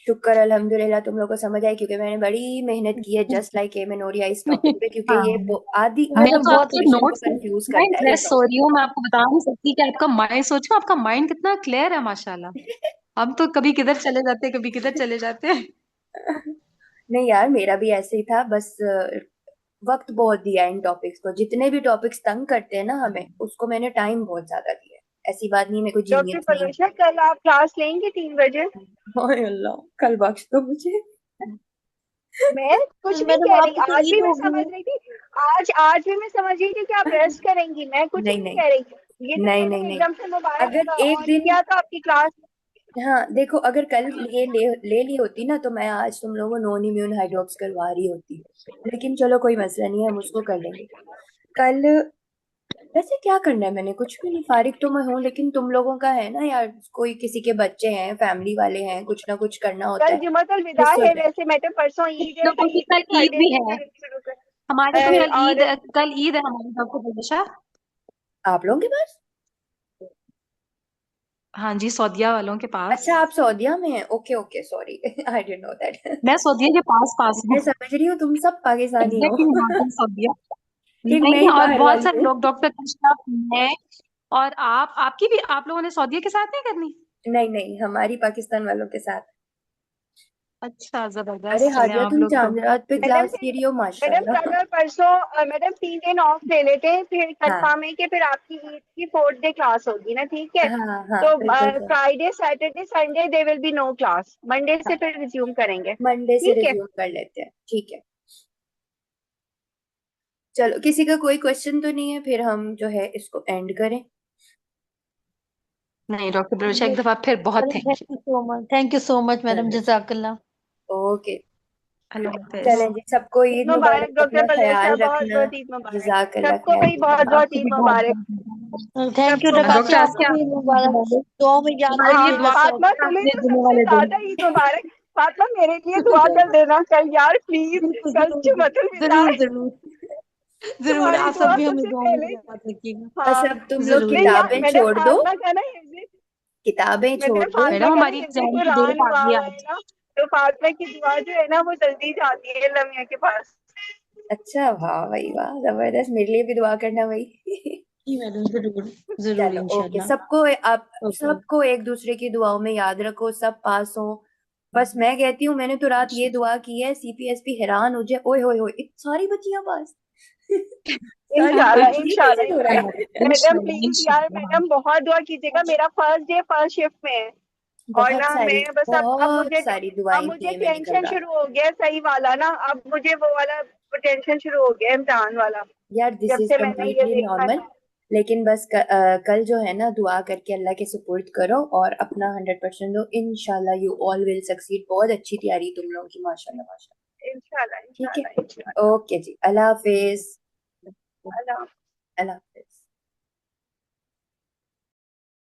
शुक्र अल्हम्दुलिल्लाह तुम लोगों को समझ आई, क्योंकि मैंने बड़ी मेहनत की है जस्ट लाइक एमेनोरिया इस टॉपिक पे, क्योंकि हाँ, ये आधी मैं आधा मैडम तो बहुत बहुत आपके पेशेंट को नोट्स कंफ्यूज मैं करता है ये इम्प्रेस हो रही हूँ, मैं आपको बता नहीं सकती कि आपका माइंड, सोचो आपका माइंड कितना क्लियर है माशाल्लाह। हम तो कभी किधर चले जाते हैं, कभी किधर चले जाते हैं। टॉपिक। नहीं यार, मेरा भी ऐसे ही था, बस वक्त बहुत दिया इन टॉपिक्स को, जितने भी टॉपिक्स तंग करते हैं ना हमें, उसको मैंने टाइम बहुत ज्यादा दिया है। ऐसी बात नहीं, मेरे को डॉक्टर जीनियस नहीं परवेशा, कल आप क्लास लेंगे 3 बजे? हाय अल्लाह, कल बख्श दो मुझे। मैं कुछ नहीं मैडम कह रही, आपकी तो आज ईद भी मैं होगी समझ ना। रही थी, आज भी मैं समझ रही थी कि आप रेस्ट करेंगी, मैं कुछ नहीं नहीं नहीं कह रही। ये तो नहीं मैंने नहीं नहीं, एकदम से मोबाइल अगर एक ऑन दिन, किया तो आपकी क्लास। हाँ देखो, अगर कल ये ले ली होती ना, तो मैं आज तुम लोगों को नॉन इम्यून हाइड्रोप्स करवा रही होती, लेकिन चलो कोई मसला नहीं है, हम उसको कर लेंगे कल। वैसे क्या करना है, मैंने कुछ भी नहीं, फारिग तो मैं हूँ, लेकिन तुम लोगों का है ना यार, कोई किसी के बच्चे हैं, फैमिली वाले हैं, कुछ ना कुछ करना होता कल है, जुमातुल विदा जिससे है, होता है। वैसे मैडम परसों ईद है, तो लोगों की ईद कल ईद फ्राइडे भी से है, शुरू हमारे तो कर। कल ईद, और कल ईद है हमारी डॉक्टर बलवत्ता। आप लोगों के पास? हाँ जी, सऊदिया वालों के पास। अच्छा, आप सऊदीया में हैं, okay okay, sorry I didn't know that. मैं सऊदिया के पास पास मैं हूँ, समझ रही हूँ तुम सब पाकिस्तानी हो। एग्जैक्टली नॉर्दर्न सऊदिया। फिर मैं नहीं, ही और बाहर बहुत वाली सारे हूँ। लोग, डॉक्टर कश्यप, मैं और आपकी भी, आप लोगों ने सऊदिया के साथ नहीं करनी? नहीं नहीं, हमारी पाकिस्तान वालों के साथ। अच्छा, अरे जबरदस्त, चले हादिया, आप तुम लोग तो। चांद रात पे मैडम क्लास फिर ले रही हो, मैडम माशाल्लाह। कल और परसों मैडम 3 दिन ऑफ ले लेते हैं, फिर हाँ कंफर्म है कि फिर आपकी ईद की 4th डे क्लास होगी ना, ठीक है? हाँ हाँ, तो बिल्कुल सही। Friday Saturday Sunday they will be no class, Monday से हाँ, फिर रिज्यूम करेंगे, मंडे से ठीक है? रिज्यूम कर लेते हैं, ठीक है। चलो किसी का कोई क्वेश्चन तो नहीं है, फिर हम जो है इसको एंड करें। नहीं डॉक्टर प्रवेशा, एक दफा फिर बहुत madam thank thank you so much madam, चलो जज़ाकल्लाह। ओके, अल्लाह हाफिज। चलें जी, सबको ईद मुबारक मुबारक, डॉक्टर अपना परवेशा, ख्याल बहुत रखना। बहुत ईद मुबारक। जज़ाकल्लाह सबको खैर। भाई बहुत बहुत ईद मुबारक। थैंक यू सबको डॉक्टर डॉक्टर साहब, आसिया, आपको भी मुबारक, दुआ में याद हमारे लिए हाँ दुआ रखिएगा फातिमा, सब। तुम्हें तो सबसे ज्यादा ईद मुबारक। फातिमा मेरे लिए दुआ कर देना कल यार प्लीज, बिल्कुल कल जरूर चुमतुल मिला जरूर है, जरूर जरूर, तुम्हारी आप सब दुआ भी हमें सबसे दुआ में पहले। याद रखिएगा। हाँ बस अब तुम लोग जरूर नहीं यार, किताबें मैंने छोड़ दो, फातिमा का ना किताबें मैंने छोड़ दो। फातिमा मैडम का ना हमारी हिफ्ज़ एग्जाम की कुरान डेट आ हुआ गई हुआ है आज। ना, तो फातिमा की दुआ जो है ना वो जल्दी जाती है लम्या के पास। अच्छा, वाह भाई वाह, जबरदस्त, मेरे लिए भी दुआ करना भाई। जी मैडम, जरूर जरूर चलो ओके, इंशाल्लाह। सबको आप ओके सबको एक दूसरे की दुआओं में याद रखो, सब पास हो। बस मैं कहती हूँ, मैंने तो रात ये दुआ की है, सीपीएसपी हैरान हो जाए, ओए होए होए सारी बच्चियां पास। सारी इंशाल्लाह ये इंशाल्लाह कैसे हो रहा इंशाल्लाह। है? मैडम प्लीज यार, मैडम बहुत दुआ कीजिएगा, मेरा फर्स्ट डे फर्स्ट शिफ्ट में है। और ना मैं बस बहुत सारी अब दुआएं मुझे किए में निकल टेंशन रहा। शुरू हो गया है, सही वाला ना, अब मुझे वो वाला टेंशन शुरू हो गया है, इम्तिहान वाला, यार दिस जब इज से मैंने ये कम्प्लीटली देखा नॉर्मल, ना। लेकिन बस कल जो है ना, दुआ करके अल्लाह के सुपुर्द करो और अपना 100% दो, इंशाल्लाह यू ऑल विल सक्सीड। बहुत अच्छी तैयारी तुम लोगों की, माशाल्लाह माशाल्लाह। इंशाल्लाह ठीक है, इंशाल्लाह इंशाल्लाह। ओके जी, अल्लाह हाफिज। अल्लाह। अल्लाह।